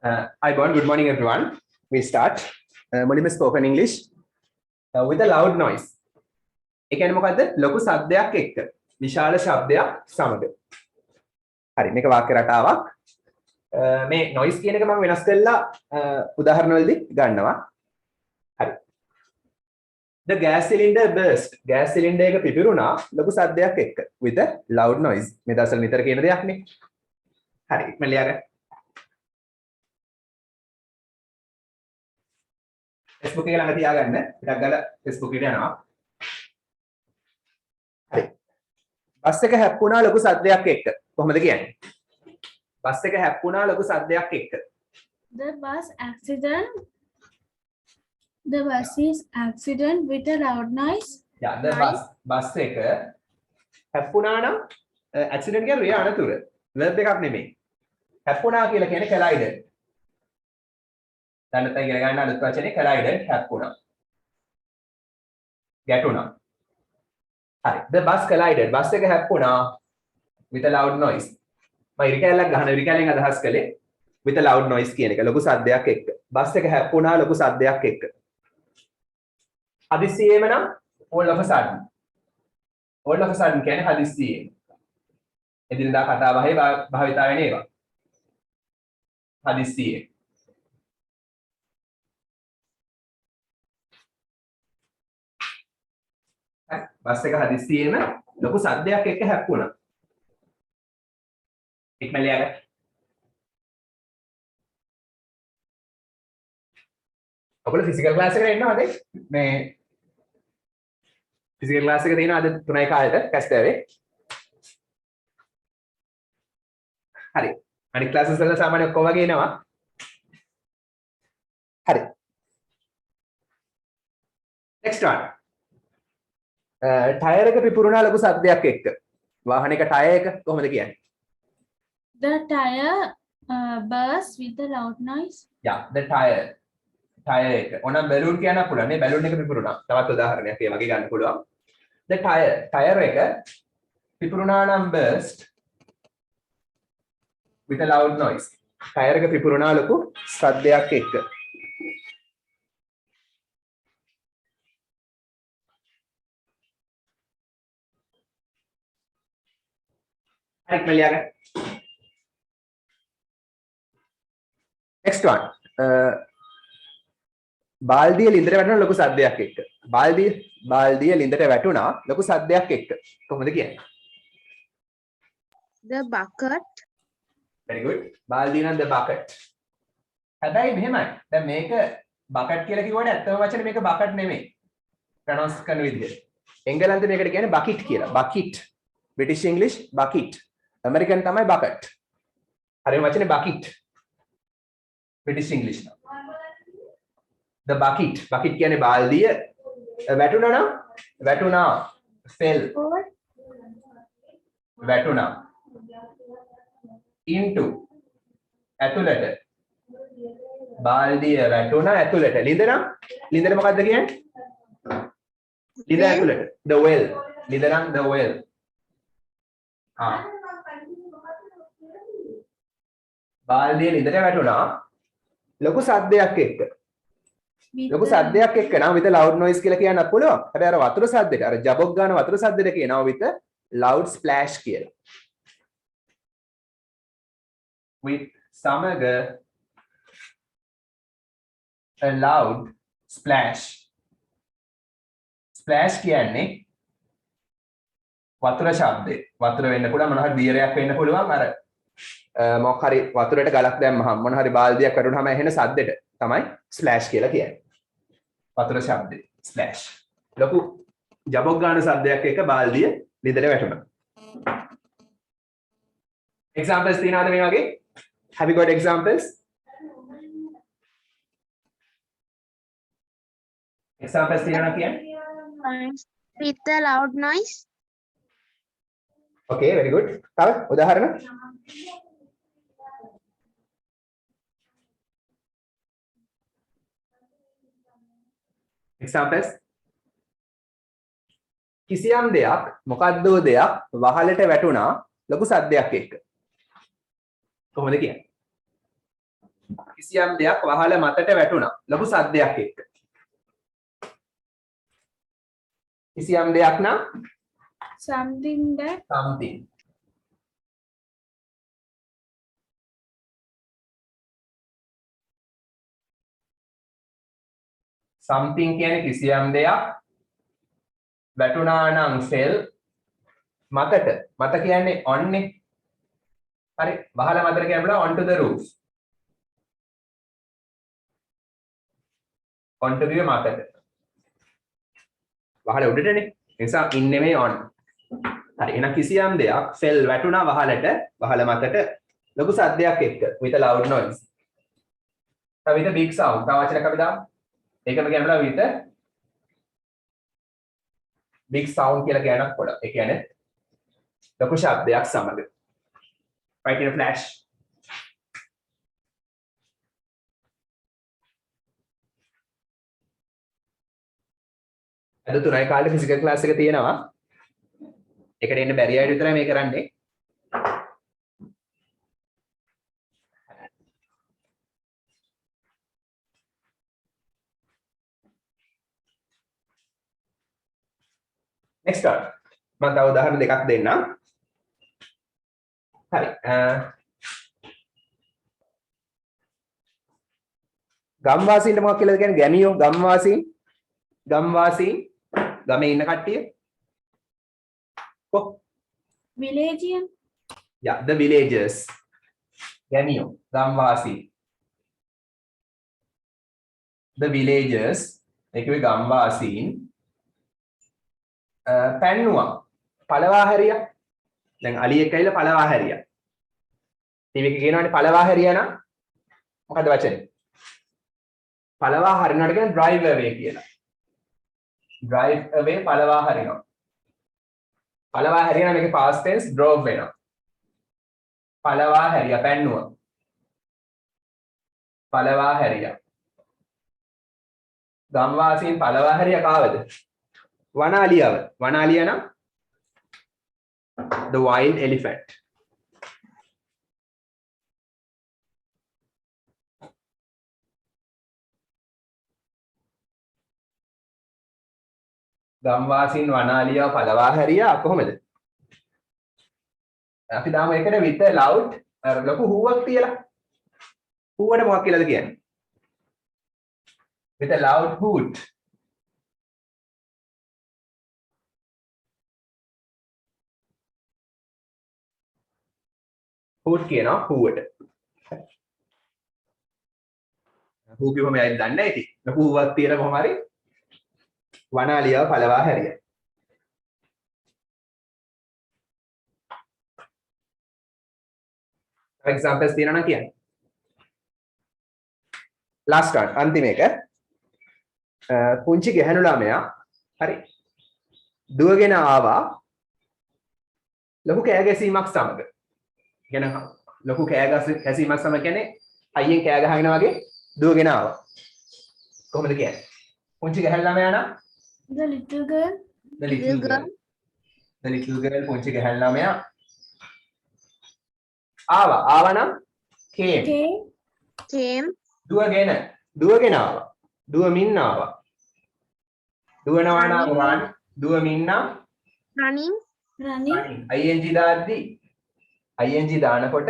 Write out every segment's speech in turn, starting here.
Hi, good morning, everyone. We start මුලින්ම spoken English with a loud noise. ඒ කියන්නේ මොකද්ද? ලොකු ශබ්දයක් එක්ක. විශාල ශබ්දයක් සමග. හරි මේක වාක්‍ය රටාවක්. මේ noise කියන එක මම වෙනස් කළා උදාහරණ වලදී ගන්නවා. හරි. The gas cylinder burst. gas cylinder එක පිපිරුණා ලොකු ශබ්දයක් එක්ක with a loud noise. මේ දවස්වල නිතර කියන දෙයක් නේ. හරි. මම ලියගන්න. Facebook එක ළඟ තියාගන්න. ටිකක් ගාලා Facebook එකට යනවා. හරි. බස් එක හැප්පුණා ලොකු සද්දයක් එක්ක. කොහොමද කියන්නේ? බස් එක හැප්පුණා ලොකු සද්දයක් එක්ක. The bus is accident with a loud noise. Yeah, the bus එක හැප්පුණා නම් accident කියන ක්‍රියා අනතුර. verb එකක් නෙමෙයි. හැප්පුණා කියලා කියන්නේ collided. දැන් ඉගෙන ගන්න අලුත් වචනේ collided හැප්පුණා. ගැටුණා. හරි. The bus collided. බස් එක හැප්පුණා with a loud noise. මම ඉරිකැලක් ගහන ඉරිකැලෙන් අදහස් කළේ with a loud noise කියන එක. ලොකු සද්දයක් එක්ක. බස් එක හැප්පුණා ලොකු සද්දයක් එක්ක. හදිස්සියෙම නම් all of a sudden. all of a sudden කියන්නේ හදිස්සියෙන්. එදිනදා කතා බහේ භාවිතා වෙන ඒවා. හදිස්සියෙන්. බස් එක හදිස්සියෙම ලොකු සද්දයක් එක්ක හැප්පුණා. ඉක්මනට යන්න. ඔයගොල්ලෝ ෆිසිකල් ක්ලාස් එකට එන්නවද? මේ ෆිසිකල් ක්ලාස් එක තියෙනවා අද 3යි කාලේට කැස්ටර්වේ. හරි. අනිත් ක්ලාසස් වල සාමාන්‍ය ඔක්කොම වගේ එනවා. හරි. next one. ටයර් එක පිපුරුණා ලොකු සද්දයක් එක්ක. වාහනයක ටයර් එක කොහොමද කියන්නේ? The tire burst with a loud noise. Yeah, the tire එක. ඕනම් බැලුන් කියන්න පුළුවන්. මේ බැලුන් එක පිපුරුණා. තවත් උදාහරණයක් ඒ වගේ ගන්න පුළුවන්. The tire එක පිපුරුණා නම් burst with a loud noise. Tyre එක පිපුරුණා ලොකු සද්දයක් එක්ක. Next one. බාල්දිය ලින්දට වැටුණා ලොකු සද්දයක් එක්ක. බාල්දිය ලින්දට වැටුණා ලොකු සද්දයක් එක්ක. කොහොමද කියන්නේ? The bucket. Very good. බාල්දිය නම් the bucket. හැබැයි මෙහෙමයි. දැන් මේක bucket කියලා කිව්වනේ ඇත්තම වචනේ මේක bucket නෙමෙයි. ප්‍රොනවුන්ස් කරන විදිහට. එංගලන්තේ මේකට කියන්නේ bucket කියලා. bucket. British English bucket. American තමයි bucket. හරිම වචනේ bucket. British English. The bucket. bucket කියන්නේ බාල්දිය වැටුණා fell. වැටුණා. into ඇතුළට. බාල්දිය වැටුණා ඇතුළට. ලිඳ මොකද්ද කියන්නේ? ලිඳ ඇතුළට. The well. ලිඳ නම් the well. බාල්දිය ලිඳට වැටුණා ලොකු සද්දයක් එක්ක. ලොකු සද්දයක් එක්ක නම් with loud noise කියලා කියන්නත් පුළුවන්. හැබැයි අර වතුර සද්දෙට අර ජබොක් ගන්න වතුර සද්දෙට කියනවා with loud splash කියලා. with සමග a loud splash. splash කියන්නේ වතුර ශබ්දේ. වතුර වෙන්න පුළුවන් මොනවා හරි බියරයක් වෙන්න පුළුවන් අර මොකක් හරි වතුරට ගලක් දැම්මහම මොන හරි බාල්දියක් වැටුනහම එහෙන සද්දෙට තමයි ස්ප්ලෑෂ් කියලා කියන්නේ. වතුර ශබ්දේ ස්ප්ලෑෂ්. ලොකු ජබොක් ගන්න සද්දයක් එක බාල්දිය ලිඳට වැටුණා. examples තියනවාද මේ වගේ? Have you got examples? examples තියනවා කියන්නේ? With a loud noise. Okay, very good. තව උදාහරණ? examples කිසියම් දෙයක් මොකද්දෝ දෙයක් වහලට වැටුණා ලොකු සද්දයක් එක්ක. කොහොමද කියන්නේ? කිසියම් දෙයක් වහල මතට වැටුණා ලොකු සද්දයක් එක්ක. කිසියම් දෙයක් නම් something that something. something කියන්නේ කිසියම් දෙයක් වැටුණා නම් fell මතට. මත කියන්නේ on නේ. හරි. වහල මතට කියන්න පුළුවන් onto the roof. onto the මතට. වහල උඩටනේ. ඒ නිසා in නෙමෙයි on. හරි. එහෙනම් කිසියම් දෙයක් fell වැටුණා වහලට, වහල මතට ලොකු සද්දයක් එක්ක with a loud noise. with a big sound. තව වචනයක් අපි දාමු. ඒකම කියන්න පුළුවන් with a big sound කියලා කියනක් පොඩ. ඒ කියන්නේ ලොකු ශබ්දයක් සමග. right in a flash. අද 3යි කාලේ ෆිසිකල් ක්ලාස් එක තියෙනවා. ඒකට එන්න බැරි අය විතරයි මේ කරන්නේ. next one. මම තව උදාහරණ දෙකක් දෙන්නම්. හරි. ගම්වාසීන්ට මොකක් කියලාද කියන්නේ? ගැමියෝ ගම්වාසීන්. ගම්වාසීන් ගමේ ඉන්න කට්ටිය. villagian yeah, the villagers. ගැමියෝ ගම්වාසී. the villagers ඒකේ ගම්වාසීන් පැන්නුවා පළවා හැරියා. දැන් අලියෙක් ඇවිල්ලා පළවා හැරියා. ටීවී එකේ කියනවානේ පළවා හැරියා නම් මොකද වචනේ? පළවා හරිනවට කියන drive away කියලා. drive away පළවා හරිනවා. පළවා හැරියා නම් මේකේ past tense drove වෙනවා. පළවා හැරියා පැන්නුවා. පළවා හැරියා. ගම්වාසීන් පළවා හැරියා කාවද? වනාලියව. වනාලිය නම් the wild elephant. ගම්වාසීන් වනාලියව පළවා හැරියා කොහොමද? අපි දාමු එකට with a loud ලොකු හුවක් තියලා. හුවට මොකක් කියලාද කියන්නේ? with a loud hoot. hoot කියනවා හුවට. හු කිව්වම ඇයි දන්නේ නැති. ලොකු හුවක් තියලා කොහොම හරි වනාලියව පළවා හැරියා. examples තියෙනවා නම් කියන්න. last one අන්තිම එක. පුංචි ගැහැණු ළමයා හරි දුවගෙන ආවා ලොකු කෑ ගැසීමක් සමග. කියන ලොකු කෑ ගැසීමක් සමග කියන්නේ අයියෙන් කෑ ගහගෙන වගේ දුවගෙන ආවා. කොහොමද කියන්නේ? පුංචි ගැහැණු ළමයා නම් the little girl the little girl පුංචි ගැහැණු ළමයා ආවා නම් came දුවගෙන ආවා දුවමින් ආවා දුවනවා නම් run දුවමින් නම් running ing දාද්දි ing දානකොට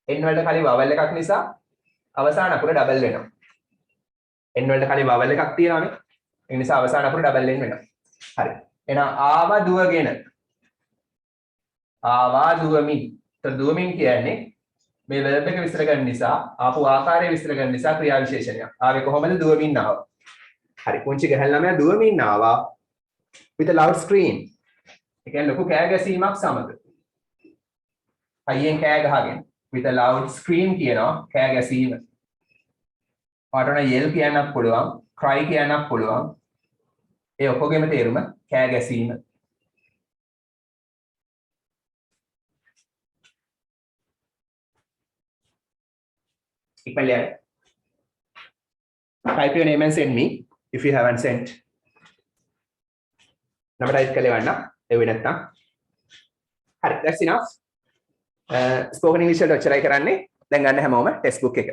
n වලට කලින් vowel එකක් නිසා අවසාන අකුර ඩබල් වෙනවා n වලට කලින් vowel එකක් තියෙනවානේ ඒ නිසා අවසාන අකුර ඩබල් n වෙනවා හරි එහෙනම් ආවා දුවමින් දුවමින් කියන්නේ මේ verb එක විස්තර කරන නිසා ආපු ආකාරය විස්තර කරන නිසා ක්‍රියා විශේෂණයක්. ආවේ කොහොමද දුවමින් ආවා. හරි පුංචි ගැහැණු ළමයා දුවමින් ආවා with a loud scream. ඒ කියන්නේ ලොකු කෑ ගැසීමක් සමග. අයියෙන් කෑ ගහගෙන with a loud scream කියනවා කෑ ගැසීම. පාටවන yell කියන්නත් පුළුවන්, cry කියන්නත් පුළුවන්. ඒ ඔක්කොගෙම තේරුම කෑ ගැසීම. Type your name and send me if you haven't sent. Nama type කරලා වන්න. ඒ වෙ නැත්තම්. හරි, that's enough. Spoken English වලට ඔච්චරයි කරන්නේ. දැන් ගන්න හැමෝම ටෙක්ස්ට් බුක් එක.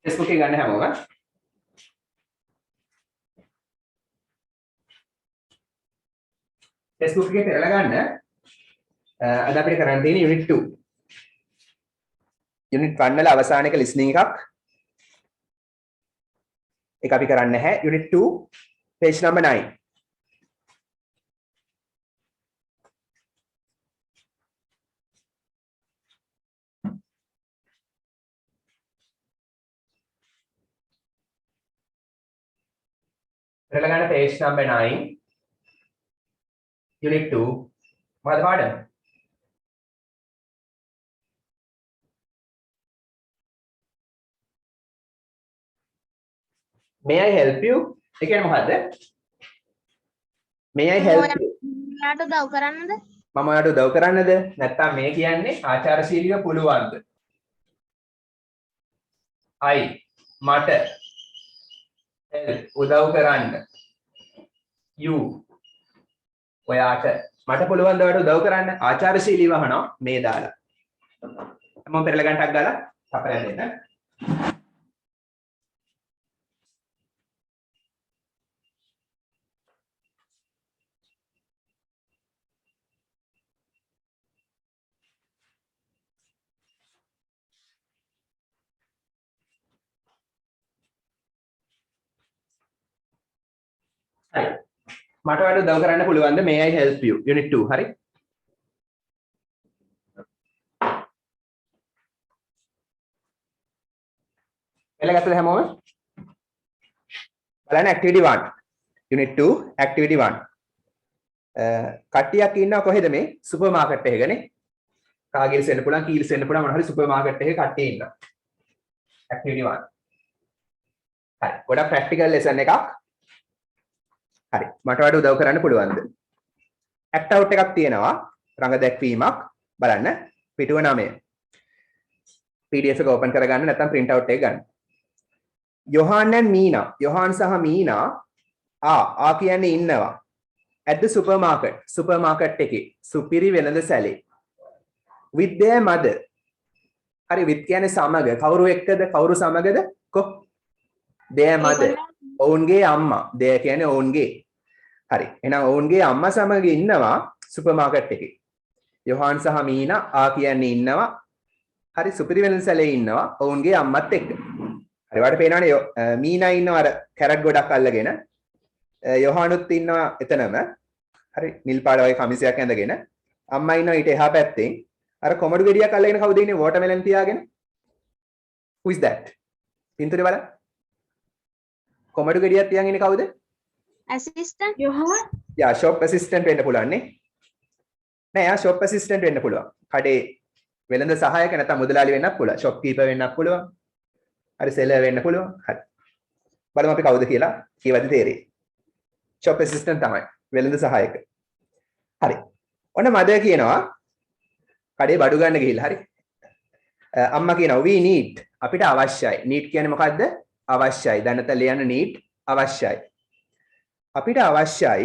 Facebook එක ගන්න හැමෝම. Facebook එකේ පෙරලා ගන්න. අද අපිට කරන්න තියෙන්නේ unit 2. unit 1 වල අවසාන එක listening එකක්. ඒක අපි කරන්නේ නැහැ. unit 2 page number 9. පෙරලා ගන්න page number 9. unit 2 මොකද පාඩම? May I help you? ඒ කියන්නේ මොකද්ද? May I help you? යාට උදව් කරන්නද? මම ඔයාලට උදව් කරන්නද? නැත්නම් මේ කියන්නේ ආචාරශීලීව පුළුවන්ද? I මට help උදව් කරන්න. You ඔයාට මට පුළුවන් ද ඔයාලට උදව් කරන්න? ආචාරශීලීව අහනවා මේ දාලා. මම පෙරලා ගන්නටක් ගාලා කපලා දෙන්න. හරි. මට ඔයාලට උදව් කරන්න පුළුවන්ද? May I help you? unit 2 හරි. එලගත්තද හැමෝම? බලන්න activity 1. unit 2 activity 1. කට්ටියක් ඉන්නවා කොහෙද මේ? Super market එකකනේ. කාගිල්ස් වෙන්න පුළුවන්, කීල්ස් වෙන්න පුළුවන් මොනවා හරි සුපර් මාකට් එකේ කට්ටිය ඉන්නවා. activity 1. හරි. ගොඩක් practical lesson එකක්. හරි මට ඔයාලට උදව් කරන්න පුළුවන්ද? act out එකක් තියෙනවා රඟ දැක්වීමක් බලන්න පිටුව 9. PDF එක open කරගන්න නැත්නම් print out එක ගන්න. Johan and Meena Johan සහ Meena ආ කියන්නේ ඉන්නවා at the supermarket එකේ සුපිරි වෙළඳ සැලේ with their mother. හරි with කියන්නේ සමග කවුරු එක්කද කවුරු සමගද? their mother ඔවුන්ගේ අම්මා. their කියන්නේ ඔවුන්ගේ. හරි. එහෙනම් ඔවුන්ගේ අම්මා සමග ඉන්නවා සුපර් මාකට් එකේ. යොහාන් සහ මීනා කියන්නේ ඉන්නවා. හරි සුපිරි වෙළඳ සැලේ ඉන්නවා ඔවුන්ගේ අම්මත් එක්ක. හරි වාට පේනවනේ මීනා ඉන්නවා අර කැරට් ගොඩක් අල්ලගෙන. යොහානුත් ඉන්නවා එතනම. හරි නිල් පාට වගේ කමිසයක් ඇඳගෙන. අම්මා ඉන්නවා ඊට එහා පැත්තෙන්. අර කොමඩු ගෙඩියක් අල්ලගෙන කවුද ඉන්නේ? වෝටර්මෙලන් තියාගෙන. who is that? පින්තූරේ බලන්න. කොමඩු ගෙඩියක් තියන් ඉන්නේ කවුද? assistant Johan. යා shop assistant වෙන්න පුළුවන් නේ. නෑ යා shop assistant වෙන්න පුළුවන්. කඩේ වෙළඳ සහායක නැත්නම් මුදලාලි වෙන්නත් පුළුවන්. shop keeper වෙන්නත් පුළුවන්. හරි seller වෙන්න පුළුවන්. හරි. බලමු අපි කවුද කියලා කීවද තේරෙයි. shop assistant තමයි. වෙළඳ සහායක. හරි. ඔන්න mother කියනවා කඩේ බඩු ගන්න ගිහිල්ලා හරි. අම්මා කියනවා we need අපිට අවශ්‍යයි. need කියන්නේ මොකද්ද? අවශ්‍යයි. දැනට ලියන්න need අවශ්‍යයි. අපිට අවශ්‍යයි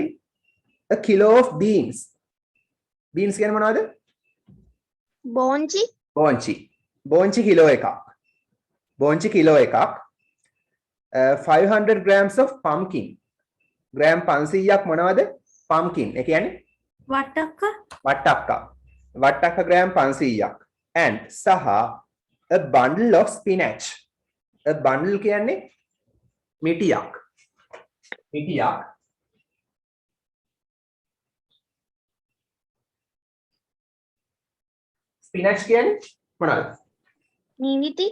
a kilo of beans. beans කියන්නේ මොනවද? බෝංචි බෝංචි කිලෝ එකක්. බෝංචි කිලෝ එකක්. 500 grams of pumpkin. ග්‍රෑම් 500ක් මොනවද? pumpkin. ඒ කියන්නේ වට්ටක්ක ග්‍රෑම් 500ක්. and සහ a bundle of spinach. a bundle කියන්නේ මිටියක්. ස්පිනච් කියන්නේ මොනවද? නිවිති.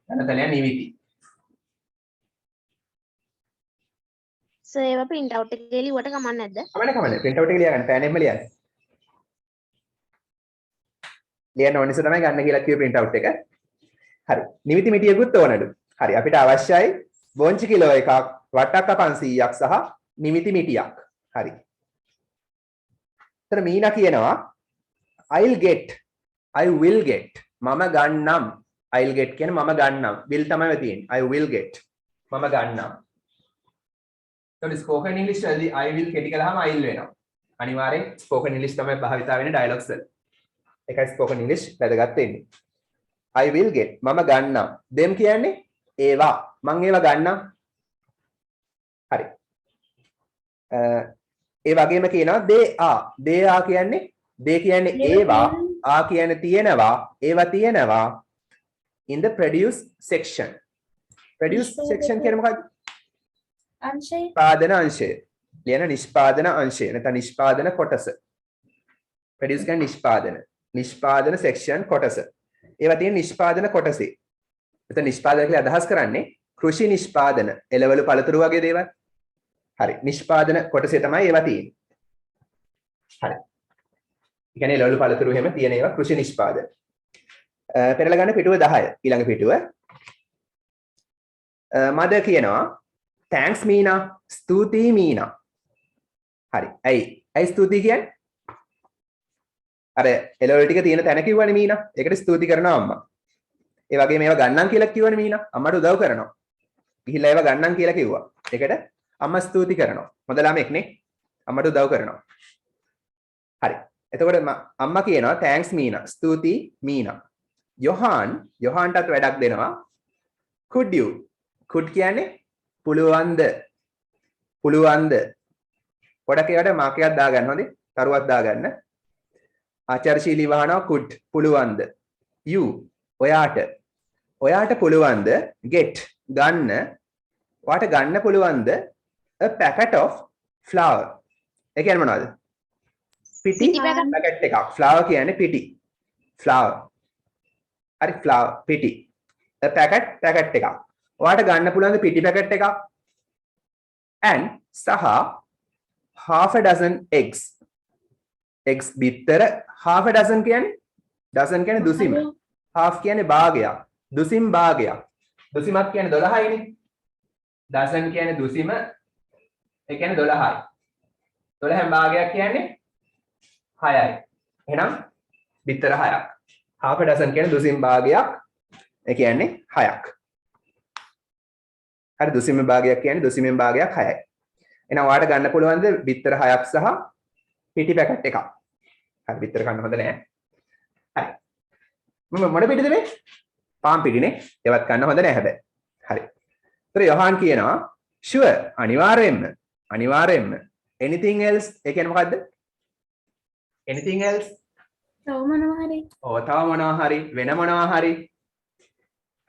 දැනතලිය නිවිති. සර් ඒවා print out එකේ ලියුවට කමක් නැද්ද? කමන්නේ print out එක ලියා ගන්න පෑනෙම්ම ලියන්න. ලියන්න ඕන නිසා තමයි ගන්න කියලා කිව්ව print out එක. හරි. නිවිති මිටියකුත් ඕනලු. හරි අපිට අවශ්‍යයි බෝංචි කිලෝ එකක්, වට්ටක්ක 500ක් සහ නිවිති මිටියක්. හරි. එතන මීනා කියනවා I will get මම ගන්නම් I'll get කියන්නේ මම ගන්නම්. will තමයි තියෙන්නේ. I will get. මම ගන්නම්. එතකොට spoken English වලදී I will කෙටි කළාම I'll වෙනවා. අනිවාර්යෙන් spoken English තමයි භාවිතා වෙන්නේ dialogues වල. ඒකයි spoken English වැදගත් වෙන්නේ. I will get මම ගන්නම්. them කියන්නේ ඒවා. මම ඒවා ගන්නම්. හරි. ඒ වගේම කියනවා they are කියන්නේ කියන්නේ ඒවා කියන්නේ තියෙනවා ඒවා තියෙනවා in the produce section. produce section කියන්නේ මොකක්ද? අංශය. නිෂ්පාදන අංශය. ලියන නිෂ්පාදන අංශය නැත්නම් නිෂ්පාදන කොටස. produce කියන්නේ නිෂ්පාදන section කොටස. ඒවා තියෙන නිෂ්පාදන කොටසේ. එතන නිෂ්පාදන කියලා අදහස් කරන්නේ කෘෂි නිෂ්පාදන, එළවලු පළතුරු වගේ දේවල්. හරි. නිෂ්පාදන කොටසේ තමයි ඒවා තියෙන්නේ. හරි. ඒ කියන්නේ එළවලු පළතුරු හැම තියෙන ඒවා කෘෂි නිෂ්පාදන. පෙරලා ගන්න පිටුව 10. ඊළඟ පිටුව. මද කියනවා thanks මීනා, ස්තුතියි මීනා. හරි. ඇයි ස්තුතියි කියන්නේ? අර එළවලු ටික තියෙන තැන කිව්වනේ මීනා. ඒකට ස්තුති කරනවා අම්මා. ඒ වගේම ඒවා ගන්නම් කියලා කිව්වනේ මීනා. අම්මට උදව් කරනවා. ගිහිල්ලා ඒවා ගන්නම් කියලා කිව්වා. ඒකට අම්මා ස්තුති කරනවා. හොඳ ළමෙක් නේ. අම්මට උදව් කරනවා. හරි. එතකොට අම්මා කියනවා thanks මීනා, ස්තුතියි මීනා. යොහන්ටත් වැඩක් දෙනවා. could you? could කියන්නේ පුළුවන්ද? පොඩක් ඒකට මාකයක් දාගන්න හොඳේ. තරුවක් දාගන්න. ආචාර්යශීලී වහනවා could පුළුවන්ද? you ඔයාට පුළුවන්ද? get ගන්න. ඔයාට ගන්න පුළුවන්ද? a packet of flour. ඒ කියන්නේ මොනවද? පිටි පැකට් එකක්. flour කියන්නේ පිටි. flour. හරි flour පිටි. a packet එකක්. ඔයාට ගන්න පුළුවන්ද පිටි පැකට් එකක්? and සහ half a dozen eggs. eggs බිත්තර half a dozen කියන්නේ කියන්නේ දුසිම. half කියන්නේ භාගයක්. දුසිම් භාගයක්. දුසිමක් කියන්නේ 12යි නේ. dozen කියන්නේ දුසිම. ඒ කියන්නේ 12යි. 12න් භාගයක් කියන්නේ 6යි. එහෙනම් බිත්තර 6ක්. half a dozen කියන්නේ දුසිම් භාගයක්. ඒ කියන්නේ 6ක්. හරි දුසිම් භාගයක් කියන්නේ දුසිමෙන් භාගයක් 6යි. එහෙනම් ඔයාලට ගන්න පුළුවන්ද බිත්තර 6ක් සහ පිටි පැකට් එකක්. හරි බිත්තර කන්න හොඳ නෑ. හරි. මොන පිටිද මේ? පාන් පිටිනේ. ඒවත් කන්න හොඳ නෑ හැබැයි. හරි. ඒතර යොහාන් කියනවා sure අනිවාර්යෙන්ම anything else ඒ කියන්නේ මොකද්ද? anything else තව මොනවා හරි. තව මොනවා හරි වෙන මොනවා හරි.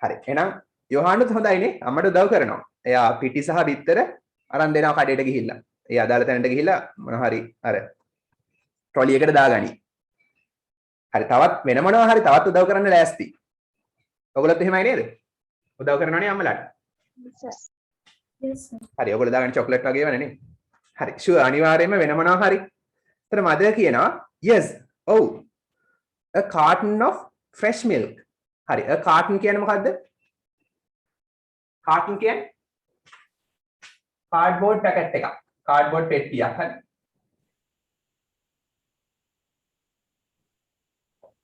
හරි. එහෙනම් යොහාන්ට හොඳයිනේ. අම්මට උදව් කරනවා. එයා පිටි සහ බිත්තර අරන් දෙනවා කඩේට ගිහිල්ලා. ඒ අදාළ තැනට ගිහිල්ලා මොනවා හරි අර ට්‍රොලි එකට දාගනි. හරි තවත් වෙන මොනවා හරි තවත් උදව් කරන්න ලෑස්ති. ඔයගොල්ලොත් එහෙමයි නේද? උදව් කරනවනේ අම්මලාට. Yes sir. හරි ඔයගොල්ලෝ දාගන්න චොක්ලට් වගේ වනේ නේ. හරි ෂුවර් අනිවාර්යයෙන්ම වෙන මොනවා හරි. එතන මදර් කියනවා yes ඔව් a carton of fresh milk. හරි a carton කියන්නේ මොකද්ද? carton කියන්නේ cardboard packet එකක්. cardboard පෙට්ටියක් හරි.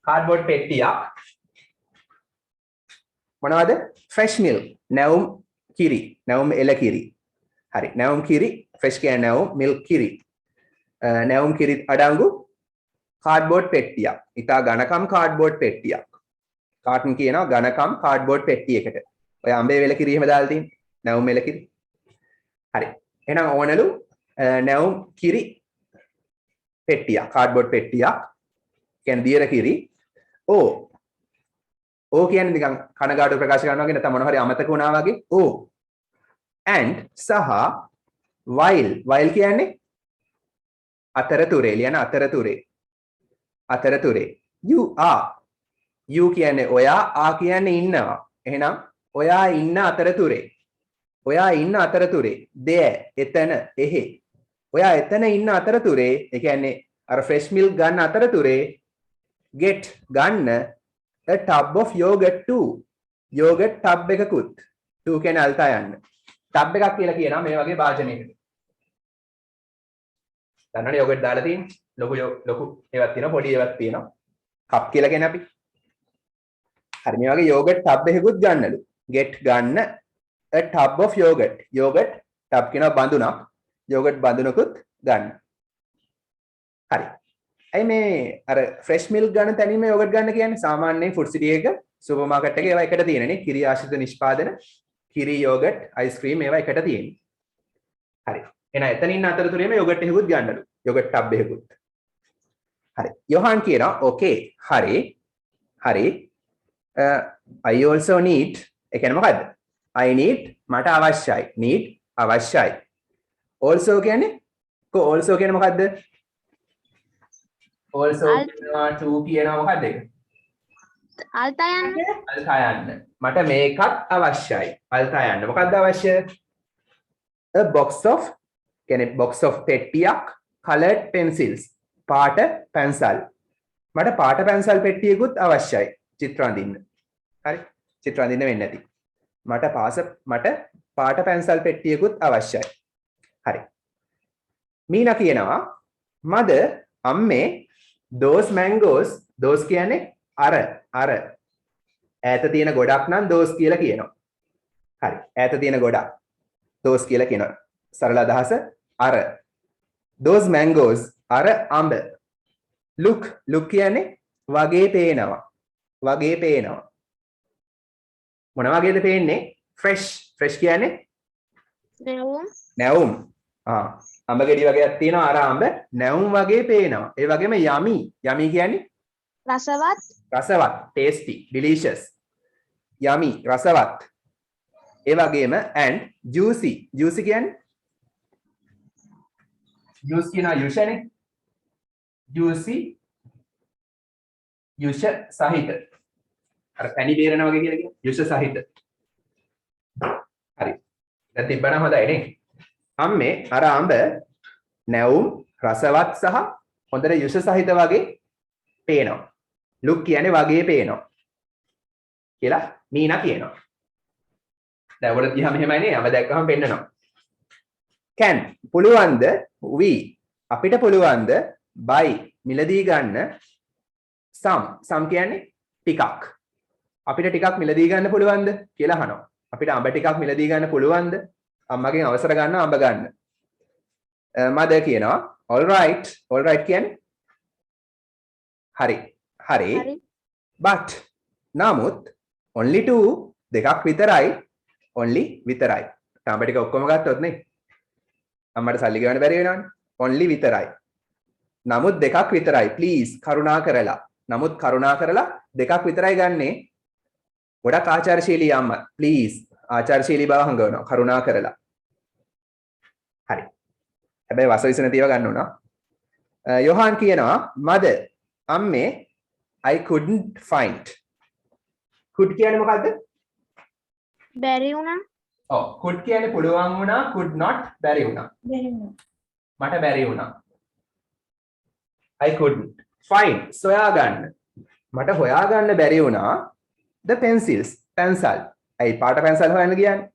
cardboard පෙට්ටියක් මොනවද? fresh milk නැවුම් කිරි නැවුම් එළ කිරි. හරි නැවුම් කිරි fresh කියන්නේ නැවුම් milk කිරි. නැවුම් කිරි අඩංගු cardboard පෙට්ටියක්. ඉතා ඝනකම් cardboard පෙට්ටියක්. carton කියනවා ඝනකම් cardboard පෙට්ටියකට. ඔය අඹේ වෙල කිරි එහෙම දාලා තියෙන්නේ. නැවුම් එළ කිරි. හරි. එහෙනම් ඕනලු නැවුම් කිරි පෙට්ටියක් cardboard පෙට්ටියක්. කියන්නේ දියර කිරි. ඕ කියන්නේ නිකන් කනගාටු ප්‍රකාශ කරනවා වගේ නැත්නම් මොනවා හරි අමතක වුණා වගේ. and සහ while කියන්නේ අතරතුරේ ලියන අතරතුරේ you කියන්නේ ඔයා කියන්නේ ඉන්නවා. එහෙනම් ඔයා ඉන්න අතරතුරේ there එතන එහෙ ඔයා එතන ඉන්න අතරතුරේ ඒ කියන්නේ අර fresh milk ගන්න අතරතුරේ get ගන්න a tub of yogurt too. yogurt tub එකකුත්. to කියන්නේ අල්තා යන්න. tub එකක් කියලා කියනවා මේ වගේ භාජනයකට. දන්නවනේ yogurt දාලා තියෙන්නේ. ලොකු ඒවත් තියෙනවා පොඩි ඒවත් තියෙනවා. cup කියලා කියන්නේ අපි. හරි මේ වගේ yogurt tub එකකුත් ගන්නලු. get ගන්න a tub of yogurt. yogurt tub කියනවා බඳුනක්. yogurt බඳුනකුත් ගන්න. හරි. ඇයි මේ අර fresh milk ගන්න තැනින්ම yogurt ගන්න කියන්නේ? සාමාන්‍යයෙන් food city එක සුපර් මාකට් එකේ ඒවා එකට තියෙනනේ. කිරි ආශ්‍රිත නිෂ්පාදන, කිරි yogurt, ice cream ඒවා එකට තියෙන්නේ. හරි. එහෙනම් එතනින් අතරතුරේම yogurt එකකුත් ගන්නලු. yogurt tub එකකුත්. හරි. යොහාන් කියනවා okay. හරි. හරි. I also need ඒ කියන්නේ මොකද්ද? I need මට අවශ්‍යයි. need අවශ්‍යයි. also කියන්නේ also කියන්නේ මොකද්ද? also කියනවා to කියනවා මොකද්ද ඒක? අල්තා යන්න. අල්තා යන්න. මට මේකත් අවශ්‍යයි. අල්තා යන්න. මොකද්ද අවශ්‍ය? a box of කියන්නේ box of පෙට්ටියක් colored pencils. පාට පැන්සල්. මට පාට පැන්සල් පෙට්ටියකුත් අවශ්‍යයි. චිත්‍ර අඳින්න. හරි. චිත්‍ර අඳින්න වෙන්නේ නැති. මට පාට පැන්සල් පෙට්ටියකුත් අවශ්‍යයි. හරි. මීනා කියනවා mother අම්මේ those mangoes those කියන්නේ අර ඈත තියෙන ගොඩක් නම් those කියලා කියනවා. හරි. ඈත තියෙන ගොඩක් those කියලා කියනවා. සරල අදහස අර those mangoes අර අඹ look කියන්නේ වගේ පේනවා. වගේ පේනවා. මොන වගේද පේන්නේ? fresh කියන්නේ නැවුම්. අඹ ගෙඩි වගේක් තියෙනවා අර අඹ නැවුම් වගේ පේනවා. ඒ වගේම yummy කියන්නේ රසවත් tasty delicious yummy රසවත්. ඒ වගේම and juicy කියන්නේ juice කියනවා යුෂනේ. juicy යුෂ සහිත. අර පැණි බේරන වගේ කියලා කියන්නේ යුෂ සහිත. හරි. දැන් තිබ්බනම් හොඳයි නේ. අම්මේ අර අඹ නැවුම් රසවත් සහ හොඳට යුෂ සහිත වගේ පේනවා. look කියන්නේ වගේ පේනවා. කියලා මීනා කියනවා. දැන් ඔයාලට දිහා මෙහෙමයි නේ. අඹ දැක්කම පෙන්නනවා. can පුළුවන්ද we අපිට පුළුවන්ද buy මිලදී ගන්න some කියන්නේ ටිකක්. අපිට ටිකක් මිලදී ගන්න පුළුවන්ද කියලා අහනවා. අපිට අඹ ටිකක් මිලදී ගන්න පුළුවන්ද? අම්මගෙන් අවසර ගන්න අඹ ගන්න. mother කියනවා all right කියන්නේ හරි. but නමුත් only two දෙකක් විතරයි. only විතරයි. අඹ ටික ඔක්කොම ගත්තොත් නේ. අම්මට සල්ලි ගෙවන්න බැරි වෙනවනේ. only විතරයි. නමුත් දෙකක් විතරයි. please කරුණා කරලා. නමුත් කරුණා කරලා දෙකක් විතරයි ගන්නේ. ගොඩක් ආචාරශීලී අම්මා. please ආචාරශීලී බව හංගවනවා. කරුණා කරලා. හරි. හැබැයි වසවිස නැතිව ගන්න උනා. යොහාන් කියනවා mother අම්මේ I couldn't find. could කියන්නේ මොකද්ද? බැරි වුණා. ඔව් could කියන්නේ පුළුවන් වුණා, could not බැරි වුණා. මට බැරි වුණා. I couldn't find සොයා ගන්න. මට හොයා ගන්න බැරි වුණා the pencils පැන්සල්. ඇයි පාට පැන්සල් හොයන්න කියන්නේ?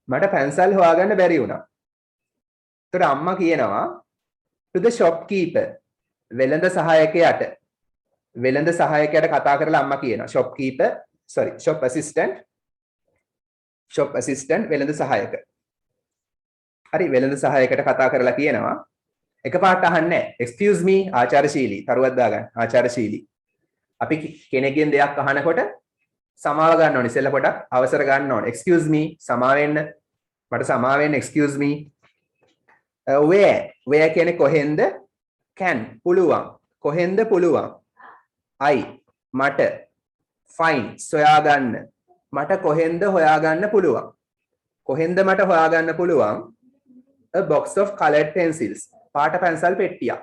මට පැන්සල් හොයාගන්න බැරි වුණා. ඒතර අම්මා කියනවා to the shopkeeper වෙළඳ සහායකයාට කතා කරලා අම්මා කියනවා shop assistant වෙළඳ සහායක. හරි වෙළඳ සහායකට කතා කරලා කියනවා එකපාරට අහන්නේ excuse me ආචාරශීලී තරුවක් දාගන්න ආචාරශීලී. අපි කෙනෙක්ගෙන් දෙයක් අහනකොට සමාව ගන්න ඕනේ ඉස්සෙල්ලා පොඩක් අවසර ගන්න ඕනේ. excuse me සමාවෙන්න මට සමාවෙන්න excuse me. where කියන්නේ කොහෙන්ද? can පුළුවන්. කොහෙන්ද පුළුවන්? I මට find සොයාගන්න. මට කොහෙන්ද හොයාගන්න පුළුවන්? කොහෙන්ද මට හොයාගන්න පුළුවන්? a box of colored pencils පාට පැන්සල් පෙට්ටියක්.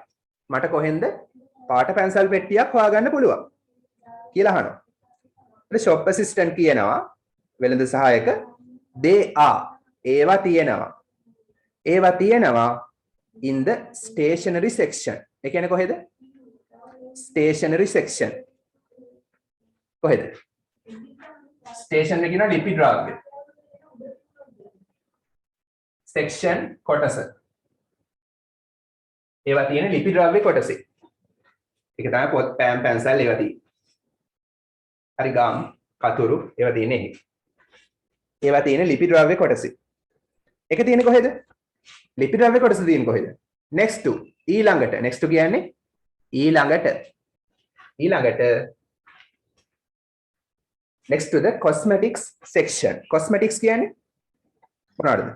මට කොහෙන්ද පාට පැන්සල් පෙට්ටියක් හොයාගන්න පුළුවන් කියලා අහනවා. ඊට shop assistant කියනවා වෙළඳ සහායක they are ඒවා තියෙනවා in the stationery section. ඒ කියන්නේ කොහෙද? stationery section. කොහෙද? stationery කියන ලිපි ද්‍රව්‍ය. section කොටස. ඒවා තියෙන ලිපි ද්‍රව්‍ය කොටසේ. ඒක තමයි පොත් පෑන් පැන්සල් ඒවා තියෙන්නේ. හරි ගම් කතුරු ඒවා තියෙන්නේ එහි. ඒවා තියෙන්නේ ලිපි ද්‍රව්‍ය කොටසේ. ඒක තියෙන්නේ කොහෙද? ලිපි ද්‍රව්‍ය කොටස තියෙන්නේ කොහෙද? next to ඊළඟට next to කියන්නේ ඊළඟට next to the cosmetics section. cosmetics කියන්නේ මොනවද?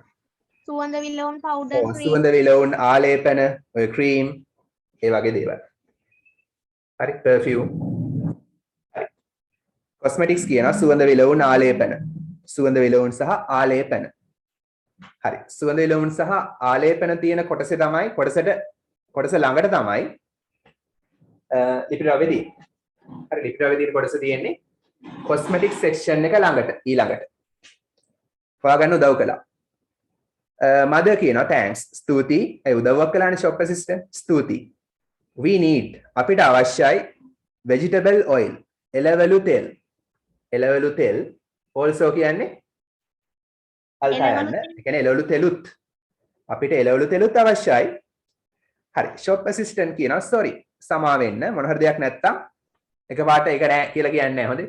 සුවඳ විලවුන් පවුඩර් සුවඳ විලවුන් ආලේපන ඔය ක්‍රීම් ඒ වගේ දේවල්. හරි perfume. හරි. cosmetics කියන සුවඳ විලවුන් ආලේපන. සුවඳ විලවුන් සහ ආලේපන. හරි. සුවඳ විලවුන් සහ ආලේපන තියෙන කොටසේ තමයි කොටස ළඟට තමයි ලිපි ද්‍රව්‍ය තියෙන්නේ. හරි ලිපි ද්‍රව්‍ය තියෙන කොටස තියෙන්නේ cosmetics section එක ළඟට ඊළඟට. හොයාගන්න උදව් කළා. මද කියනවා thanks ස්තුතියි ඒ උදව්වක් කළානේ shop assistant ස්තුතියි. we need අපිට අවශ්‍යයි vegetable oil එළවලු තෙල් also කියන්නේ අල්කයන් ඒ කියන්නේ එළවලු තෙලුත් අපිට එළවලු තෙලුත් අවශ්‍යයි. හරි shop assistant කියනවා sorry සමා වෙන්න මොන හරි දෙයක් නැත්තම් එකපාරට ඒක නෑ කියලා කියන්නේ නැහැ හොඳේ.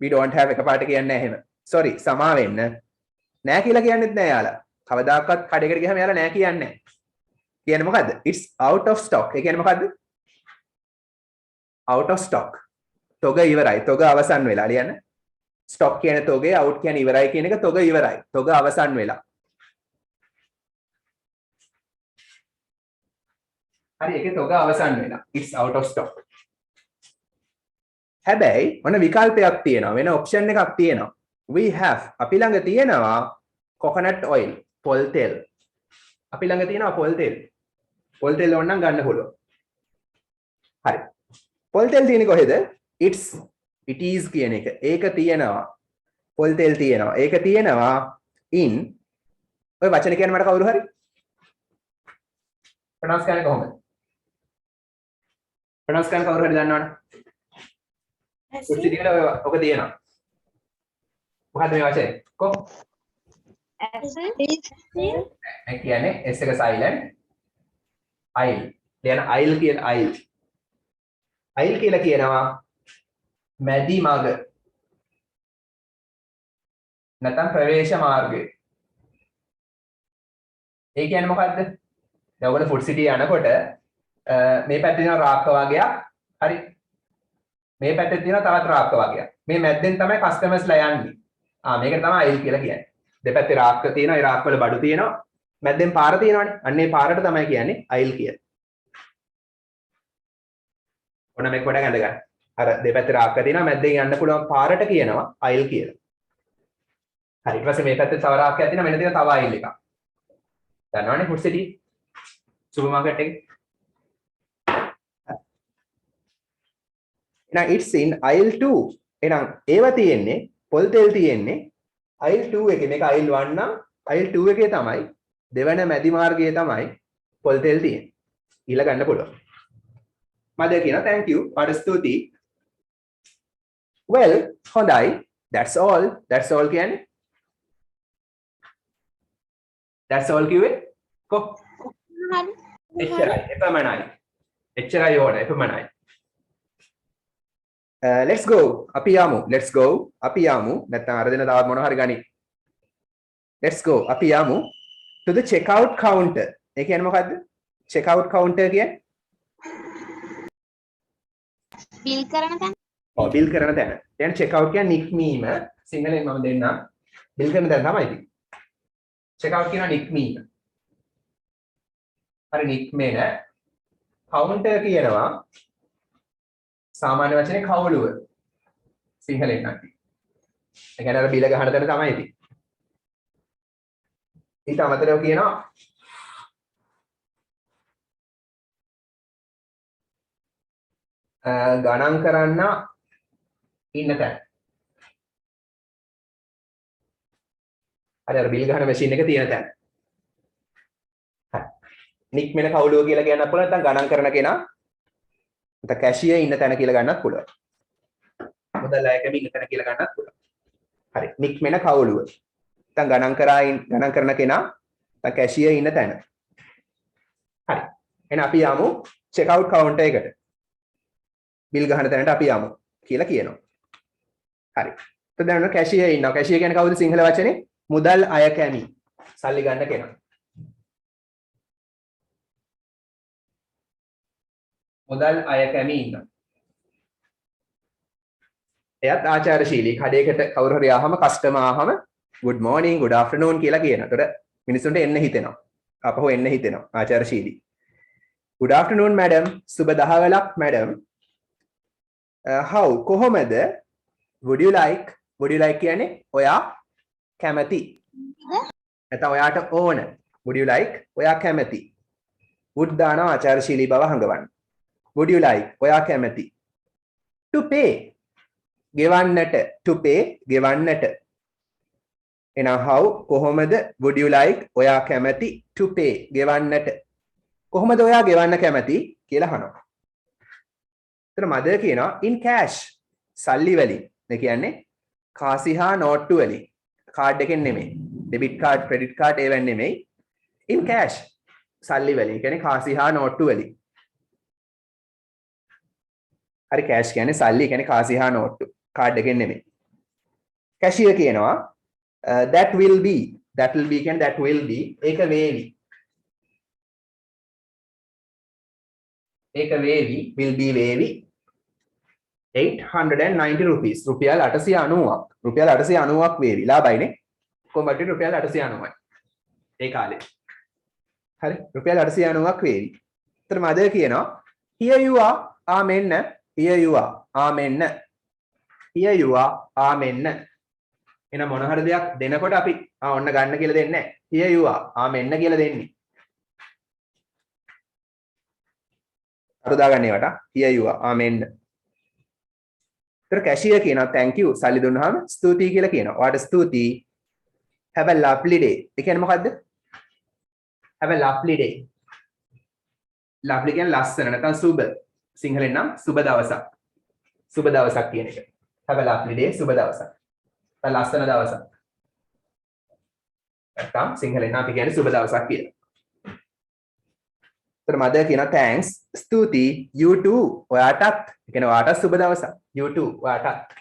we don't have එකපාරට කියන්නේ නැහැ එහෙම. sorry සමා වෙන්න නෑ කියලා කියන්නෙත් නෑ යාලා. කවදාකවත් කඩේකට ගියාම යාලා නෑ කියන්නේ නැහැ. කියන්නේ මොකද්ද? it's out of stock. ඒ කියන්නේ මොකද්ද? out of stock. තොග ඉවරයි. තොග අවසන් වෙලා. ලියන්න. stock කියන තොගේ out කියන ඉවරයි කියන එක තොග ඉවරයි. තොග අවසන් වෙලා. හරි ඒකේ තොග අවසන් වෙලා. it's out of stock. හැබැයි මොන විකල්පයක් තියෙනවා? වෙන option එකක් තියෙනවා. we have අපි ළඟ තියෙනවා coconut oil පොල් තෙල්. අපි ළඟ තියෙනවා පොල් තෙල්. පොල් තෙල් ඕන නම් ගන්න පුළුවන්. හරි. පොල් තෙල් තියෙන්නේ කොහෙද? it is කියන එක. ඒක තියෙනවා. පොල් තෙල් තියෙනවා. ඒක තියෙනවා in ඔය වචන කියන්නේ මට කවුරු හරි? ප්‍රොනවුන්ස් කරන්නේ කොහොමද? ප්‍රොනවුන්ස් කරන්න කවුරු හරි දන්නවනේ? කුස්සිය වල ඔක තියෙනවා. මොකද්ද මේ වචනේ? කො? ඒ කියන්නේ S එක silent aisle. දැන් aisle කියන aisle. aisle කියලා කියනවා මැදි මඟ. නැත්නම් ප්‍රවේශ මාර්ගය. ඒ කියන්නේ මොකද්ද? දැන් ඔයගොල්ලෝ ෆුඩ් සිටි යනකොට මේ පැත්තේ තියෙන රාක්ක වගේක් හරි. මේ පැත්තේ තියෙන තවත් රාක්ක වගේක්. මේ මැද්දෙන් තමයි කස්ටමර්ස්ලා යන්නේ. මේකට තමයි aisle කියලා කියන්නේ. දෙපැත්තේ රාක්ක තියෙනවා. ඒ රාක්ක වල බඩු තියෙනවා. මැද්දෙන් පාර තියෙනවානේ. අන්න ඒ පාරට තමයි කියන්නේ aisle කියලා. ඔන්න මේක කොට ගඳ ගන්න. අර දෙපැත්තේ රාක්ක තියෙනවා. මැද්දෙන් යන්න පුළුවන් පාරට කියනවා aisle කියලා. හරි. ඊට පස්සේ මේ පැත්තේ තව රාක්කයක් තියෙනවා. මෙන්න තියෙන තව aisle එකක්. දන්නවනේ ෆුඩ් සිටි සුපර් මාකට් එකේ. එහෙනම් it's in aisle 2. එහෙනම් ඒවා තියෙන්නේ පොල් තෙල් තියෙන්නේ aisle 2 එකේ. මේක aisle 1 නම් aisle 2 එකේ තමයි දෙවන මැදි මාර්ගයේ තමයි පොල් තෙල් තියෙන්නේ. ඊළ ගන්න පුළුවන්. මද කියනවා thank you. පාඩ ස්තුතියි. well හොඳයි. that's all. that's all කියන්නේ that's all කිව්වේ කො? එච්චරයි. එපමණයි. එච්චරයි ඕන. එපමණයි. let's go අපි යමු. let's go අපි යමු. නැත්නම් අර දෙන තවත් මොනවා හරි ගනි. let's go අපි යමු to the checkout counter. ඒ කියන්නේ මොකද්ද? checkout counter කියන්නේ බිල් කරන තැන. ඔව් බිල් කරන තැන. දැන් checkout කියන්නේ නික්මීම. සිංහලෙන් මම දෙන්නම්. බිල් කරන තැන තමයි ඉතින්. checkout කියන නික්මීම. හරි නික්මෙන counter කියනවා සාමාන්‍ය වචනේ කවුළුව. සිංහලෙන් නම්. ඒ කියන්නේ අර බිල ගහන තැන තමයි ඉතින්. ඊට අමතරව කියනවා ගණන් කරන්න ඉන්න තැන. අර බිල් ගහන මැෂින් එක තියෙන තැන. නික්මෙන කවුළුව කියලා කියන්නත් පුළුවන් නැත්නම් ගණන් කරන කෙනා නැත්නම් කැෂියර් ඉන්න තැන කියලා ගන්නත් පුළුවන්. මුදල් අය කැමි ඉන්න තැන කියලා ගන්නත් පුළුවන්. හරි. නික්මෙන කවුළුව. නැත්නම් ගණන් කරන කෙනා නැත්නම් කැෂියර් ඉන්න තැන. හරි. එහෙනම් අපි යමු චෙක් අවුට් කවුන්ටර් එකට. බිල් ගහන තැනට අපි යමු කියලා කියනවා. හරි. එතකොට දැන් කැෂියර් ඉන්නවා. කැෂියර් කියන්නේ කවුද සිංහල වචනේ? මුදල් අය කැමි. සල්ලි ගන්න කෙනා. මුදල් අය කැමි ඉන්නවා. එයත් ආචාරශීලී. කඩේකට කවුරු හරි ආවම කස්ටමර් ආවම good morning good afternoon කියලා කියනවා. එතකොට මිනිස්සුන්ට එන්න හිතෙනවා. අපහු එන්න හිතෙනවා. ආචාරශීලී. good afternoon madam. සුබ දහවලක් madam. how කොහොමද? would you like කියන්නේ ඔයා කැමති. නැත්නම් ඔයාට ඕන. would you like ඔයා කැමති. would දානවා ආචාරශීලී බව හංගවන්න. would you like ඔයා කැමති. to pay ගෙවන්නට. to pay ගෙවන්නට. එහෙනම් how කොහොමද would you like ඔයා කැමති to pay ගෙවන්නට. කොහොමද ඔයා ගෙවන්න කැමති කියලා අහනවා. එතන මදර් කියනවා in cash සල්ලි වලින්. ඒ කියන්නේ කාසි හා නෝට්ටු වලින්. කාඩ් එකෙන් නෙමෙයි. debit card credit card ඒවෙන් නෙමෙයි. in cash සල්ලි වලින්. කියන්නේ කාසි හා නෝට්ටු වලින්. හරි cash කියන්නේ සල්ලි කියන්නේ කාසි හා නෝට්ටු. කාඩ් එකෙන් නෙමෙයි. cashier කියනවා that will be කියන්නේ that will be ඒක වේවි. ඒක වේවි will be වේවි 890 rupees රුපියල් 890ක් රුපියල් 890ක් වේවි ලාභයිනේ කොහොමද රුපියල් 890යි ඒ කාලේ හරි රුපියල් 890ක් වේවි. එතන මදර් කියනවා here you are ආමෙන්න here you are ආමෙන්න here you are ආමෙන්න එන මොන හරි දෙයක් දෙනකොට අපි ඔන්න ගන්න කියලා දෙන්නේ නැහැ. here you are ආමෙන්න කියලා දෙන්නේ. අර දාගන්න ඒවට here you are ආමෙන්න. ඒතර කැෂියර් කියනවා thank you සල්ලි දුන්නාම ස්තුතියි කියලා කියනවා. ඔයාට ස්තුතියි. have a lovely day. ඒ කියන්නේ මොකද්ද? have a lovely day. lovely කියන්නේ ලස්සන නැත්නම් සුබ. සිංහලෙන් නම් සුබ දවසක්. සුබ දවසක් කියන එක. have a lovely day සුබ දවසක්. ලස්සන දවසක්. නැත්නම් සිංහලෙන් අපි කියන්නේ සුබ දවසක් කියලා. එතන මදර් කියනවා thanks ස්තුතියි you too ඔයාටත්. ඒ කියන්නේ ඔයාටත් සුබ දවසක්. you too ඔයාටත්.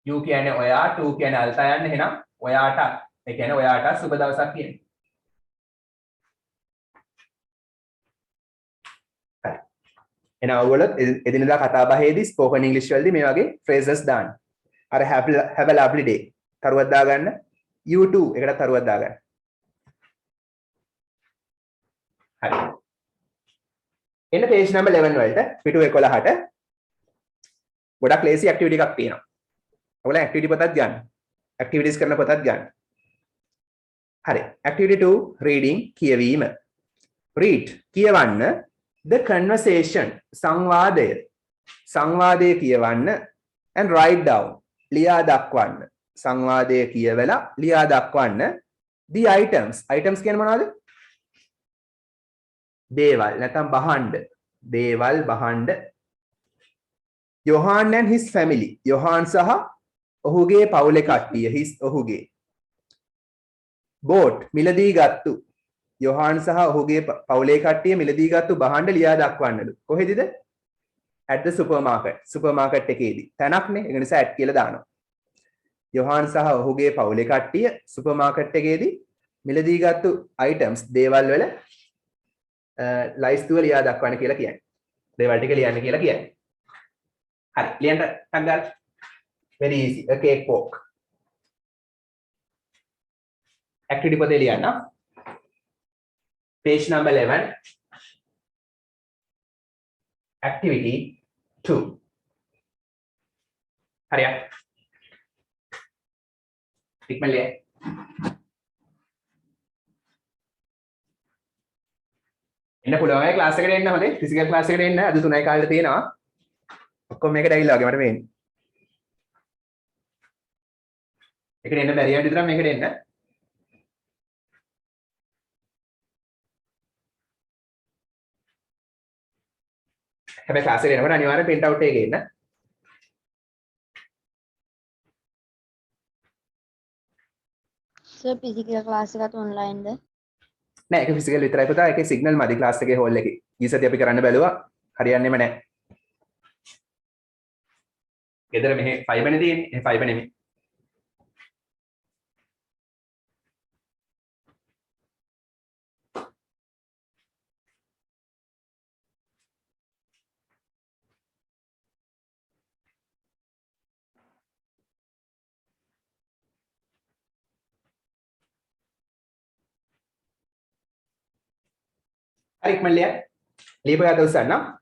you කියන්නේ ඔයා too කියන්නේ අල්තා යන්නේ එහෙනම් ඔයාටත්. ඒ කියන්නේ ඔයාටත් සුබ දවසක් කියන්නේ. හරි. එහෙනම් ඔයගොල්ලෝ එදිනෙදා කතා බහේදී spoken english වලදී මේ වගේ phrases දාන්න. අර have a lovely day තරුවක් දාගන්න. you too එකට තරුවක් දාගන්න. හරි. එන්න page number 11 වලට පිටු 11ට ගොඩක් ලේසි activity එකක් තියෙනවා. ඔයගොල්ලෝ activity පොතක් ගන්න. activities කරන පොතක් ගන්න. හරි. activity 2 reading කියවීම. read කියවන්න the conversation සංවාදය. සංවාදය කියවන්න and write down ලියා දක්වන්න. සංවාදය කියවලා ලියා දක්වන්න the items කියන්නේ මොනවද? දේවල් නැත්නම් බහඬ. දේවල් බහඬ. Johan and his family. Johan සහ ඔහුගේ පවුලේ කට්ටිය. his ඔහුගේ. bought මිලදී ගත්තු. Johan සහ ඔහුගේ පවුලේ කට්ටිය මිලදී ගත්තු බහඬ ලියා දක්වන්නලු. කොහෙදද? at the supermarket. supermarket එකේදී. තැනක්නේ. ඒ නිසා at කියලා දානවා. Johan සහ ඔහුගේ පවුලේ කට්ටිය supermarket එකේදී මිලදී ගත්තු items දේවල් වල ලයිස්තුව ලියා දක්වන්න කියලා කියන්නේ. දේවල් ටික ලියන්න කියලා කියන්නේ. හරි. ලියන්න ටක් ගාලා. very easy. a cake walk. activity පොතේ ලියන්න. page number 11. activity 2. හරියට. ඉක්මන් ලියන්න. එන්න පුළුවන් අය ක්ලාස් එකට එන්න හොඳේ ෆිසිකල් ක්ලාස් එකට එන්න අද 3යි කාලේ තියෙනවා ඔක්කොම මේකට ඇවිල්ලා වගේ මට පේන්නේ එකට එන්න බැරි අය විතරක් මේකට එන්න හැබැයි ක්ලාස් එකට එනකොට අනිවාර්යෙන් print out එකේ එන්න සර් ෆිසිකල් ක්ලාස් එකත් ඔන්ලයින් ද? නෑ ඒක ෆිසිකල් විතරයි පුතා ඒකේ සිග්නල් මදි ක්ලාස් එකේ හෝල් එකේ ඊසති අපි කරන්න බැලුවා හරියන්නේම නෑ ගෙදර මෙහෙ ෆයිබර්නේ තියෙන්නේ. ඒ ෆයිබර් නෙමෙයි. හරි ඉක්මනට ලියන්න. ලියපුවා දවසන්න.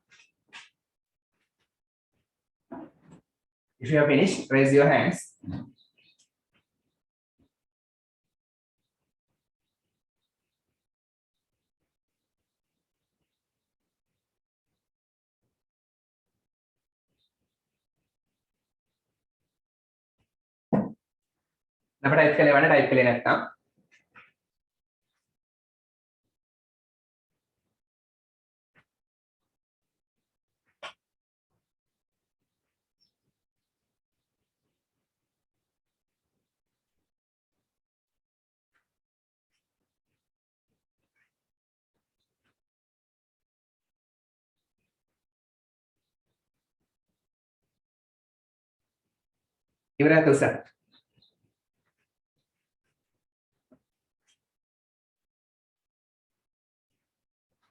If you have finished, raise your hands. අපිට ටයිප් කළේ වань ටයිප් කළේ නැත්නම් ඉවරයි දවසන්න.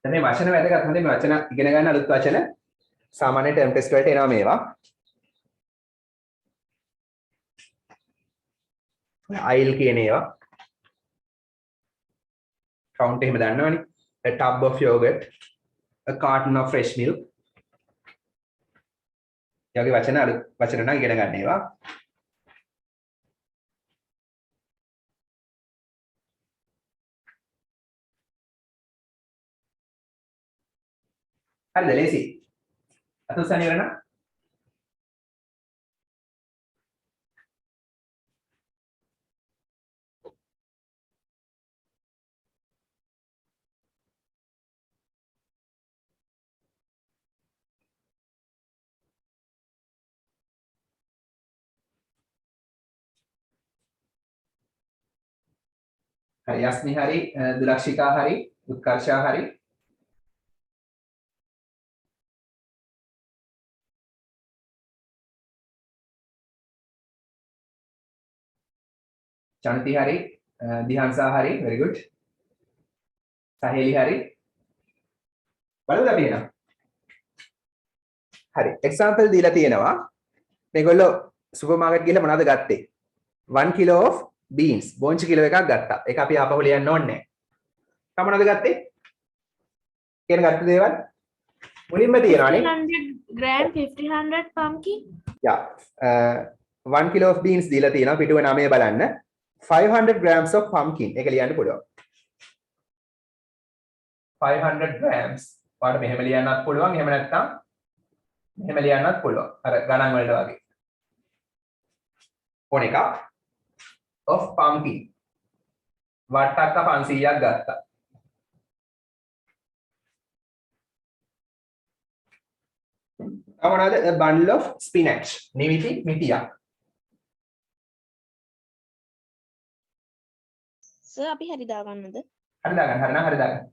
දැන් මේ වචන වැදගත්. හොඳේ මේ වචන ඉගෙන ගන්න අලුත් වචන සාමාන්‍ය ටර්ම් ටෙස්ට් වලට එනවා මේවා. I'll කියන ඒවා. count එහෙම දන්නවනේ. A tub of yogurt, a carton of fresh milk. යෝගේ වචන අලුත් වචන නම් ඉගෙන ගන්න ඒවා. හරිද ලේසි. අතොස්සන් ඉවර නම් හරි යස්මි හරි දුලක්ෂිකා හරි උත්කර්ෂා හරි චන්ති හරි දිහංසා හරි very good සහේලි හරි බලමු අපි එනවා හරි example දීලා තියෙනවා මේගොල්ලෝ සුපර් මාකට් ගිහලා මොනවද ගත්තේ 1 kilo of beans බෝංචි කිලෝ එකක් ගත්තා ඒක අපි ආපහු ලියන්න ඕනේ නැහැ මොනවද ගත්තේ කියන ගත්ත දේවල් මුලින්ම තියෙනවානේ 100 gram 50 pumpkin yeah 1 kilo of beans දීලා තියෙනවා පිටුව 9 බලන්න 500 grams of pumpkin ඒක ලියන්න පුළුවන් 500 grams ඔයාලට මෙහෙම ලියන්නත් පුළුවන් එහෙම නැත්නම් මෙහෙම ලියන්නත් පුළුවන් අර ගණන් වලට වගේ ඕන එක of pumpkin වට්ටක්ක 500ක් ගත්තා මොනවාද a bundle of spinach නිවිති මිටියක් සර් අපි හරි දාගන්නද? හරි දාගන්න හරි නම් හරි දාගන්න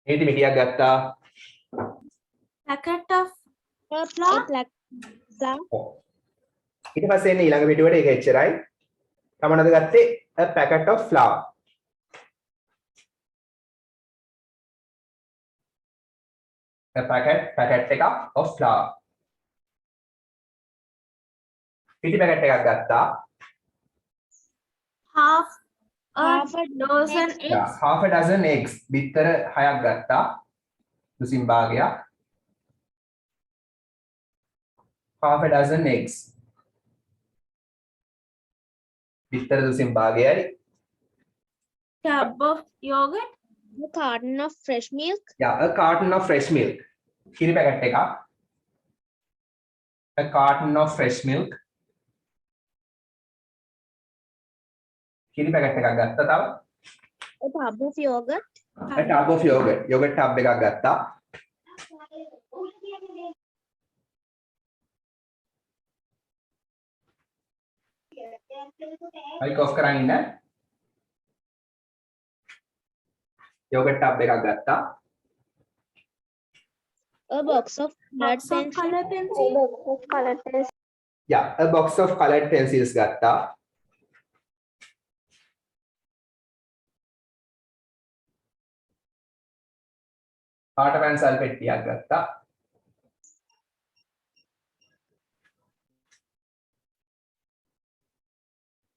නිවිති මිටියක් ගත්තා packet of flour ඊට පස්සේ එන්නේ ඊළඟ පිටුවට ඒක එච්චරයි තමනද ගත්තේ a packet of flour a packet එකක් of flour පිටි packet එකක් ගත්තා half a Half a dozen yeah, eggs half a dozen eggs බිත්තර 6ක් ගත්තා දුසින් භාගයක් half a dozen eggs බිත්තර දුසින් භාගයයි tub of yogurt A carton of fresh milk. yeah a carton of fresh milk කිරි packet එකක් a carton of fresh milk කිරි packet එකක් ගත්තා තව A tub of yogurt. a tub of yogurt tub එකක් ගත්තා mic off කරන් ඉන්න yogurt tub එකක් ගත්තා A box of colored Box of pencils. color pencil. Colored pencils. yeah, a box of colored pencils ගත්තා. පාට පැන්සල් පෙට්ටියක් ගත්තා.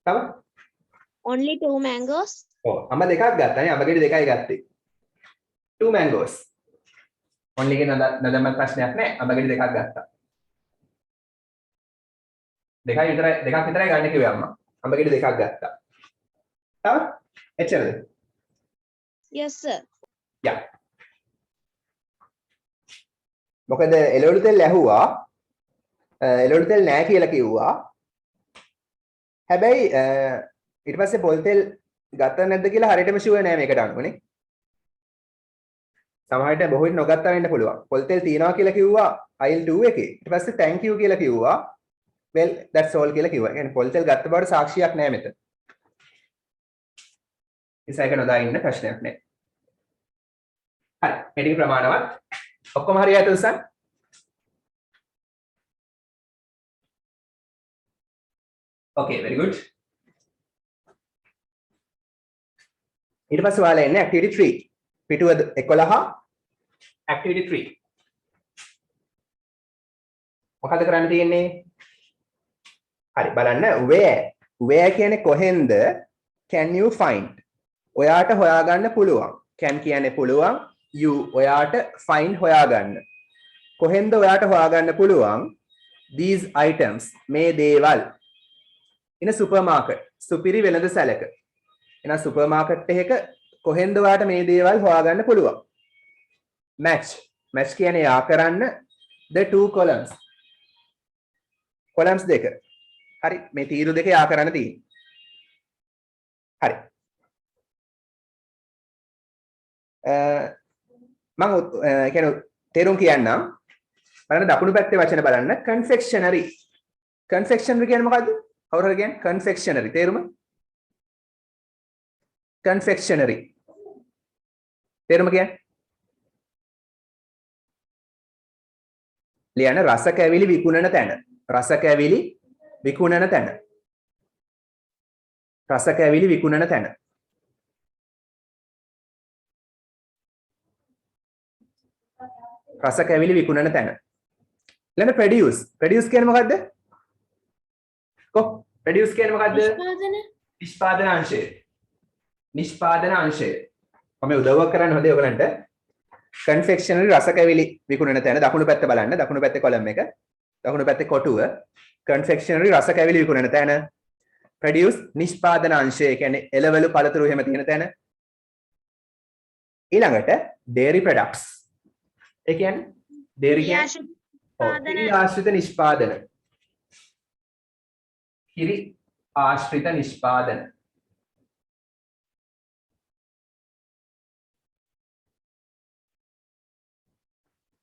තව Only 2 mangoes. ඔව් අඹ දෙකක් ගත්තා නේ. අඹ ගෙඩි දෙකයි ගත්තේ. 2 mangoes. only කියන නදම්ම ප්‍රශ්නයක් නෑ. අඹ ගෙඩි දෙකක් ගත්තා. දෙකක් විතරයි ගන්න කිව්වේ අම්මා. අඹ ගෙඩි දෙකක් ගත්තා. තව එච්චරද? Yes, sir. yeah. මොකද එළවලු තෙල් ඇහුවා. එළවලු තෙල් නෑ කියලා කිව්වා. හැබැයි ඊට පස්සේ පොල් තෙල් ගත්ත නැද්ද කියලා හරියටම ෂුවර් නෑ මේකට අනුවනේ. සමහර විට බොහෝ විට නොගත්තා වෙන්න පුළුවන්. පොල් තෙල් තියනවා කියලා කිව්වා අයිල් 2 එකේ. ඊට පස්සේ thank you කියලා කිව්වා. well that's all කියලා කිව්වා. يعني පොල් තෙල් ගත්ත බවට සාක්ෂියක් නෑ මෙතන. ඉතින් ඒක නොදා ඉන්න ප්‍රශ්නයක් නෑ. හරි. මේ ටික ප්‍රමාණවත්. ඔක්කොම හරියට උසන්. okay very good. ඊට පස්සේ ඔයාලා එන්නේ activity 3. පිටුව 11 activity 3. මොකද කරන්න තියෙන්නේ? හරි බලන්න where කියන්නේ කොහෙන්ද can you find ඔයාට හොයාගන්න පුළුවන්. can කියන්නේ පුළුවන්, you ඔයාට find හොයාගන්න. කොහෙන්ද ඔයාට හොයාගන්න පුළුවන් these items මේ දේවල් in a supermarket සුපිරි වෙළඳ සැලක. එහෙනම් සුපර්මාකට් එකක කොහෙන්ද ඔයාට මේ දේවල් හොයාගන්න පුළුවන්? match කියන්නේ යා කරන්න the two columns. columns දෙක. හරි මේ තීරු දෙක යා කරන්න තියෙන්නේ. හරි. මම කියන තේරුම් කියන්නම්. බලන්න දකුණු පැත්තේ වචන බලන්න confectionery. confectionery කියන්නේ මොකද්ද? කවුරු හරි කියන්නේ confectionery තේරුම? confectionery තේරුම කියන්නේ? ලියන්න රස කැවිලි විකුණන තැන. රස කැවිලි විකුණන තැන. රස කැවිලි විකුණන තැන. රස කැවිලි විකුණන තැන. ඊළඟ produce. produce කියන්නේ මොකද්ද? produce කියන්නේ මොකද්ද? නිෂ්පාදන අංශය. නිෂ්පාදන අංශය. මම උදව්වක් කරන්න හොඳේ ඔයගලන්ට. confectionery රස කැවිලි විකුණන තැන දකුණු පැත්ත බලන්න. දකුණු පැත්තේ කොලම් එක. දකුණු පැත්තේ කොටුව. confectionery රස කැවිලි විකුණන තැන. produce නිෂ්පාදන අංශය කියන්නේ එළවලු පළතුරු එහෙම තියෙන තැන. ඊළඟට dairy products. ඒ කියන්නේ dairy කියන්නේ ආශ්‍රිත නිෂ්පාදන. කිරි ආශ්‍රිත නිෂ්පාදන.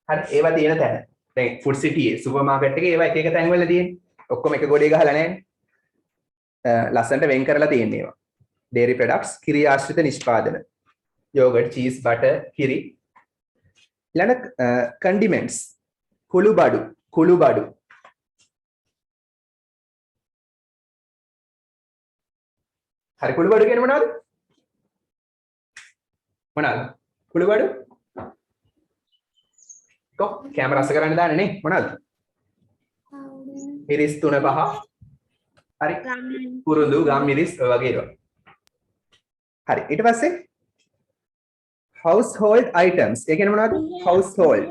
හරි ඒවා තියෙන තැන. දැන් ෆුඩ් සිටියේ සුපර් මාකට් එකේ ඒවා එක එක තැන් වල තියෙන්නේ. ඔක්කොම එක ගොඩේ ගහලා නැහැ. ලස්සනට වෙන් කරලා තියෙන්නේ ඒවා. dairy products කිරි ආශ්‍රිත නිෂ්පාදන. yogurt, cheese, butter, කිරි. ඊළඟ condiments කුළුබඩු. කුළුබඩු. හරි කුළුබඩු කියන්නේ මොනවද? මොනවාද? කුළුබඩු කැමරා රස කරන්න දාන්නේ නේ මොනවාද? මිරිස් 3-5 හරි කුරුඳු ගම් මිරිස් ඔය වගේ ඒවා. හරි ඊට පස්සේ household items ඒ කියන්නේ මොනවද? household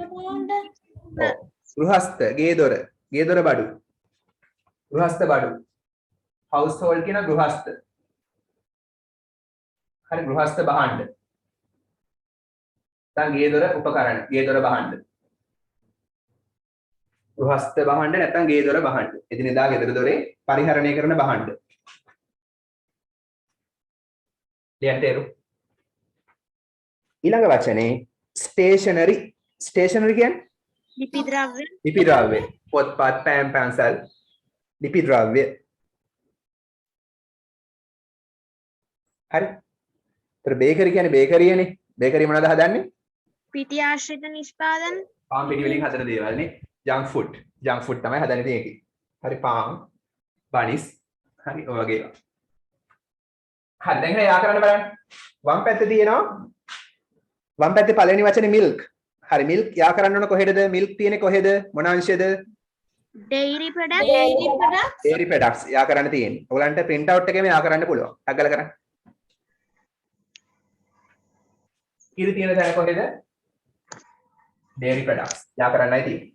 ගෘහස්ත ගේදොර බඩු ගෘහස්ත බඩු household කියන ගෘහස්ත හරි ගෘහස්ත භාණ්ඩ නැත්නම් ගේදොර උපකරණ ගේදොර භාණ්ඩ ගෘහස්ත භාණ්ඩ නැත්නම් ගේදොර භාණ්ඩ එදිනෙදා ගෙදර දොරේ පරිහරණය කරන භාණ්ඩ ලියන්න තේරු ඊළඟ වචනේ stationery කියන්නේ ලිපි ද්‍රව්‍ය පොත්පත් පෑන් පැන්සල් ලිපි ද්‍රව්‍ය හරි ඒතර බේකරි කියන්නේ බේකරියනේ බේකරි මොනවද හදන්නේ පිටි ආශ්‍රිත නිෂ්පාදන පාන් පිටි වලින් හදන දේවල් නේ. Junk food. ජංක් ෆුඩ් තමයි හදන්නේ තියෙන්නේ. හරි පාන්, බනිස්, හරි ඔය වගේ ඒවා. හරි දැන් එහෙනම් යා කරන්න බලන්න. වම් පැත්තේ තියෙනවා වම් පැත්තේ පළවෙනි වචනේ milk. හරි milk යා කරන්න ඕන කොහෙද? milk තියෙන්නේ කොහෙද? මොන අංශයේද? dairy product. Dairy products. dairy products යා කරන්න තියෙන්නේ. ඔයගලන්ට print out එකේම යා කරන්න පුළුවන්. ටග්ගල කරන්න. කිරි තියෙන තැන කොහෙද? dairy products යා කරන්නයි තියෙන්නේ.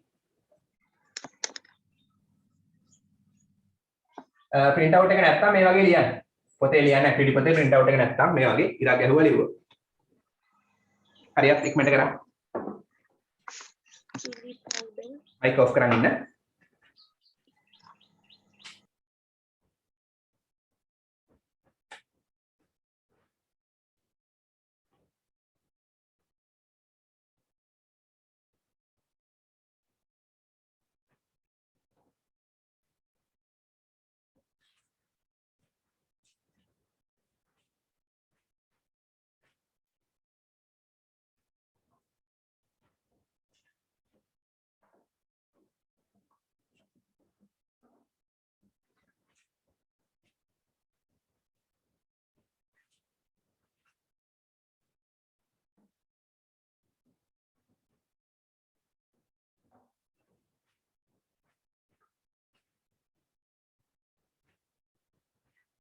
print out එක නැත්තම් මේ වගේ ලියන්න. පොතේ ලියන්න activity පොතේ print out එක නැත්තම් මේ වගේ ඉරක් ගැහුවා ලියුවා. හරියට ඉක්මනට කරා. chili powder. mic off කරන් ඉන්න.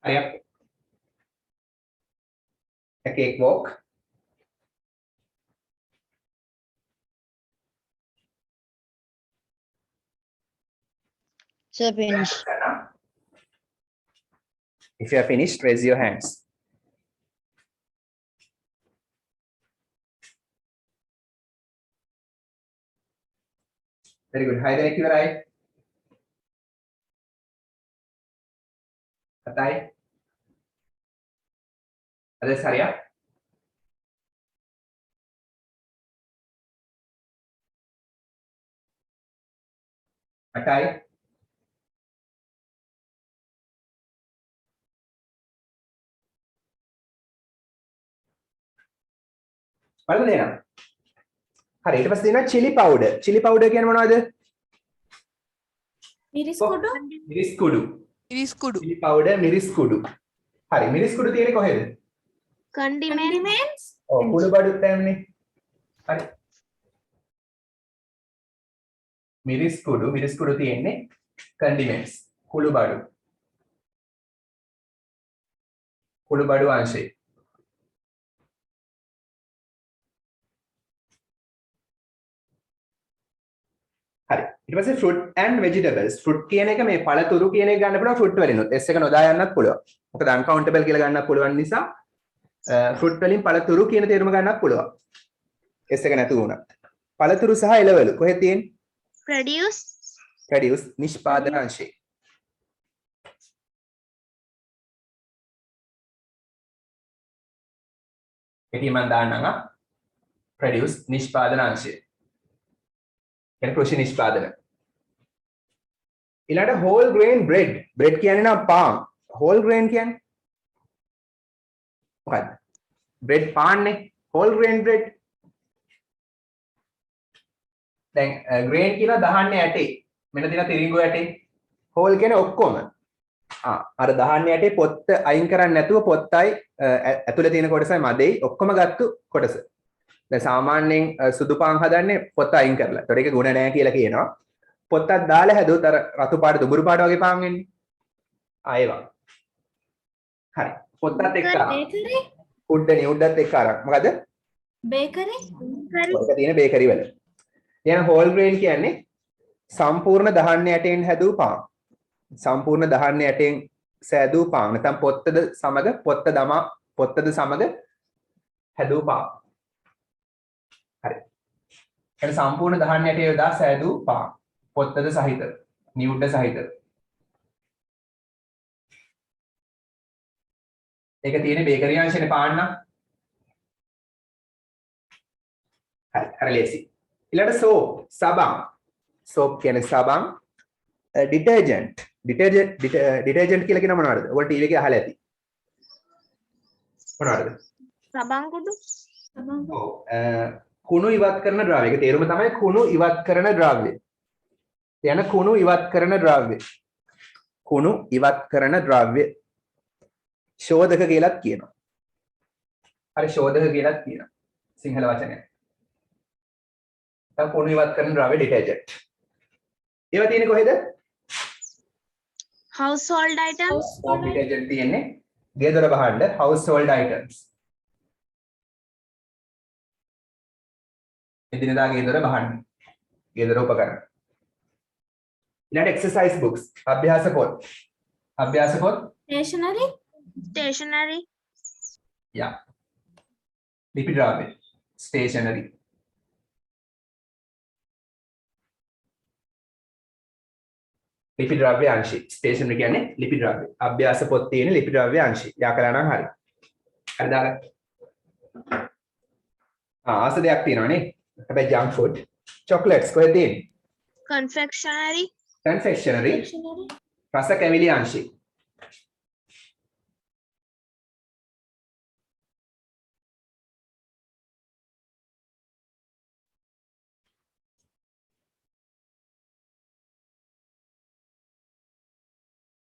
hariya a cake walk. So finish. If you are finished, raise your hands. Very good. Hi there, Kivarai. Atai. Others, hurry up. Atai. බලන්න දෙනවා. හරි ඊට පස්සේ දෙනවා chili powder. Chili powder කියන්නේ මොනවද? Miris kudu. මිරිස් කුඩු. Miris kudu. chili powder මිරිස් කුඩු. හරි මිරිස් කුඩු තියෙන්නේ කොහෙද? Condiments. ඔව් කුඩු බඩුත් තැන්නේ. හරි. මිරිස් කුඩු තියෙන්නේ condiments. කුඩු බඩු. කුඩු බඩු අංශේ. හරි ඊට පස්සේ fruit and vegetables fruit කියන එක මේ පළතුරු කියන එක ගන්න පුළුවන් fruit වලිනුත් s එක නොදා යන්නත් පුළුවන් මොකද uncountable කියලා ගන්නත් පුළුවන් නිසා fruit වලින් පළතුරු කියන තේරුම ගන්නත් පුළුවන් s එක නැතු වුණා පළතුරු සහ එළවලු කොහෙද තියෙන්නේ produce නිෂ්පාදන අංශේ එටි මන් දාන්නම් produce නිෂ්පාදන අංශේ කෘෂි නිෂ්පාදන ඊළඟට whole grain bread කියන්නේ නම් පාන් whole grain කියන්නේ මොකක්ද bread පාන්නේ whole grain bread දැන් grain කියන දහන්නේ ඇටේ මෙන්න තියෙන තිරිඟු ඇටේ whole කියන්නේ ඔක්කොම අර දහන්නේ ඇටේ පොත්ත අයින් කරන්නේ නැතුව පොත්තයි ඇතුලේ තියෙන කොටසයි මදෙයි ඔක්කොම ගත්තු කොටස දැන් සාමාන්‍යයෙන් සුදු පාන් හදන්නේ පොත්ත අයින් කරලා. ඒතකොට ඒක ගුණ නැහැ කියලා කියනවා. පොත්තක් දාලා හැදුවොත් අර රතු පාට දුඹුරු පාට වගේ පාන් වෙන්නේ. ඒවා. හරි. පොත්තත් එක්ක Bakery. උඩත් එක්ක අරන්. මොකද? Bakery. ඔක තියෙන බේකරි වල. කියන whole grain කියන්නේ සම්පූර්ණ ධාන්‍ය ඇටෙන් හැදූ පාන්. සම්පූර්ණ ධාන්‍ය ඇටෙන් සෑදූ පාන්. නැත්නම් පොත්තද සමග හැදූ පාන්. හරි. එන සම්පූර්ණ ධාන්‍ය ඇටේ යොදා සෑදූ පාන්. පොත්තද සහිත, නියුඩ සහිත. ඒක තියෙන්නේ බේකරි අංශනේ පාන් නම්. හරි ලේසි. ඊළඟට soap, සබන්. soap කියන්නේ සබන්. detergent කියලා කියන මොනවද? ඔයාලා ටීවී එකේ අහලා ඇති. මොනවද? සබන් කුඩු. ඔව් කුණු ඉවත් කරන ද්‍රව්‍ය. ඒක තේරුම තමයි කුණු ඉවත් කරන ද්‍රව්‍ය. යන කුණු ඉවත් කරන ද්‍රව්‍ය. කුණු ඉවත් කරන ද්‍රව්‍ය. ශෝධක කියලාත් කියනවා. හරි ශෝධක කියලාත් කියනවා. සිංහල වචනය. තව කුණු ඉවත් කරන ද්‍රව්‍ය ඩිටර්ජන්ට්. ඒවා තියෙන්නේ කොහෙද? household items. ඩිටර්ජන්ට් තියෙන්නේ ගෙදර බහන්න household items. එදිනදා ගෙදර බහන්න. ගෙදර උපකරණ. ඊළඟ exercise books අභ්‍යාස පොත්. අභ්‍යාස පොත් Stationery. යා. ලිපි ද්‍රව්‍ය stationery. ලිපි ද්‍රව්‍ය අංශي stationery කියන්නේ ලිපි ද්‍රව්‍ය. අභ්‍යාස පොත් තියෙන ලිපි ද්‍රව්‍ය අංශي. යා කළා නම් හරි. හරි දාලා. ආස දෙයක් තියෙනවා නේ. හැබැයි junk food. chocolates කොහෙද තියෙන්නේ? Confectionery. confectionery රස කැවිලි අංශي.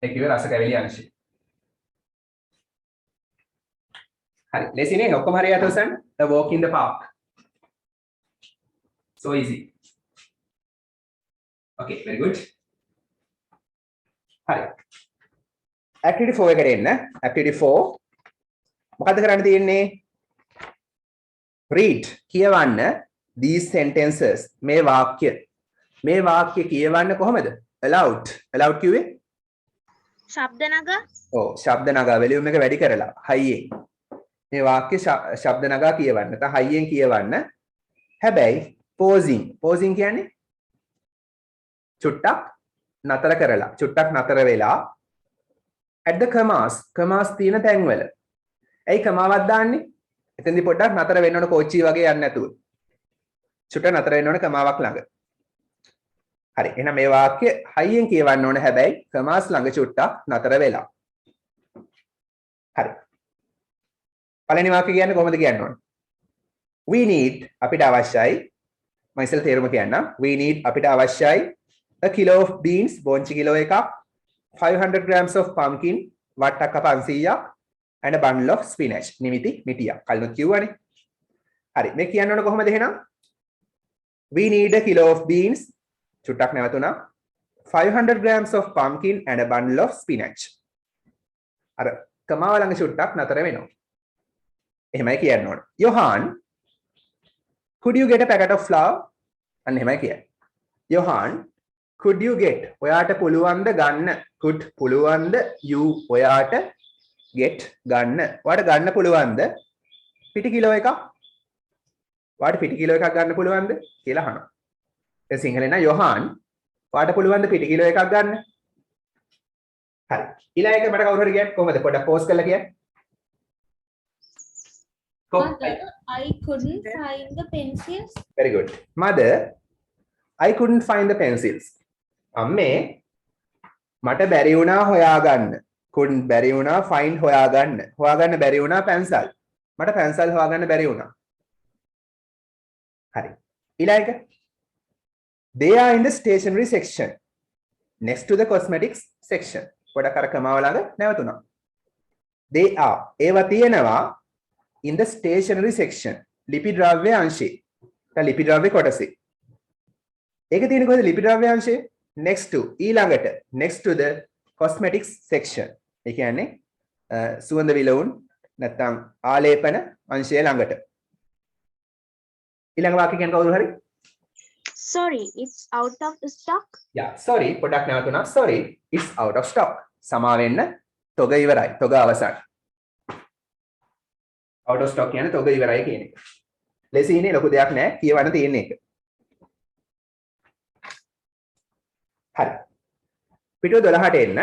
ඒ කිව්වේ රස කැවිලි අංශي. හරි. ලෙසිනේ ඔක්කොම හරියට උසන්න. The walk in the park. So easy. Okay, very good. හරි. activity 4 එකට එන්න. activity 4 මොකද කරන්න තියෙන්නේ? read කියවන්න these sentences මේ වාක්‍ය. මේ වාක්‍ය කියවන්න කොහමද? aloud. aloud කිව්වේ? ශබ්ද නගා. ඔව් ශබ්ද නගා වොලියුම් එක වැඩි කරලා හයියෙන්. මේ වාක්‍ය ශබ්ද නගා කියවන්න. නැත්නම් හයියෙන් කියවන්න. හැබැයි pausing කියන්නේ චුට්ටක් නතර කරලා චුට්ටක් නතර වෙලා at the commas තියෙන තැන්වල. ඇයි කමාවක් දාන්නේ? එතෙන්දී පොඩ්ඩක් නතර වෙන්න ඕන කෝච්චි වගේ යන්නේ නැතුව. චුට්ට නතර වෙන්න ඕන කමාවක් ළඟ. හරි. එහෙනම් මේ වාක්‍ය හයියෙන් කියවන්න ඕන හැබැයි commas ළඟ චුට්ටක් නතර වෙලා. හරි. පළවෙනි වාක්‍ය කියන්නේ කොහොමද කියන්න ඕන? We need අපිට අවශ්‍යයි. මම ඉස්සෙල්ලා තේරුම කියන්නම්. We need අපිට අවශ්‍යයි a kilo of beans බෝංචි කිලෝ එකක් 500 grams of pumpkin වට්ටක්ක 500ක් and a bundle of spinach නිමිති මිටියක් කලිනුත් කිව්වනේ. හරි මේ කියන්න ඕන කොහොමද එහෙනම්? We need a kilo of beans චුට්ටක් නැවතුණා 500 grams of pumpkin and a bundle of spinach. අර කමාව ළඟ චුට්ටක් නතර වෙනවා. එහෙමයි කියන්න ඕන. Johan could you get a packet of flour? අන්න එහෙමයි කියන්නේ. Johan could you get ඔයාට පුළුවන්ද ගන්න? could පුළුවන්ද you ඔයාට get ගන්න? ඔයාට ගන්න පුළුවන්ද පිටි කිලෝ එකක්? ඔයාට පිටි කිලෝ එකක් ගන්න පුළුවන්ද කියලා අහනවා. ඒ සිංහලෙන් නම් Johan ඔයාට පුළුවන්ද පිටි කිලෝ එකක් ගන්න? හරි. ඊළඟ එක මට කවුරු හරි කියන්නේ කොහමද? පොඩ්ඩක් පෝස් කරලා කියන්න. Mother, I couldn't find the pencils. Very good. Mother, I couldn't find the pencils. අම්මේ මට බැරි වුණා හොයාගන්න. couldn't බැරි වුණා find හොයාගන්න. හොයාගන්න බැරි වුණා පැන්සල්. මට පැන්සල් හොයාගන්න බැරි වුණා. හරි. ඊළඟ They are in the stationery section next to the cosmetics section. පොඩක් අර කමාව ළඟ නැවතුණා. They are ඒවා තියෙනවා in the stationery section ලිපි ද්‍රව්‍ය අංශේ. දැන් ලිපි ද්‍රව්‍ය කොටසේ. ඒක තියෙන්නේ කොහෙද ලිපි ද්‍රව්‍ය අංශේ? next to ඊළඟට next to the cosmetics section. ඒ කියන්නේ සුවඳ විලවුන් නැත්නම් ආලේපන අංශය ළඟට. ඊළඟ වාක්‍ය කියන්නේ කවුරු හරි? Sorry, it's out of stock. Yeah, sorry පොඩක් නැවතුණා. sorry it's out of stock. සමා වෙන්න තොග ඉවරයි. තොග අවසන්. out of stock කියන්නේ තොග ඉවරයි කියන එක. ලෙසිනේ ලොකු දෙයක් නෑ කියවන්න තියෙන එක. හරි. පිටුව 12ට එන්න.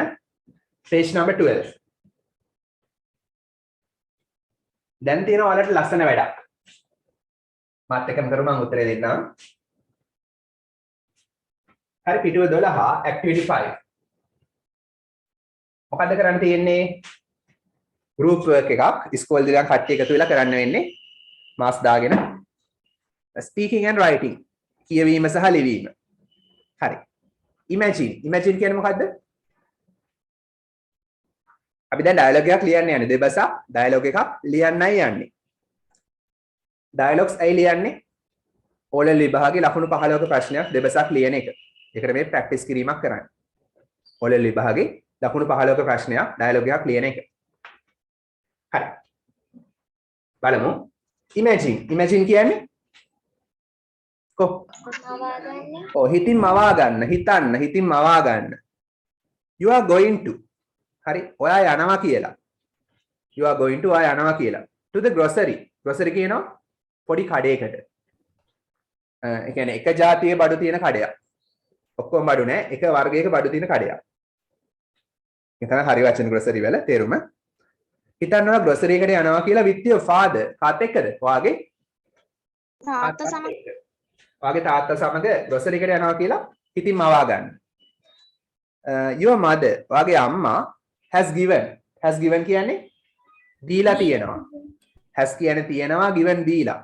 page number 12. දැන් තියෙනවා ඔයාලට ලස්සන වැඩක්. මාත් එක්කම කරමු මම උත්තරේ දෙන්නම්. හරි පිටුව 12 activity 5. මොකද්ද කරන්න තියෙන්නේ? group work එකක් ඉස්කෝලේ දී කට්ටිය එකතු වෙලා කරන්න වෙන්නේ. මාස් දාගෙන speaking and writing. කියවීම සහ ලිවීම. හරි. imagine කියන්නේ මොකද්ද? අපි දැන් ඩයලොග් එකක් ලියන්න යන්නේ. දෙබසක් ඩයලොග් එකක් ලියන්නයි යන්නේ. ඩයලොග්ස් ඇයි ලියන්නේ? ඕලෙවල් විභාගයේ ලකුණු 15ක ප්‍රශ්නයක් දෙබසක් ලියන එක. ඒකට මේ ප්‍රැක්ටිස් කිරීමක් කරන්නේ. ඕලෙවල් විභාගයේ ලකුණු 15ක ප්‍රශ්නයක් ඩයලොග් එකක් ලියන එක. හරි. බලමු. imagine කියන්නේ හිතින් මවා ගන්න, හිතින් මවා ගන්න. You are going to. හරි. ඔයා යනවා කියලා. You are going to ඔයා යනවා කියලා. To the grocery. grocery කියනවා පොඩි කඩේකට. ඒ කියන්නේ එක જાතියේ බඩු තියෙන කඩයක්. ඔක්කොම බඩු නෑ. එක වර්ගයක බඩු තියෙන කඩයක්. ඒ තමයි හරි වචන grocery වල තේරුම. හිතන්නවා grocery එකට යනවා කියලා with your father. කාත් එක්කද? ඔයාගේ තාත්තා සමග. ඔයාගේ තාත්තා සමග grocery එකට යනවා කියලා හිතින් මවා ගන්න. Your mother. ඔයාගේ අම්මා has given කියන්නේ දීලා තියෙනවා. has කියන්නේ තියෙනවා, given දීලා.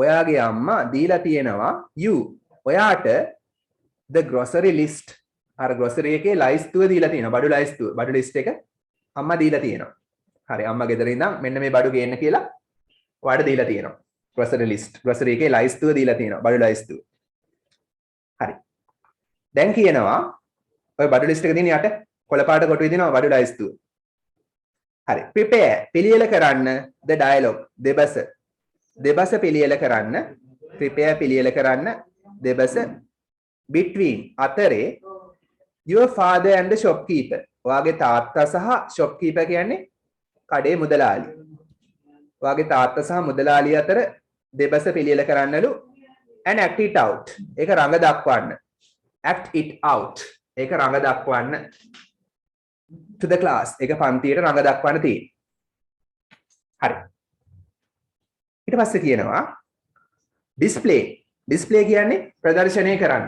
ඔයාගේ අම්මා දීලා තියෙනවා you ඔයාට the grocery list. අර grocery එකේ ලයිස්තුව දීලා තියෙනවා. බඩු ලයිස්තුව. බඩු list එක අම්මා දීලා තියෙනවා. හරි. අම්මා ගෙදර ඉඳන් මෙන්න මේ බඩු ගේන්න කියලා ඔයාට දීලා තියෙනවා. grocery list. grocery එකේ ලයිස්තුව දීලා තියෙනවා. බඩු ලයිස්තුව. හරි. දැන් කියනවා ඔය බඩු list එක දින යට කොළ පාට කොටුවේ දෙනවා බඩු ලයිස්තුව. හරි. prepare පිළියෙල කරන්න the dialogue දෙබස. දෙබස පිළියෙල කරන්න prepare පිළියෙල කරන්න දෙබස between අතරේ your father and the shopkeeper. ඔයාගේ තාත්තා සහ shopkeeper කියන්නේ කඩේ මුදලාලි. ඔයාගේ තාත්තා සහ මුදලාලි අතර දෙබස පිළියෙල කරන්නලු and act it out. ඒක රඟ දක්වන්න. act it out. ඒක රඟ දක්වන්න. to the class. ඒක පන්තියට රඟ දක්වන්න තියෙන්නේ. හරි. ඊට පස්සේ කියනවා display කියන්නේ ප්‍රදර්ශනය කරන්න.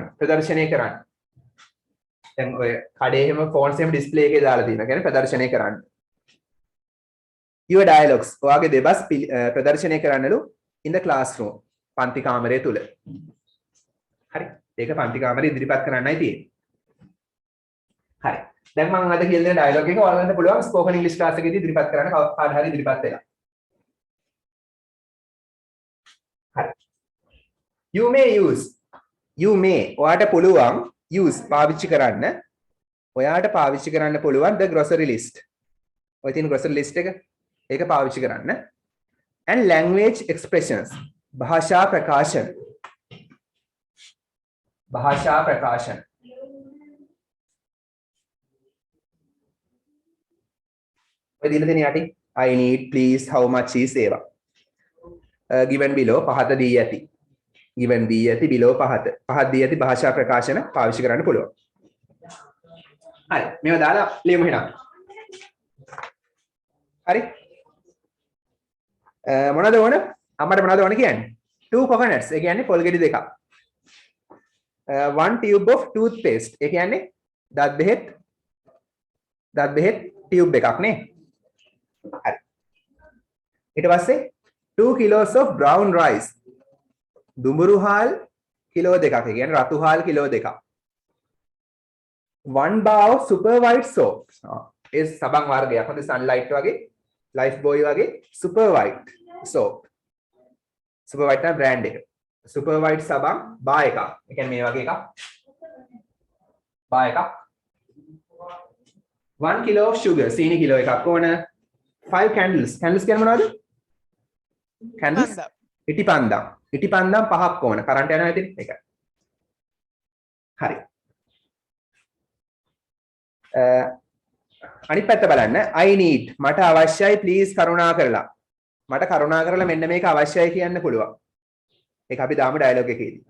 දැන් ඔය කඩේ හැම ෆෝන්ස් එහෙම ඩිස්ප්ලේ එකේ දාලා තියෙනවා. කියන්නේ ප්‍රදර්ශනය කරන්න. your dialogues ඔයාගේ දෙබස් ප්‍රදර්ශනය කරන්නලු in the classroom. පන්ති කාමරය තුල. හරි. ඒක පන්ති කාමරේ ඉදිරිපත් කරන්නයි තියෙන්නේ. හරි. දැන් මම අද කියලා දෙන ඩයලොග් එක ඔයාලන්ට පුළුවන් ස්පෝකන් ඉංග්‍රීසි ක්ලාස් එකේදී ඉදිරිපත් කරන්න කාට හරි ඉදිරිපත් වෙලා. හරි. You may ඔයාට පුළුවන් use පාවිච්චි කරන්න. ඔයාට පාවිච්චි කරන්න පුළුවන් the grocery list. ඔය තියෙන grocery list එක ඒක පාවිච්චි කරන්න. And language expressions භාෂා ප්‍රකාශන. ඔය දින දෙන යටි I need please how much is ඒවා. given below පහත දී ඇති. given දී ඇති below පහත. පහත දී ඇති භාෂා ප්‍රකාශන පාවිච්චි කරන්න පුළුවන්. හරි. මේවා දාලා ලියමු එහෙනම්. හරි. මොනවද ඕන? අම්මට මොනවද ඕන කියන්නේ? 2 coconuts. ඒ කියන්නේ පොල් ගෙඩි දෙකක්. 1 tube of toothpaste. ඒ කියන්නේ දත් බෙහෙත් tube එකක් නේ. හරි. ඊට පස්සේ 2 kilos of brown rice. දුඹුරු හාල් කිලෝ දෙකක්. ඒ කියන්නේ රතු හාල් කිලෝ දෙකක්. 1 bar of super white soap. ඒ සබන් වර්ගයක්. හොඳ sunlight වගේ, life boy වගේ super white soap. super white නා brand එක. super white සබන් bar එකක්. ඒ කියන්නේ මේ වගේ එකක්. bar එකක්. 1 kilo of sugar. සීනි කිලෝ එකක් ඕන. 5 candles. candles කියන්නේ මොනවද? candles. ඉටිපන්දම් පහක් ඕන. කරන්ට් යනවා ඇතින් ඒක. හරි. අනිත් පැත්ත බලන්න. I need මට අවශ්‍යයි please කරුණා කරලා. මට කරුණා කරලා මෙන්න මේක අවශ්‍යයි කියන්න පුළුවන්. ඒක අපි දාමු ඩයලොග් එකේදී.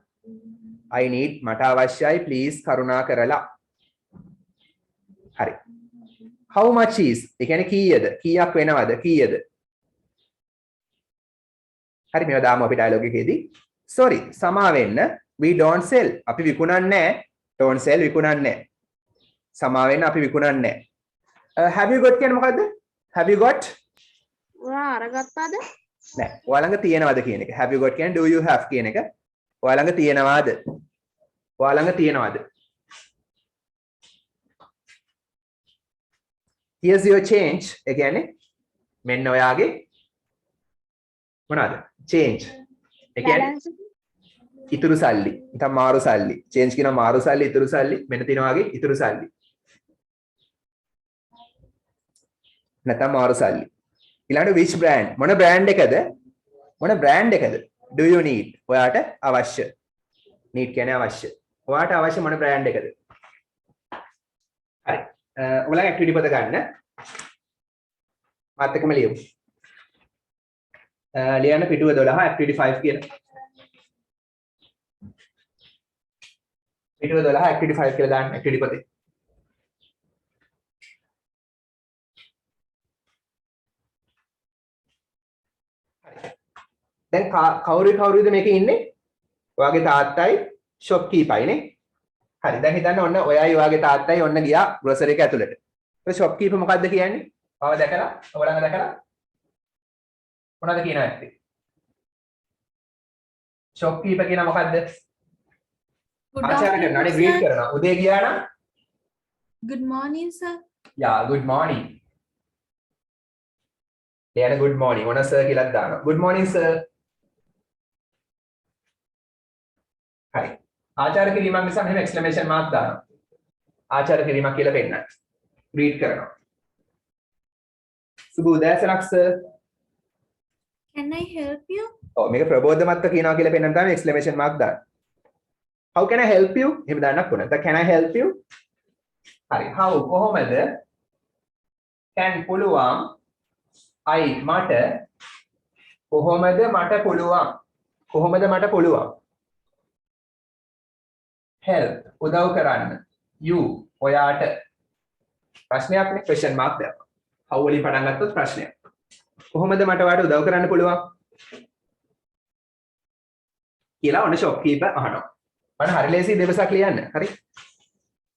I need මට අවශ්‍යයි please කරුණා කරලා. හරි. How much is ඒ කියන්නේ කීයද? කීයක් වෙනවද? කීයද? හරි මේවා දාමු අපි ඩයලොග් එකේදී. sorry සමා වෙන්න we don't sell. අපි විකුණන්නේ නැහැ. don't sell විකුණන්නේ නැහැ. සමා වෙන්න අපි විකුණන්නේ නැහැ. have you got කියන්නේ මොකද්ද? have you got? ඔයා අරගත්තාද? නෑ. ඔයා ළඟ තියෙනවද කියන එක. Have you got කියන්නේ do you have කියන එක. ඔයා ළඟ තියෙනවද? ඔයා ළඟ තියෙනවද? Here's your change. ඒ කියන්නේ මෙන්න ඔයාගේ මොනවාද? change. ඒ කියන්නේ balance ඉතුරු සල්ලි. නැත්නම් මාරු සල්ලි. change කියන මාරු සල්ලි ඉතුරු සල්ලි මෙන්න තියෙනවා වගේ ඉතුරු සල්ලි. නැත්නම් මාරු සල්ලි. ඊළඟට which brand? මොන brand එකද? මොන brand එකද? Do you need? ඔයාට අවශ්‍ය. need කියන්නේ අවශ්‍ය. ඔයාට අවශ්‍ය මොන brand එකද? හරි. ඔයාලා activity පොත ගන්න. මාත් එක්කම ලියමු. ලියන්න පිටුව 12 activity 5 කියන. පිටුව 12 activity 5 කියලා දාන්න activity පොතේ. දැන් කවුරුද මේකේ ඉන්නේ? ඔයාගේ තාත්තයි shop keeper නේ. හරි. දැන් හිතන්න ඔන්න ඔයයි ඔයාගේ තාත්තයි ඔන්න ගියා grocery එක ඇතුළට. ඒ shop keeper මොකද්ද කියන්නේ? ඔයාව දැකලා, ඔයාලඟ දැකලා මොනවද කියනවා ඇත්තේ? shop keeper කියන මොකද්ද? ආචාර කරනවා නේ greet කරනවා. උදේ ගියා නම් Good morning, sir. yeah good morning. ලියන good morning. ඕන sir කියලා දානවා. good morning sir. හරි. ආචාර කිරීමක් නිසා මෙහෙම exclamation mark දානවා. ආචාර කිරීමක් කියලා පෙන්නන්න. greet කරනවා. සුබ උදෑසනක් sir. Can I help you? ඔව් මේක ප්‍රබෝධමත්ව කියනවා කියලා පෙන්නන්න තමයි exclamation mark දාන්න. How can I help you? එහෙම දාන්නත් ඕන. නැත්නම් can I help you? හරි. how කොහොමද? can පුළුවන් I මට කොහොමද මට පුළුවන්? කොහොමද මට පුළුවන්? help උදව් කරන්න. you ඔයාට ප්‍රශ්නයක්නේ question mark දාන්න. how වලින් පටන් ගත්තොත් ප්‍රශ්නයක්. කොහොමද මට ඔයාට උදව් කරන්න පුළුවන්? කියලා ඔන්න shop keeper අහනවා. මම හරි ලේසි දෙබසක් ලියන්න. හරි.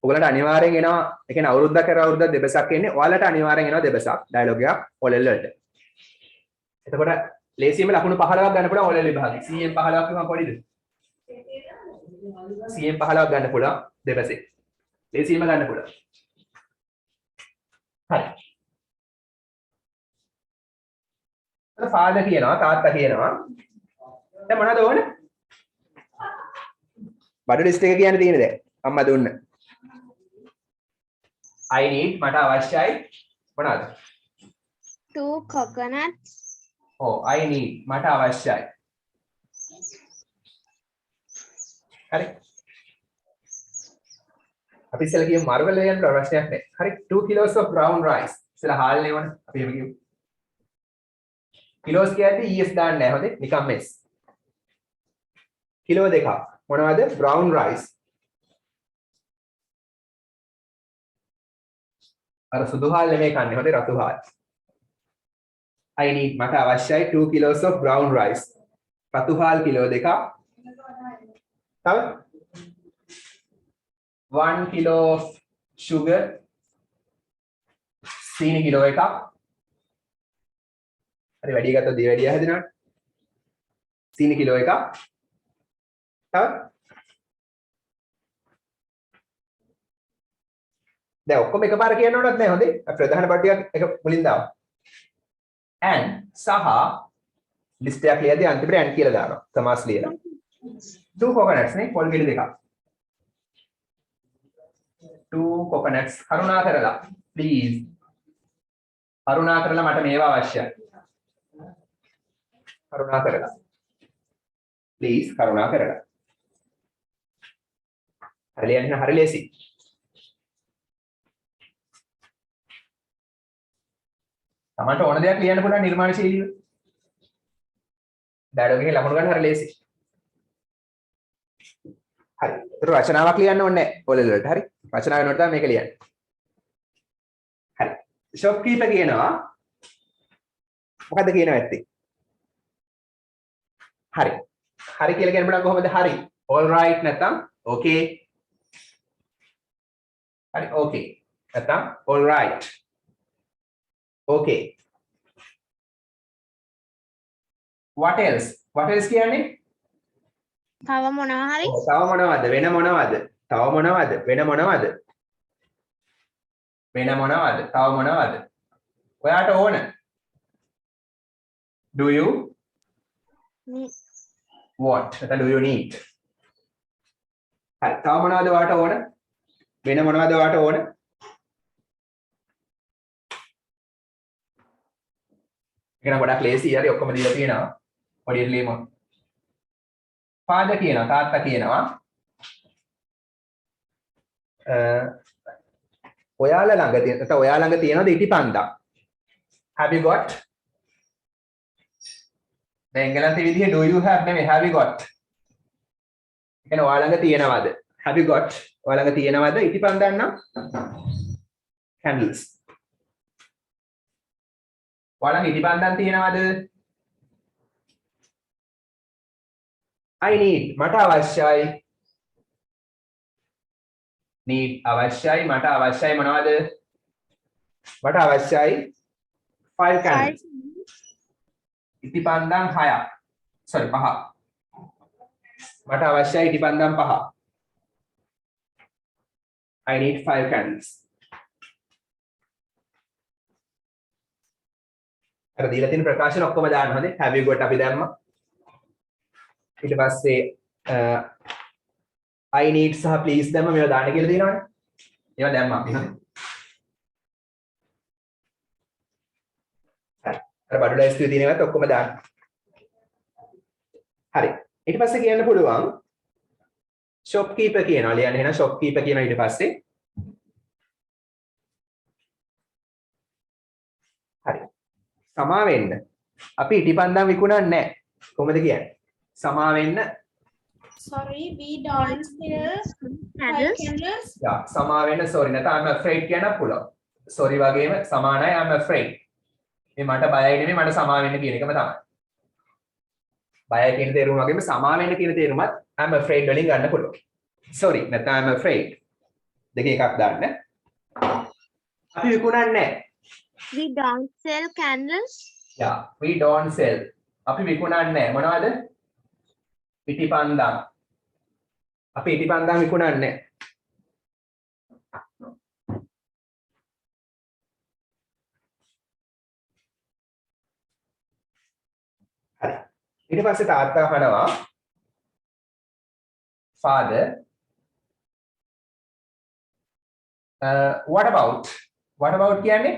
ඔයගලට අනිවාර්යෙන් එනවා. ඒ කියන්නේ අවුරුද්දක් කර අවුරුද්දක් දෙබසක් එන්නේ. ඔයාලට අනිවාර්යෙන් එනවා දෙබසක්. ඩයලොග් එකක් ඔලෙල් වලට. එතකොට ලේසියෙම ලකුණු 15ක් ගන්න පුළුවන් ඔලෙල් විභාගේ. 100න් 15ක් වුණා පොඩිද? 100න් 15ක් ගන්න පුළුවන් දෙබසේ. ලේසියෙම ගන්න පුළුවන්. හරි. ෆාදර් කියනවා තාත්තා කියනවා. දැන් මොනවද ඕනේ? බඩු ලිස්ට් එක කියන්න තියෙන්නේ දැන්. අම්මා දුන්න. I need මට අවශ්‍යයි මොනවද? 2 coconuts. ඔව් I need මට අවශ්‍යයි. හරි. අපි ඉස්සෙල්ලා කියමු මාර්ගල යන ප්‍රශ්නයක් නෑ. හරි 2 kilos of brown rice. ඉස්සෙල්ලා හාල් නේවනේ. අපි එහෙම කියමු. කිලෝස් කියද්දි ES දාන්න නෑ හොඳේ. නිකම්ම S. කිලෝ දෙකක්. මොනවද? brown rice. අර සුදු හාල් නෙමෙයි කන්නේ හොඳේ රතු හාල්. I need මට අවශ්‍යයි 2 kilos of brown rice. රතු හාල් කිලෝ දෙකක්. තව 1 kilo of sugar. සීනි කිලෝ එකක්. හරි වැඩි ගත්තොත් දී වැඩි හැදෙනවා. සීනි කිලෝ එකක්. තව දැන් ඔක්කොම එකපාර කියන්න ඕනත් නැහැ හොඳේ. ප්‍රධාන පටියක් එක මුලින් දාමු. and සහ ලිස්ට් එකක් ලියද්දී අන්තිමට and කියලා දානවා. සමාස් ලියලා. 2 coconuts නේ පොල් ගෙඩි දෙකක්. 2 coconuts කරුණා කරලා please. කරුණා කරලා මට මේවා අවශ්‍යයි. කරුණා කරලා. please කරුණා කරලා. හරියන්නේ හරි ලේසි. තමන්ට ඕන දෙයක් ලියන්න පුළුවන් නිර්මාණශීලීව. ඩයලොග් එකේ ලකුණු ගන්න හරි ලේසි. හරි. ඒතර රචනාවක් ලියන්න ඕනේ නැහැ ඔලෙල් වලට. හරි. රචනාව වෙනකොට තමයි මේක ලියන්නේ. හරි. shopkeeper කියනවා මොකද්ද කියනවා ඇත්තේ? හරි. හරි කියලා කියන්න පුළුවන් කොහොමද? හරි. all right නැත්නම් okay. හරි okay. නැත්නම් all right. Okay. what else කියන්නේ තව මොනවා හරි තව මොනවද වෙන මොනවද තව මොනවද වෙන මොනවද වෙන මොනවද තව මොනවද ඔයාට ඕන do you want නැත්නම් do you need හරි තව මොනවද ඔයාට ඕන වෙන මොනවද ඔයාට ඕන ඒක නම් ගොඩක් ලේසි හරි ඔක්කොම දීලා තියෙනවා පොඩි ලියමු father කියනවා තාත්තා කියනවා ඔයාලා ළඟ තියෙන නැත්නම් ඔයා ළඟ තියෙනවද ඉටිපන්දම් have you got දැන් එංගලන්ත විදිහේ do you have නෙමෙයි have you got කියන්නේ ඔයා ළඟ තියෙනවද have you got ඔයා ළඟ තියෙනවද ඉටිපන්දම් නම් candles ඔයා ළඟ ඉටිපන්දම් තියෙනවද I need මට අවශ්‍යයි need අවශ්‍යයි මට අවශ්‍යයි මොනවද මට අවශ්‍යයි 5 candles ඉටිපන්දම් 6ක් sorry 5ක් මට අවශ්‍යයි ඉටිපන්දම් 5ක් I need 5 candles අර දීලා තියෙන ප්‍රකාශන ඔක්කොම දාන්න හොඳේ have you got අපි දැම්මා ඊට පස්සේ I need සහ please දැම්ම මේවා දාන්න කියලා තියෙනවනේ. ඒවා දැම්මා අපි හරි. අර බඩු ලයිස්ට් එකේ තියෙන ඒවාත් ඔක්කොම දාන්න. හරි. ඊට පස්සේ කියන්න පුළුවන් shopkeeper කියනවා. ලියන්න එහෙනම් shopkeeper කියනවා ඊට පස්සේ. හරි. සමා වෙන්න. අපි ඉටිපන්දම් විකුණන්නේ නැහැ. කොහොමද කියන්නේ? සමා වෙන්න Sorry, we don't sell candles. candles. yeah සමා වෙන්න sorry නැත්නම් I'm afraid කියන්න පුළුවන් sorry වගේම සමානයි I'm afraid මේ මට බයයි නෙමෙයි මට සමා වෙන්න කියන එකම තමයි බයයි කියන තේරුම වගේම සමා වෙන්න කියන තේරුමත් I'm afraid වලින් ගන්න පුළුවන් sorry නැත්නම් I'm afraid දෙකේ එකක් දාන්න අපි විකුණන්නේ නැහැ we don't sell candles yeah we don't sell අපි විකුණන්නේ නැහැ මොනවද ඉටිපන්දම් අපි ඉටිපන්දම් විකුණන්නේ නැහැ හරි ඊට පස්සේ තාත්තා අහනවා father what about කියන්නේ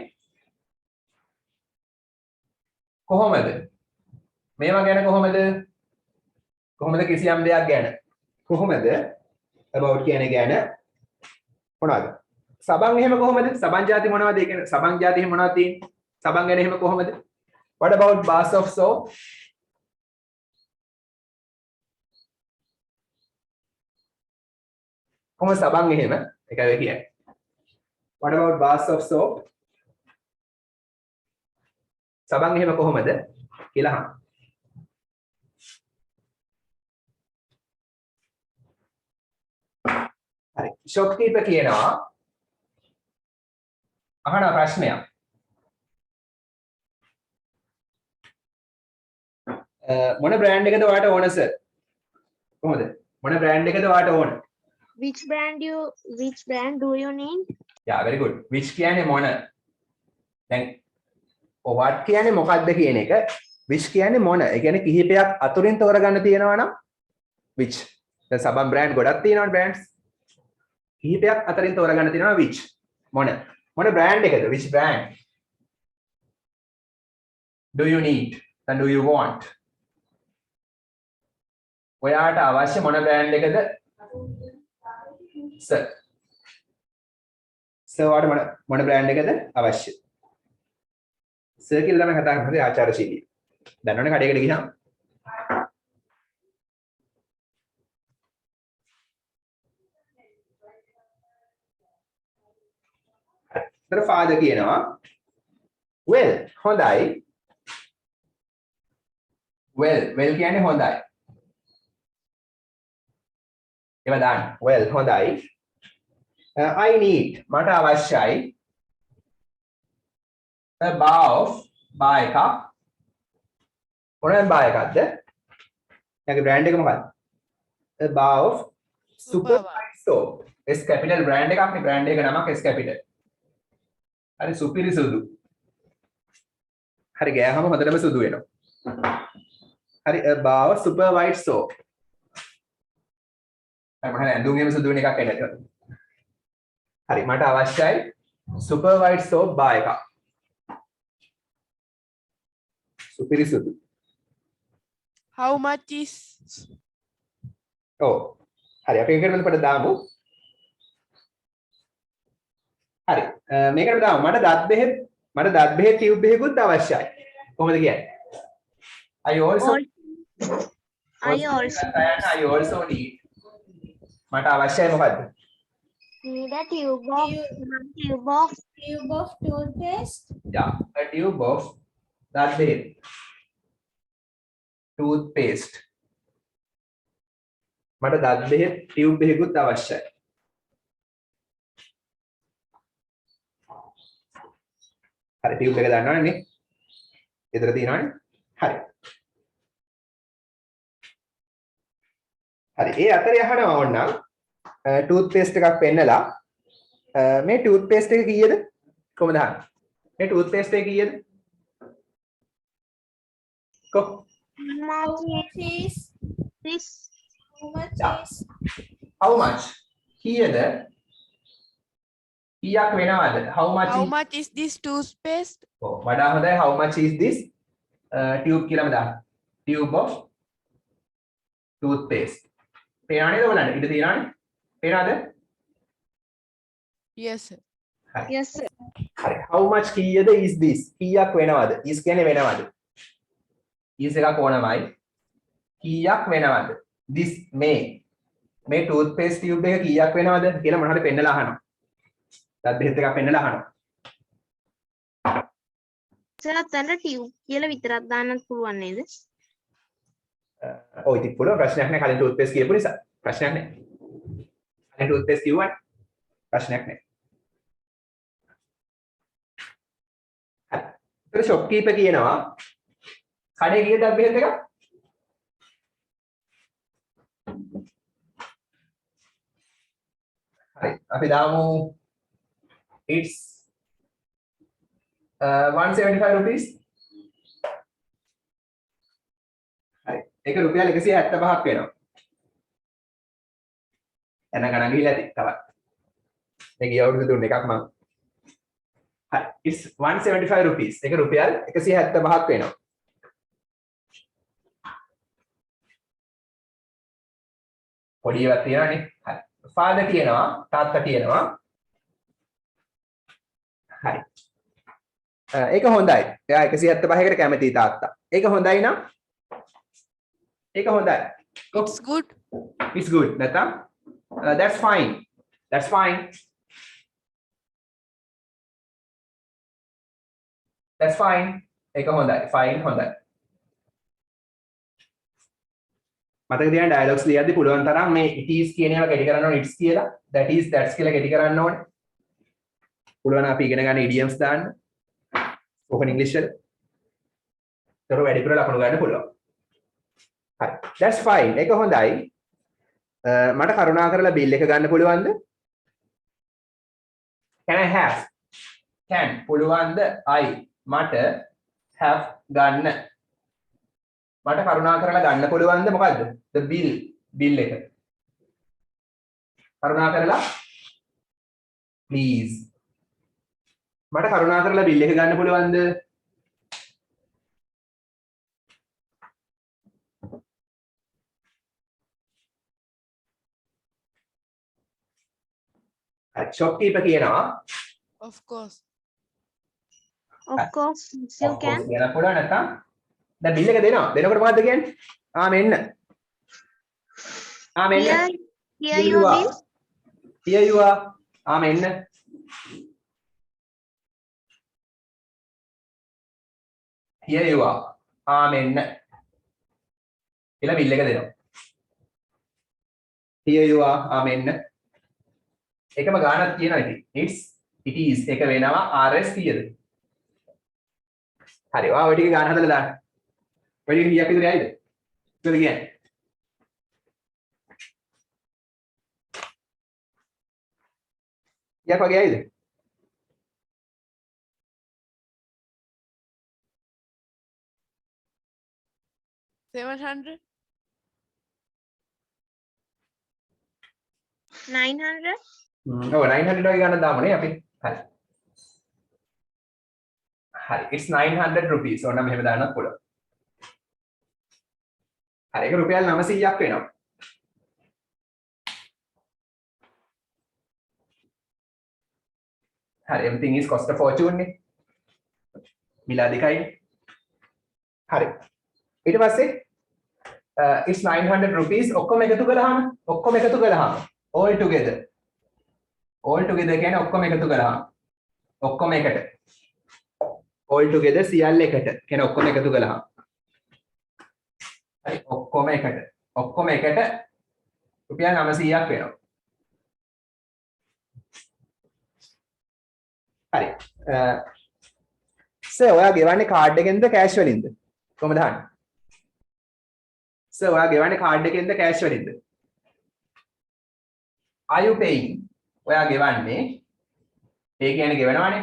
කොහොමද මේවා ගැන කොහොමද කිසියම් දෙයක් ගැන කොහොමද about කියන්නේ ගැන මොනවද සබන් එහෙම කොහොමද සබන් ಜಾති මොනවද ඒ කියන්නේ සබන් ಜಾති එහෙම මොනවද තියෙන්නේ සබන් ගැන එහෙම කොහොමද what about bars of soap කොහොමද සබන් එහෙම ඒකයි ඔය කියන්නේ what about bars of soap සබන් එහෙම කොහොමද කියලා අහන්න හරි shopkeeper කියනවා අහන ප්‍රශ්නයක් මොන බ්‍රෑන්ඩ් එකද ඔයාලට ඕන සර් කොහොමද මොන බ්‍රෑන්ඩ් එකද ඔයාලට ඕන which brand do you need yeah very good which කියන්නේ මොන දැන් what කියන්නේ මොකක්ද කියන එක which කියන්නේ මොන ඒ කියන්නේ කිහිපයක් අතුරින් තෝරගන්න තියෙනවා නම් which දැන් සබන් බ්‍රෑන්ඩ් ගොඩක් තියෙනවා බ්‍රෑන්ඩ්ස් කිහිපයක් අතරින් තෝරගන්න තියෙනවා which මොන බ්‍රෑන්ඩ් එකද which brand do you need and do you want ඔයාට අවශ්‍ය මොන බ්‍රෑන්ඩ් එකද සර් ඔයාට මොන බ්‍රෑන්ඩ් එකද අවශ්‍ය සර් කියලා තමයි කතා කරන්නේ ආචාර්යශීලී දන්නවනේ කඩේකට ගියාම father කියනවා well හොඳයි well කියන්නේ හොඳයි ඒවා දාන්න well හොඳයි I need මට අවශ්‍යයි a bar එකක් මොනවාද බා එකක්ද? එයාගේ brand එක මොකක්ද? A bar of super white soap. S capital brand එකක් නේ brand එක නමක් S capital. හරි සුපිරි සුදු. හරි ගෑවම හොඳටම සුදු වෙනවා. හරි a bar of super white soap. හරි මම ඇඳුම් එහෙම සුදු වෙන එකක් එන්නට. හරි මට අවශ්‍යයි super white soap bar එකක්. සුපිරි සුදු. How much is? ඔව්. හරි අපි ඒකට මෙතනට දාමු. හරි මේකට දාමු මට දත් බෙහෙත් ටියුබ් එකකුත් අවශ්‍යයි. කොහොමද කියන්නේ? I also need මට අවශ්‍යයි මොකද්ද? need a tube of Tube of toothpaste. Yeah, a tube of දත් බෙහෙත්. toothpaste. මට දත් බෙහෙත් ටියුබ් එකකුත් අවශ්‍යයි. හරි ටියුබ් එක දන්නවනේ නේ? ඊතර තියෙනවනේ. හරි. හරි ඒ අතරේ අහනවා ඕනනම් ටූත්පේස්ට් එකක් පෙන්නලා මේ ටූත්පේස්ට් එක කීයද? කොහමද අහන්නේ? මේ ටූත්පේස්ට් එක කීයද? කො How much is this how much Yeah. is how much? කීයද? කීයක් වෙනවද? how much How is much is this toothpaste? ඔව් වඩා හොඳයි how much is this tube කියලාම දාන්න. tube of toothpaste. පේනවද නේද බලන්න? ඉත තියනවනේ. පේනවද? Yes, sir. yes sir. හරි how much කීයද is this? කීයක් වෙනවද? is කියන්නේ වෙනවද? is එකක් ඕනමයි. කීයක් වෙනවද? this මේ toothpaste tube එක කීයක් වෙනවද කියලා මොන හරි පෙන්නලා අහනවා. දත් බෙහෙත් එකක් පෙන්නලා අහනවා. සර් අතන tube කියලා විතරක් දාන්නත් පුළුවන් නේද? ඔය ඉතින් පුළුවන් ප්‍රශ්නයක් නැහැ කලින් toothpaste කියපු නිසා. ප්‍රශ්නයක් නැහැ. කලින් toothpaste කිව්වනේ. ප්‍රශ්නයක් නැහැ. හරි. ඒතර shopkeeper කියනවා කඩේ ගිය දත් බෙහෙත් එකක් හරි අපි දාමු it's 175 rupees හරි ඒක රුපියල් 175ක් වෙනවා එන ගණන් ගිහලා ඇති තවත් මේ ගිය අවුරුදු දුන්න එකක් මම හරි it's 175 rupees ඒක රුපියල් 175ක් වෙනවා පොඩි ඒවා තියෙනවානේ හරි ෆාදර් කියනවා තාත්තා කියනවා හරි ඒක හොඳයි එයා 175කට කැමතියි තාත්තා ඒක හොඳයි නම් ඒක හොඳයි It's good. it's good නැත්නම් that's fine ඒක හොඳයි fine හොඳයි මතක තියාගන්න ඩයලොග්ස් ලියද්දි පුළුවන් තරම් මේ it is කියන ඒවා කැටි කරන්න ඕනේ it's කියලා that is that's කියලා කැටි කරන්න ඕනේ පුළුවන් අපි ඉගෙන ගන්න idioms දාන්න spoken english වල ඒතර වැඩිපුර ලකුණු ගන්න පුළුවන් හරි that's fine ඒක හොඳයි මට කරුණා කරලා බිල් එක ගන්න පුළුවන්ද can I have can පුළුවන්ද I මට have ගන්න මට කරුණා කරලා ගන්න පුළුවන්ද මොකද්ද the bill එක කරුණා කරලා please මට කරුණා කරලා බිල් එක ගන්න පුළුවන්ද shopkeeper කියනවා Of course. of course you can කියන්න පුළුවන් නැත්නම් දැන් බිල් එක දෙනවා දෙනකොට මොකද්ද කියන්නේ මෙන්න මෙන්න here you bill here you are මෙන්න here you are මෙන්න කියලා බිල් එක දෙනවා here you are මෙන්න එකම ගානක් කියනවා ඉතින් it is එක වෙනවා rs කීයද හරි ඔය ටික ගාන හදලා දාන්න වැඩි කීයක් විතර යයිද? ඉතල කියන්නේ. කීයක් වගේ යයිද? 700. 900. ඔව් 900 වගේ ගණන් දාමුනේ අපි. හරි. හරි. It's 900 rupees. ඕන මෙහෙම දාන්නත් පුළුවන්. හරි. ඒක රුපියල් 900ක් වෙනවා. හරි. everything is cost a fortune නේ. මිල අධිකයි. හරි. ඊට පස්සේ it's 900 rupees ඔක්කොම එකතු කළාම all together කියන්නේ ඔක්කොම එකතු කළාම ඔක්කොම එකට all together සියල්ල එකට කියන්නේ ඔක්කොම එකතු කළාම හරි ඔක්කොම එකට රුපියල් 900ක් වෙනවා හරි සර් ඔයා ගෙවන්නේ කාඩ් එකෙන්ද කෑෂ් වලින්ද කොහමද අහන්නේ සර් ඔයා ගෙවන්නේ කාඩ් එකෙන්ද කෑෂ් වලින්ද are you paying ඔයා ගෙවන්නේ pay කියන්නේ ගෙවනවානේ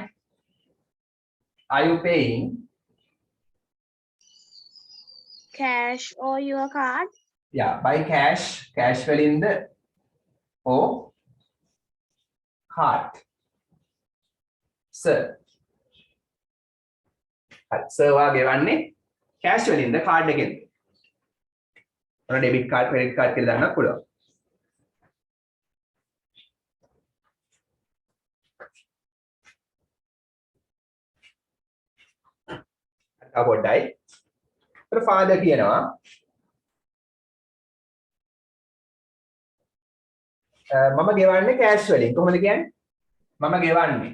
are you paying Cash or your card? yeah by cash වලින්ද or card sir හරි සර් ඔයා ගෙවන්නේ කෑෂ් වලින්ද කාඩ් එකෙන්ද ඔන්න ඩෙබිට් කාඩ් ක්‍රෙඩිට් කාඩ් කියලා දාන්නත් පුළුවන් පොඩ්ඩයි ඒතර ෆාදර් කියනවා මම ගෙවන්නේ කෑෂ් වලින් කොහොමද කියන්නේ මම ගෙවන්නේ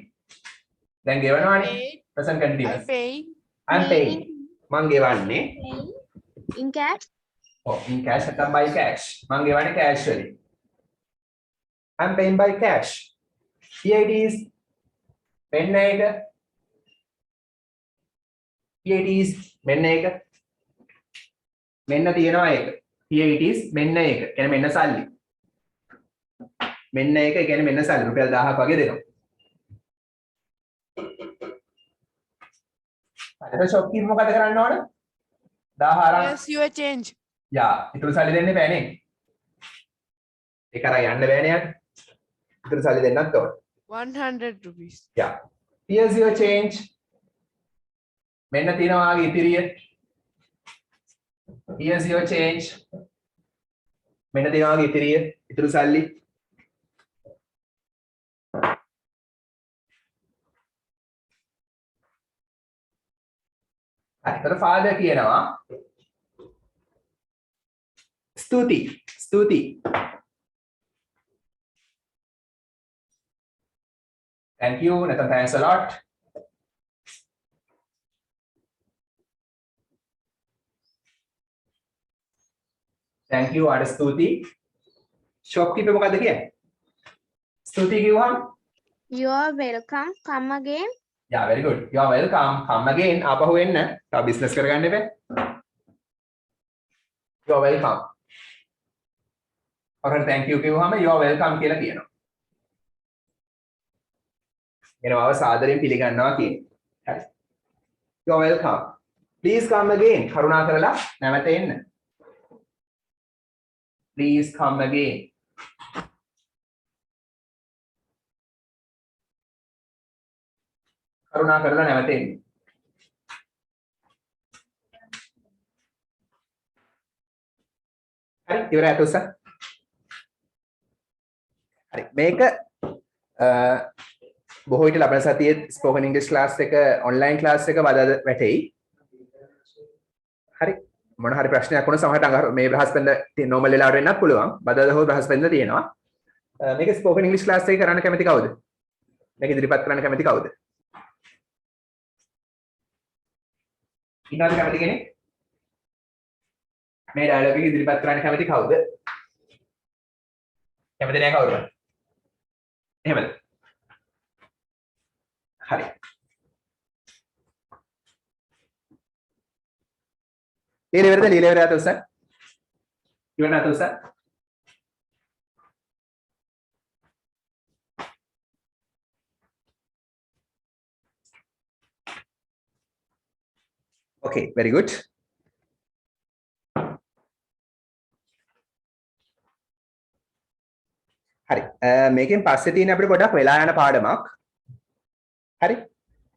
දැන් ගෙවනවානේ Paid. present I continuous paying. I'm paying මං ගෙවන්නේ Paying in cash? ඔව් in cash නැත්නම් by cash මං ගෙවන්නේ cash වලින් I'm paying by cash here it is මෙන්න එක here it is මෙන්න එක මෙන්න තියෙනවා ඒක here it is මෙන්න එක කියන්නේ මෙන්න සල්ලි මෙන්න එක කියන්නේ මෙන්න සල්ලි රුපියල් 1000ක් වගේ දෙනවා හරි ෂොප් කීප් මොකද කරන්න ඕන 1000 අරන් Yes, your change. යා ඉතුරු සල්ලි දෙන්න බෑනේ ඒක අරන් යන්න බෑනේ යාට ඉතුරු සල්ලි දෙන්නත් ඕන 100 rupees. yeah here's your change මෙන්න තියෙනවා ආගේ ඉතිරිය here's your change මෙන්න තියෙනවා ආගේ ඉතිරිය ඉතුරු සල්ලි අතන ෆාදර් කියනවා ස්තුති thank you නැත්නම් thanks a lot thank you ආට ස්තුති ෂොප් කීපර් මොකද්ද කියන්නේ ස්තුති කිව්වම You are welcome. Come again. yeah very good you are welcome come again ආපහු එන්න තව බිස්නස් කරගන්න එපා you are welcome ඔකට thank you කිව්වම you are welcome කියලා කියනවා එනවා සාදරයෙන් පිළිගන්නවා කියන්නේ හරි you are welcome please come again කරුණා කරලා නැවත එන්න please come again කරුණා කරලා නැවත එන්න හරි ඉවරයි අතොස්ස හරි මේක බොහෝ විට ලබන සතියේ ස්පෝකන් ඉංග්‍රීසි ක්ලාස් එක ඔන්ලයින් ක්ලාස් එක වදද වැටෙයි හරි මොන හරි ප්‍රශ්නයක් වුණොත් සමහරට මේ බ්‍රහස්පතින්ද නෝමල් වෙලාවට වෙන්නත් පුළුවන් බදද හෝ බ්‍රහස්පතින්ද තියෙනවා මේක ස්පෝකන් ඉංග්‍රීසි ක්ලාස් එක කරන්න කැමති කවුද මේක ඉදිරිපත් කරන්න කැමති කවුද ඉන්නවද කැමති කෙනෙක් මේ ඩයලොග් එක ඉදිරිපත් කරන්න කැමති කවුද කැමති නෑ කවුරුද එහෙමද හරි ලියලා ඉවරද උසන්? ඉවර නැත උසන්? Okay, very good. හරි. මේකෙන් පස්සේ තියෙන අපිට පොඩ්ඩක් වෙලා යන පාඩමක්. හරි.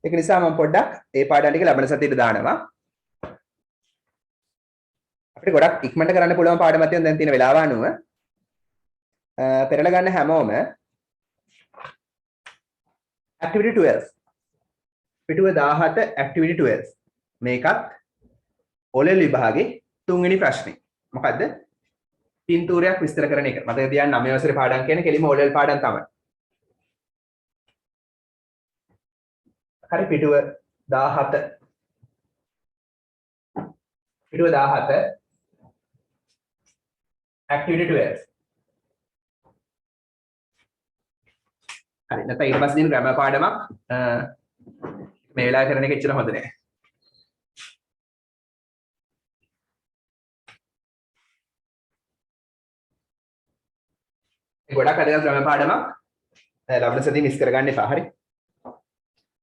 ඒක නිසා මම පොඩ්ඩක් ඒ පාඩම් ටික ලබන සතියේට දානවා. අපිට ගොඩක් ඉක්මනට කරන්න පුළුවන් පාඩමක් තියෙන දැන් තියෙන වෙලාව අනුව. පෙරලා ගන්න හැමෝම activity 12. පිටුව 17 activity 12. මේකත් ඔලෙල් විභාගේ 3 වෙනි ප්‍රශ්නේ. මොකද්ද? පින්තූරයක් විස්තර කරන එක. මතක තියාගන්න 9 වසරේ පාඩම් කියන්නේ කෙලිම ඔලෙල් පාඩම් තමයි. හරි පිටුව 17. පිටුව 17 activity 12. හරි නැත්නම් ඊට පස්සේ දින ග්‍රැමර් පාඩමක් මේ වෙලාව කරන එක එච්චර හොඳ නෑ. ගොඩක් අදගත් ග්‍රැමර් පාඩමක් ලබන සතියේ මිස් කරගන්න එපා. හරි.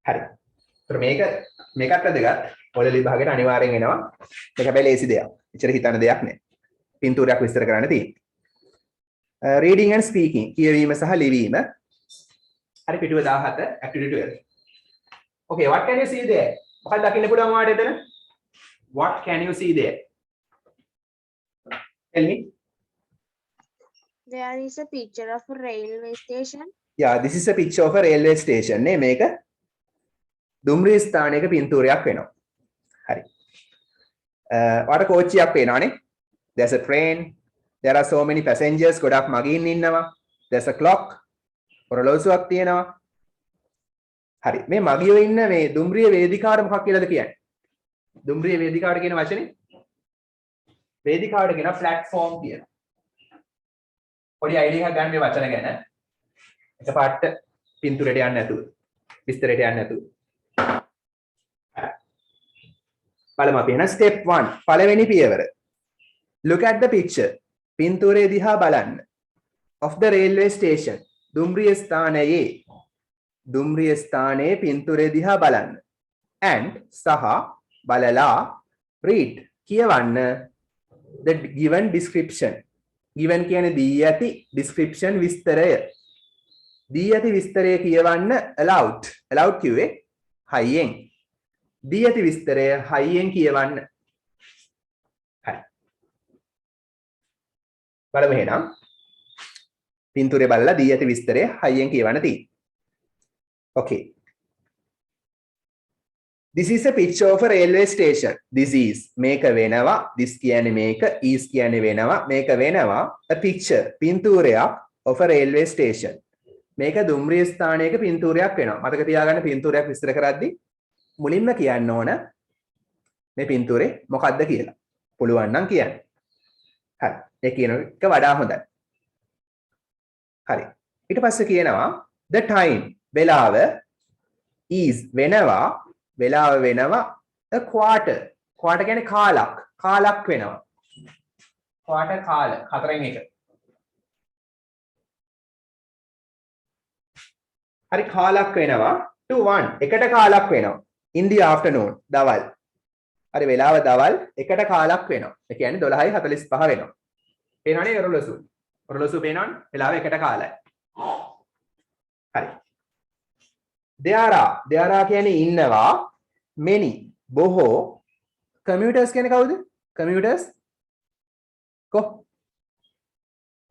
හරි. ඒතර මේකත් අදගත් ඔලෙල් විභාගයට අනිවාර්යෙන් එනවා. මේක හැබැයි ලේසි දෙයක්. එච්චර හිතන දෙයක් නෑ. පින්තූරයක් විස්තර කරන්න තියෙන්නේ. reading and speaking කියවීම සහ ලිවීම. හරි පිටුව 17 activity 12. Okay, what can you see there? මොකක්ද දකින්න පුළුවන් ඔයාලට එතන? What can you see there? Tell me. There is a picture of a railway station. Yeah, this is a picture of a railway station. නේ මේක දුම්රිය ස්ථානයක පින්තූරයක් වෙනවා. හරි. ඔයාලට කෝච්චියක් පේනවනේ. There's a train. There are so many passengers. ගොඩක් මගින් ඉන්නවා. There's a clock. ඔරලෝසුවක් තියෙනවා. හරි. මේ මගියෝ ඉන්න මේ දුම්රිය වේදිකාවට මොකක් කියලාද කියන්නේ? දුම්රිය වේදිකාවට කියන වචනේ වේදිකාවට කියන platform කියන. පොඩි අයිඩියා එකක් ගන්න මේ වචන ගැන. එකපාරට පින්තූරයට යන්නේ නැතුව. විස්තරයට යන්නේ නැතුව. බලමු අපි එහෙනම් step 1 පළවෙනි පියවර. Look at the picture. පින්තූරය දිහා බලන්න. Of the railway station. දුම්රිය ස්ථානයේ පින්තූරය දිහා බලන්න. And සහ බලලා read කියවන්න the given description. given කියන්නේ දී ඇති description විස්තරය. දී ඇති විස්තරය කියවන්න aloud. aloud කිව්වේ හයියෙන්. දී ඇති විස්තරය හයියෙන් කියවන්න. හරි. බලමු එහෙනම්. පින්තූරය බලලා දී ඇති විස්තරය හයියෙන් කියවන්න තියෙනවා. Okay. This is a picture of a railway station. This is මේක වෙනවා. This කියන්නේ මේක. Is කියන්නේ වෙනවා. මේක වෙනවා. A picture පින්තූරයක් of a railway station. මේක දුම්රිය ස්ථානයක පින්තූරයක් වෙනවා. මතක තියාගන්න පින්තූරයක් විස්තර කරද්දී මුලින්ම කියන්න ඕන මේ පින්තූරේ මොකක්ද කියලා. පුළුවන් නම් කියන්න. හරි. ඒ කියන එක වඩා හොඳයි. හරි. ඊට පස්සේ කියනවා the time වෙලාව is වෙනවා වෙලාව වෙනවා a quarter කියන්නේ කාලක් වෙනවා quarter කාල හතරෙන් එක හරි කාලක් වෙනවා to 1 එකට කාලක් වෙනවා in the afternoon දවල් හරි වෙලාව දවල් එකට කාලක් වෙනවා ඒ කියන්නේ 12:45 වෙනවා පේනවනේ ඔරලෝසුව පේනවනේ වෙලාව එකට කාලයි හරි there are කියන්නේ ඉන්නවා many බොහෝ commuters කියන්නේ කවුද commuters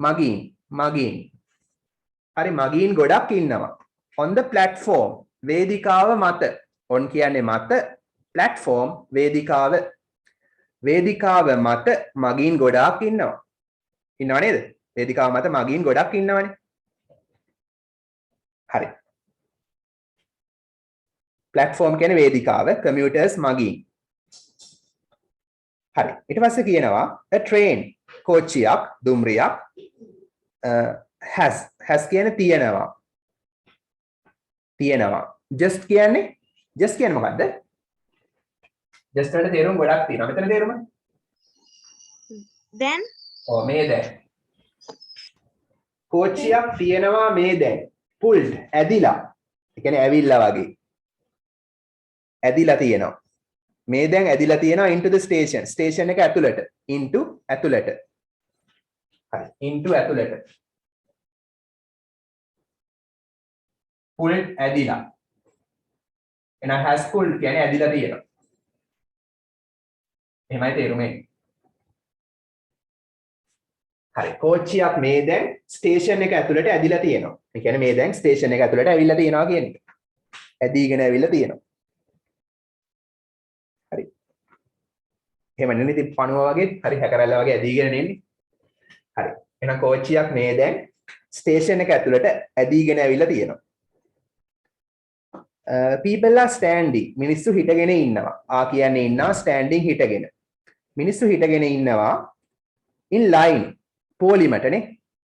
මගීන් හරි මගීන් ගොඩක් ඉන්නවා on the platform වේදිකාව මත on කියන්නේ මත platform වේදිකාව මත මගීන් ගොඩක් ඉන්නවා නේද වේදිකාව මත මගීන් ගොඩක් ඉන්නවනේ හරි platform කියන්නේ වේදිකාව commuters මගීන් හරි ඊට පස්සේ කියනවා a train කෝච්චියක් දුම්රියක් has කියන්නේ තියෙනවා just කියන්නේ මොකද්ද just වලට තේරුම් ගොඩක් තියෙනවා මෙතන තේරුම then ඔව් මේ දැන්. කෝච්චියක් තියෙනවා මේ දැන්. pulled ඇදිලා. ඒ කියන්නේ ඇවිල්ලා වගේ. ඇදිලා තියෙනවා. මේ දැන් ඇදිලා තියෙනවා into the station. station එක ඇතුළට. into ඇතුළට. හරි. into ඇතුළට. pulled ඇදිලා. එහෙනම් has pulled කියන්නේ ඇදිලා තියෙනවා. එහෙමයි තේරුම එන්නේ. හරි. කෝච්චියක් මේ දැන් ස්ටේෂන් එක ඇතුළට ඇදිලා තියෙනවා. ඒ කියන්නේ මේ දැන් ස්ටේෂන් එක ඇතුළට ඇවිල්ලා තියෙනවා කියන එක. ඇදීගෙන ඇවිල්ලා තියෙනවා. හරි. එහෙම නෙන්නේ ඉතින් පණුව වගේ හරි හැකරල්ල වගේ ඇදීගෙන නෙන්නේ. හරි. එහෙනම් කෝච්චියක් මේ දැන් ස්ටේෂන් එක ඇතුළට ඇදීගෙන ඇවිල්ලා තියෙනවා. people are standing මිනිස්සු හිටගෙන ඉන්නවා. කියන්නේ ඉන්නවා standing හිටගෙන. මිනිස්සු හිටගෙන ඉන්නවා in line පෝලිමටනේ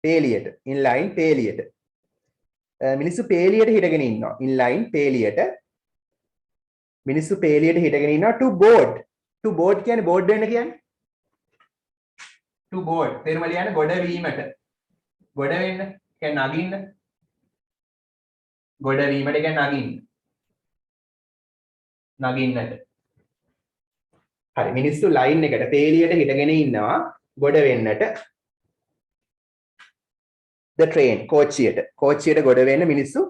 පේලියට in line පේලියට. මිනිස්සු පේලියට හිටගෙන ඉන්නවා in line පේලියට. මිනිස්සු පේලියට හිටගෙන ඉන්නවා to board. to board කියන්නේ board වෙන්න කියන්නේ. to board තේරුම ලියන්න ගොඩ වීමට. ගොඩ වෙන්න කියන්නේ නගින්න. ගොඩ වීමට කියන්නේ නගින්න. නගින්නට. හරි මිනිස්සු ලයින් එකට පේලියට හිටගෙන ඉන්නවා ගොඩ වෙන්නට. the train කෝච්චියට ගොඩ වෙන්න මිනිස්සු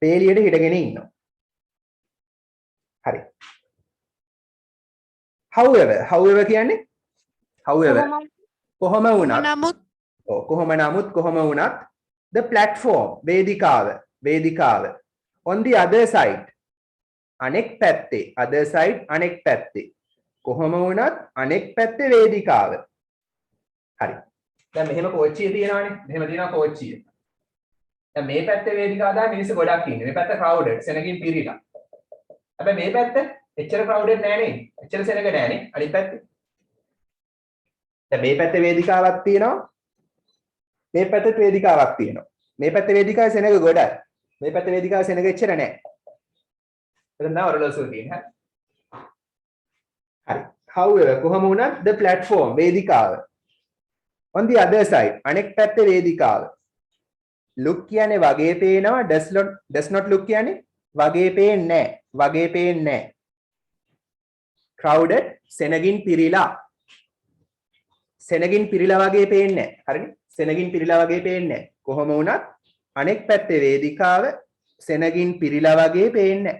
පේලියට හිටගෙන ඉන්නවා. හරි. however කියන්නේ however කොහොම වුණත් the platform වේදිකාව on the other side අනෙක් පැත්තේ කොහොම වුණත් අනෙක් පැත්තේ වේදිකාව. හරි. දැන් මෙහෙම කෝච්චිය තියෙනවානේ. මෙහෙම තියෙනවා කෝච්චිය. දැන් මේ පැත්තේ වේදිකාව දාලා මිනිස්සු ගොඩක් ඉන්නේ. මේ පැත්ත crowded සෙනගින් පිරීලා. හැබැයි මේ පැත්ත එච්චර crowded නෑ නේ. එච්චර සෙනග නෑ නේ. අනිත් පැත්තේ. දැන් මේ පැත්තේ වේදිකාවක් තියෙනවා. මේ පැත්තේ වේදිකාවක් තියෙනවා. මේ පැත්තේ වේදිකාවේ සෙනග ගොඩයි. මේ පැත්තේ වේදිකාවේ සෙනග එච්චර නෑ. එතන නෑ ඔරලෝසුව තියෙන්නේ. හරි. however කොහොම වුණත් the platform වේදිකාව on the other side අනෙක් පැත්තේ වේදිකාව look කියන්නේ වගේ පේනවා does not look කියන්නේ වගේ පේන්නේ නැහැ. crowded සෙනගින් පිරීලා වගේ පේන්නේ නැහැ. හරිනේ. සෙනගින් පිරීලා වගේ පේන්නේ නැහැ. කොහොම වුණත් අනෙක් පැත්තේ වේදිකාව සෙනගින් පිරීලා වගේ පේන්නේ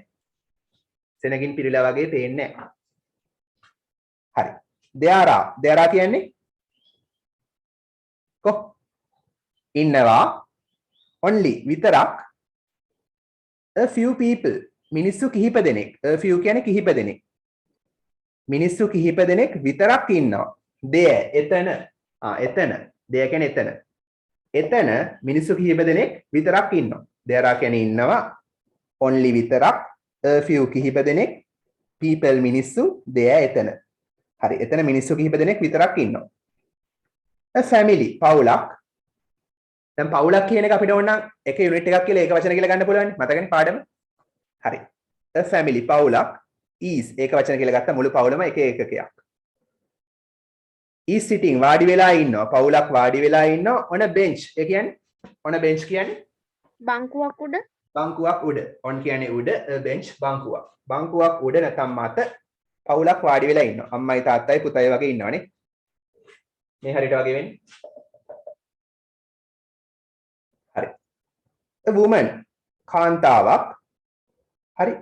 නැහැ. හරි. there are කියන්නේ ඉන්නවා only විතරක් a few people මිනිස්සු කිහිප දෙනෙක්. a few කියන්නේ කිහිප දෙනෙක්. මිනිස්සු කිහිප දෙනෙක් විතරක් ඉන්නවා. there එතන there කියන්නේ එතන මිනිස්සු කිහිප දෙනෙක් විතරක් ඉන්නවා. there කියන්නේ ඉන්නවා only විතරක් a few කිහිප දෙනෙක් people මිනිස්සු there එතන. හරි. එතන මිනිස්සු කිහිප දෙනෙක් විතරක් ඉන්නවා. a family පවුලක්. දැන් පවුලක් කියන එක අපිට ඕන නම් එක යුනිට් එකක් කියලා ඒක වචන කියලා ගන්න පුළුවන්. මතකනේ පාඩම. හරි. a family පවුලක් is ඒක වචන කියලා ගත්තා මුළු පවුලම එක ඒකකයක්. is sitting වාඩි වෙලා ඉන්නවා. පවුලක් වාඩි වෙලා ඉන්නවා on a bench. ඒ කියන්නේ on a bench කියන්නේ බංකුවක් උඩ. on කියන්නේ උඩ a bench බංකුවක් උඩ නැත්නම් මත පවුලක් වාඩි වෙලා ඉන්නවා. අම්මයි තාත්තයි පුතයි වගේ ඉන්නවනේ. මේ හරියට වගේ වෙන්නේ. හරි. a woman කාන්තාවක් හරි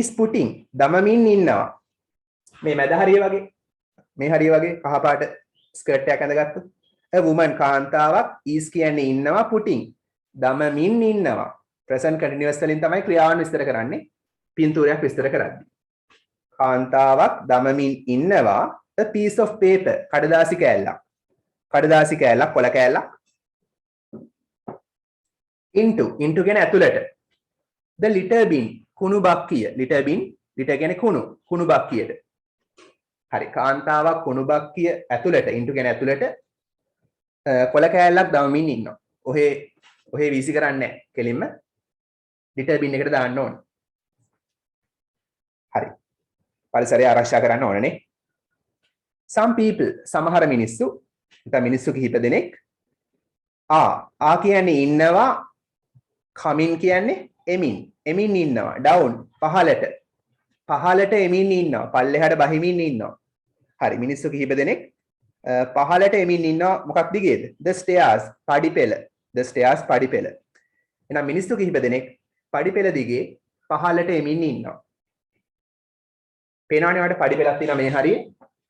is putting දමමින් ඉන්නවා. මේ මැද හරිය වගේ. මේ හරිය වගේ කහ පාට ස්කර්ට් එකක් ඇඳගත්තු. a woman කාන්තාවක් is කියන්නේ ඉන්නවා putting දමමින් ඉන්නවා. present continuous වලින් තමයි ක්‍රියාවන් විස්තර කරන්නේ. පින්තූරයක් විස්තර කරද්දී. කාන්තාවක් දමමින් ඉන්නවා a piece of paper කඩදාසි කෑල්ලක් කොළ කෑල්ලක් into කියන්නේ ඇතුළට the litter bin කුණු බක්කිය litter කියන්නේ කුණු බක්කියට. හරි. කාන්තාවක් කුණු බක්කිය ඇතුළට into කියන්නේ ඇතුළට කොළ කෑල්ලක් දමමින් ඉන්නවා. ඔහේ වීසි කරන්නේ නැහැ. කෙලින්ම litter bin එකට දාන්න ඕන. හරි. පරිසරය ආරක්ෂා කරන්න ඕනනේ. some people සමහර මිනිස්සු නැත්නම් මිනිස්සු කිහිප දෙනෙක් ආ කියන්නේ ඉන්නවා coming කියන්නේ එමින් ඉන්නවා down පහළට එමින් ඉන්නවා පල්ලෙහාට බහිමින් ඉන්නවා හරි මිනිස්සු කිහිප දෙනෙක් පහළට එමින් ඉන්නවා මොකක් දිගේද the stairs පඩිපෙළ එහෙනම් මිනිස්සු කිහිප දෙනෙක් පඩිපෙළ දිගේ පහළට එමින් ඉන්නවා පේනවනේ ඔයාලට පඩිපෙළක් තියෙනවා මේ හරිය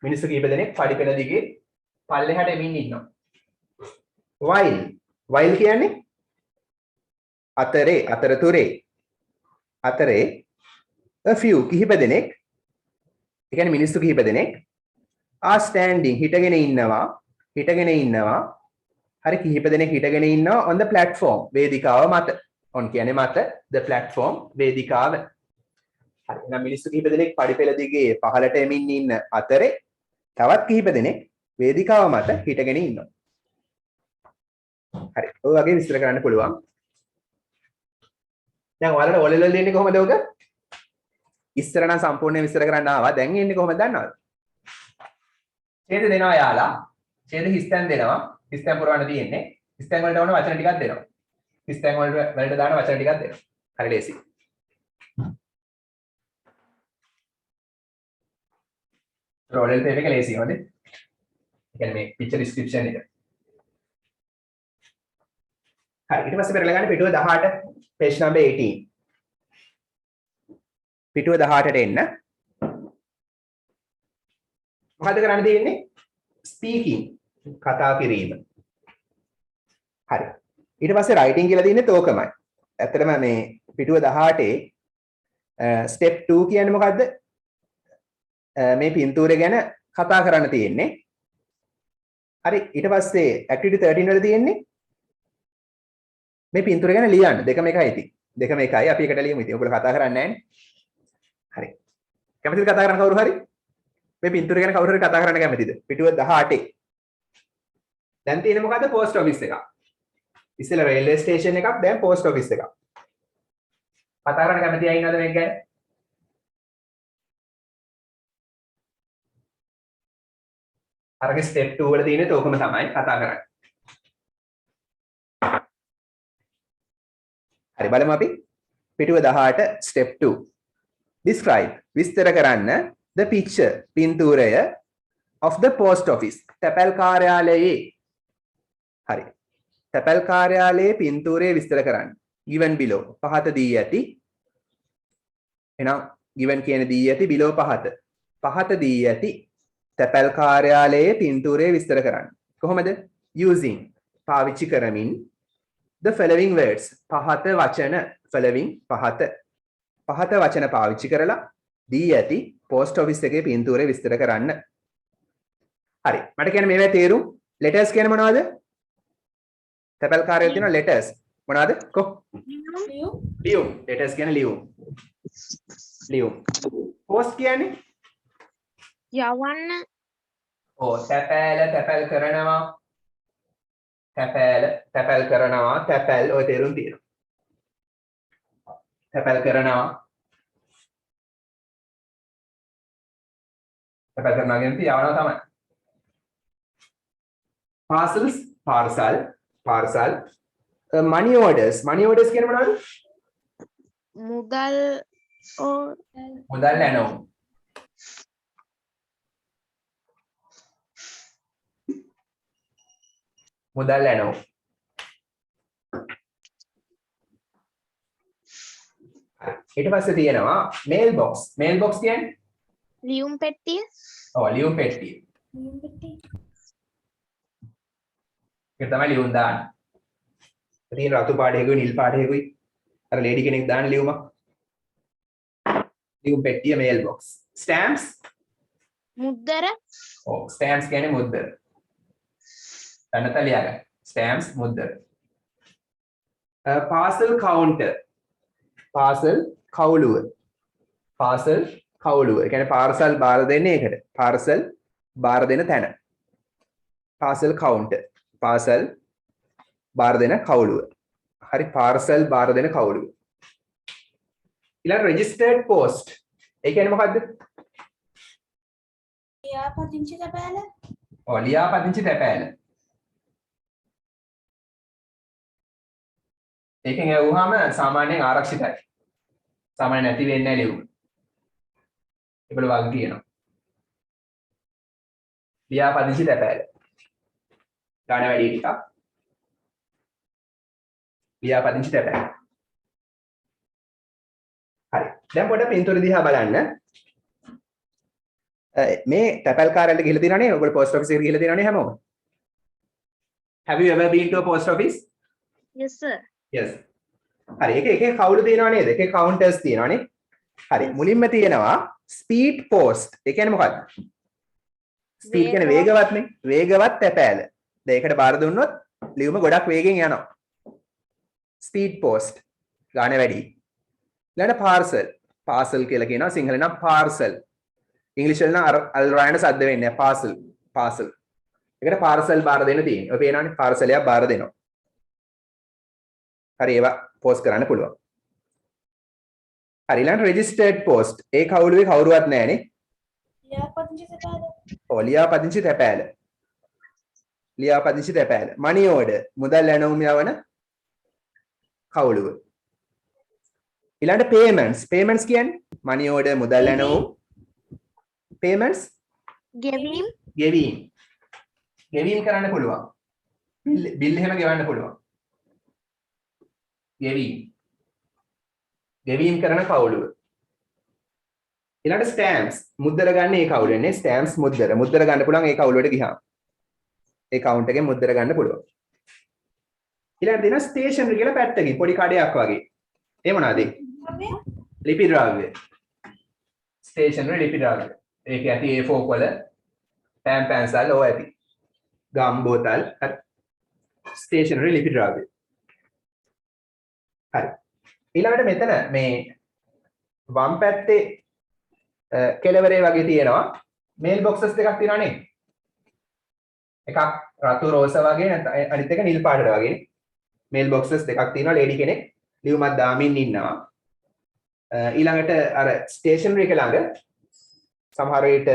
මිනිස්සු කිහිප දෙනෙක් පඩිපෙළ දිගේ පල්ලෙහාට එමින් ඉන්නවා while කියන්නේ අතරේ a few කිහිප දෙනෙක් ඒ කියන්නේ මිනිස්සු කිහිප දෙනෙක් are standing හිටගෙන ඉන්නවා හරි කිහිප දෙනෙක් හිටගෙන ඉන්නවා on the platform වේදිකාව මත on කියන්නේ මත the platform වේදිකාව හරි එහෙනම් මිනිස්සු කිහිප දෙනෙක් පඩිපෙළ දිගේ පහළට එමින් ඉන්න අතරේ තවත් කිහිප දෙනෙක් වේදිකාව මත හිටගෙන ඉන්නවා හරි ඔය වගේ විස්තර කරන්න පුළුවන් දැන් ඔයාලට O level දෙන්නේ කොහමද ඔක ඉස්සර නම් සම්පූර්ණයෙන් විස්තර කරන්න ආවා දැන් එන්නේ කොහමද දන්නවද ඡේද දෙනවා යාලා ඡේද හිස්තැන් දෙනවා හිස්තැන් පුරවන්න තියෙන්නේ හිස්තැන් වලට ඕන වචන ටිකක් දෙනවා හිස්තැන් වලට දාන වචන ටිකක් දෙනවා හරි ලේසි රෝල් පේපර් එක ලේසි හොඳේ ඒ කියන්නේ මේ පික්චර් ඩිස්ක්‍රිප්ෂන් එක හරි ඊට පස්සේ පෙරලා ගන්න පිටුව 18 page number 18 පිටුව 18ට එන්න මොකද කරන්න තියෙන්නේ ස්පීකින් කතා කිරීම හරි ඊට පස්සේ රයිටින් කියලා තියෙන්නේ තෝකමයි ඇත්තටම මේ පිටුව 18 ස්ටෙප් 2 කියන්නේ මොකද්ද මේ පින්තූරය ගැන කතා කරන්න තියෙන්නේ හරි ඊට පස්සේ ඇක්ටිවිටි 13 වල තියෙන්නේ මේ පින්තූරය ගැන ලියන්න දෙකම එකයි ඉතින් දෙකම එකයි අපි එකට ලියමු ඉතින් ඔයගොල්ලෝ කතා කරන්නේ නැහැ නේ හරි කැමතිද කතා කරන්න කවුරු හරි මේ පින්තූරය ගැන කවුරු හරි කතා කරන්න කැමතිද පිටුව 18 දැන් තියෙන්නේ මොකද්ද පෝස්ට් ඔෆිස් එකක් ඉස්සෙල්ලා රේල්වේ ස්ටේෂන් එකක් දැන් පෝස්ට් ඔෆිස් එකක් කතා කරන්න කැමති අය ඉන්නවද මේක ගැන අරගේ ස්ටෙප් 2 වල තියෙන්නේ තෝකම තමයි කතා කරන්නේ හරි බලමු අපි පිටුව 18 step 2 describe විස්තර කරන්න the picture පින්තූරය of the post office තැපැල් කාර්යාලයේ හරි තැපැල් කාර්යාලයේ පින්තූරය විස්තර කරන්න given below පහත දී ඇති එහෙනම් given කියන්නේ දී ඇති below පහත දී ඇති තැපැල් කාර්යාලයේ පින්තූරය විස්තර කරන්න කොහොමද using පාවිච්චි කරමින් the following words පහත වචන following පහත වචන පාවිච්චි කරලා දී ඇති post office එකේ පින්තූරය විස්තර කරන්න හරි මට කියන්නේ මේවා තේරුම් letters කියන්නේ මොනවද තැපැල් කාර්යයේ තියෙන letters මොනවද කො ලියුම් letters කියන්නේ ලියුම් post කියන්නේ යවන්න තැපැල් කරනවා තැපැල් ඔය තේරුම් තියෙනවා තැපැල් කරනවා කියන්නේ යවනවා තමයි parcel money orders කියන්නේ මොනවද මුදල් නැනෝ ඊට පස්සේ තියෙනවා mail box කියන්නේ ලියුම් පෙට්ටිය ලියුම් පෙට්ටිය ඒක තමයි ලියුම් දාන්නේ තියෙන රතු පාටයකුයි නිල් පාටයකුයි අර ලේඩි කෙනෙක් දාන ලියුමක් ලියුම් පෙට්ටිය mail box stamps මුද්දර stamps කියන්නේ මුද්දර තනත ලියාගන්න stamps මුද්දර parcel counter කවුලුව ඒ කියන්නේ පාර්සල් බාර දෙන්නේ ඒකට පාර්සල් බාර දෙන තැන parcel counter පාර්සල් බාර දෙන කවුලුව හරි පාර්සල් බාර දෙන කවුලුව ඊළඟ registered post ඒ කියන්නේ මොකද්ද ලියාපදිංචි තැපෑල ඔව් ලියාපදිංචි තැපෑල. ඒකෙන් ඇහුවාම සාමාන්‍යයෙන් ආරක්ෂිතයි. සාමාන්‍ය නැති වෙන්නේ නැහැ ලියුම. ඒවල වග කියනවා. ලියාපදිංචි තැපෑල. ගාන වැඩි ටිකක්. ලියාපදිංචි තැපෑල. හරි. දැන් පොඩ්ඩක් පින්තූර දිහා බලන්න. මේ තැපැල් කාර්යාලයට ගිහිල්ලා තියෙනවනේ. ඔයගොල්ලෝ පෝස්ට් ඔෆිස් එකට ගිහිල්ලා තියෙනවනේ හැමෝම. Have you ever been to a post office? Yes sir. Yes. හරි. එකේ කවුළු තියෙනව නේද? එකේ counters තියෙනවනේ. හරි. මුලින්ම තියෙනවා speed post. ඒ කියන්නේ මොකක්ද? ස්පීඩ් කියන්නේ වේගවත්නේ. වේගවත් තැපෑල. දැන් ඒකට බාර දුන්නොත් ලියුම ගොඩක් වේගෙන් යනවා. Speed post. ගාන වැඩි. ඊළඟට parcel. parcel කියලා කියනවා සිංහලෙන් නම් parcel. ඉංග්‍රීසි වල නම් අල් රායන සද්ද වෙන්නේ නැහැ. parcel. parcel. ඒකට parcel බාර දෙන්න තියෙන්නේ. ඔය පේනවනේ parcel එකක් බාර දෙනවා. හරි ඒවා post කරන්න පුළුවන්. හරි ඊළඟට registered post. ඒ කවුළුවේ කවුරුවත් නැහැනේ. ලියාපදිංචි තැපෑල. ඔව් ලියාපදිංචි තැපෑල. ලියාපදිංචි තැපෑල. money order මුදල් ඇනවුම් යවන කවුළුව. ඊළඟට payments. payments කියන්නේ money order මුදල් ඇනවුම්. payments ගෙවීම්. ගෙවීම්. ගෙවීම් කරන්න පුළුවන්. බිල් එහෙම ගෙවන්න පුළුවන්. ගෙවීම්. ගෙවීම් කරන කවුළුව. ඊළඟට stamps මුද්දර ගන්න ඒ කවුලෙන්නේ stamps මුද්දර. මුද්දර ගන්න පුළුවන් ඒ කවුලුවට ගියාම. ඒ කවුන්ට් එකෙන් මුද්දර ගන්න පුළුවන්. ඊළඟට දෙන stationery කියලා පැත්තකින් පොඩි කඩයක් වගේ. ඒ මොනවාද? ලිපි ද්‍රව්‍ය. stationery ලිපි ද්‍රව්‍ය. ඒක ඇති A4 වල පෑන් පැන්සල් ඕවා ඇති. ගම් බෝතල් stationery ලිපි ද්‍රව්‍ය. හරි. ඊළඟට මෙතන මේ වම් පැත්තේ කෙලවරේ වගේ තියෙනවා මේල් බොක්සස් දෙකක් තියෙනවා නේ. එකක් රතු රෝස වගේ නැත්නම් අනිත් එක නිල් පාටට වගේ. මේල් බොක්සස් දෙකක් තියෙනවා ලේඩි කෙනෙක් ලියුමක් දාමින් ඉන්නවා. ඊළඟට අර ස්ටේෂනරි එක ළඟ සමහර විට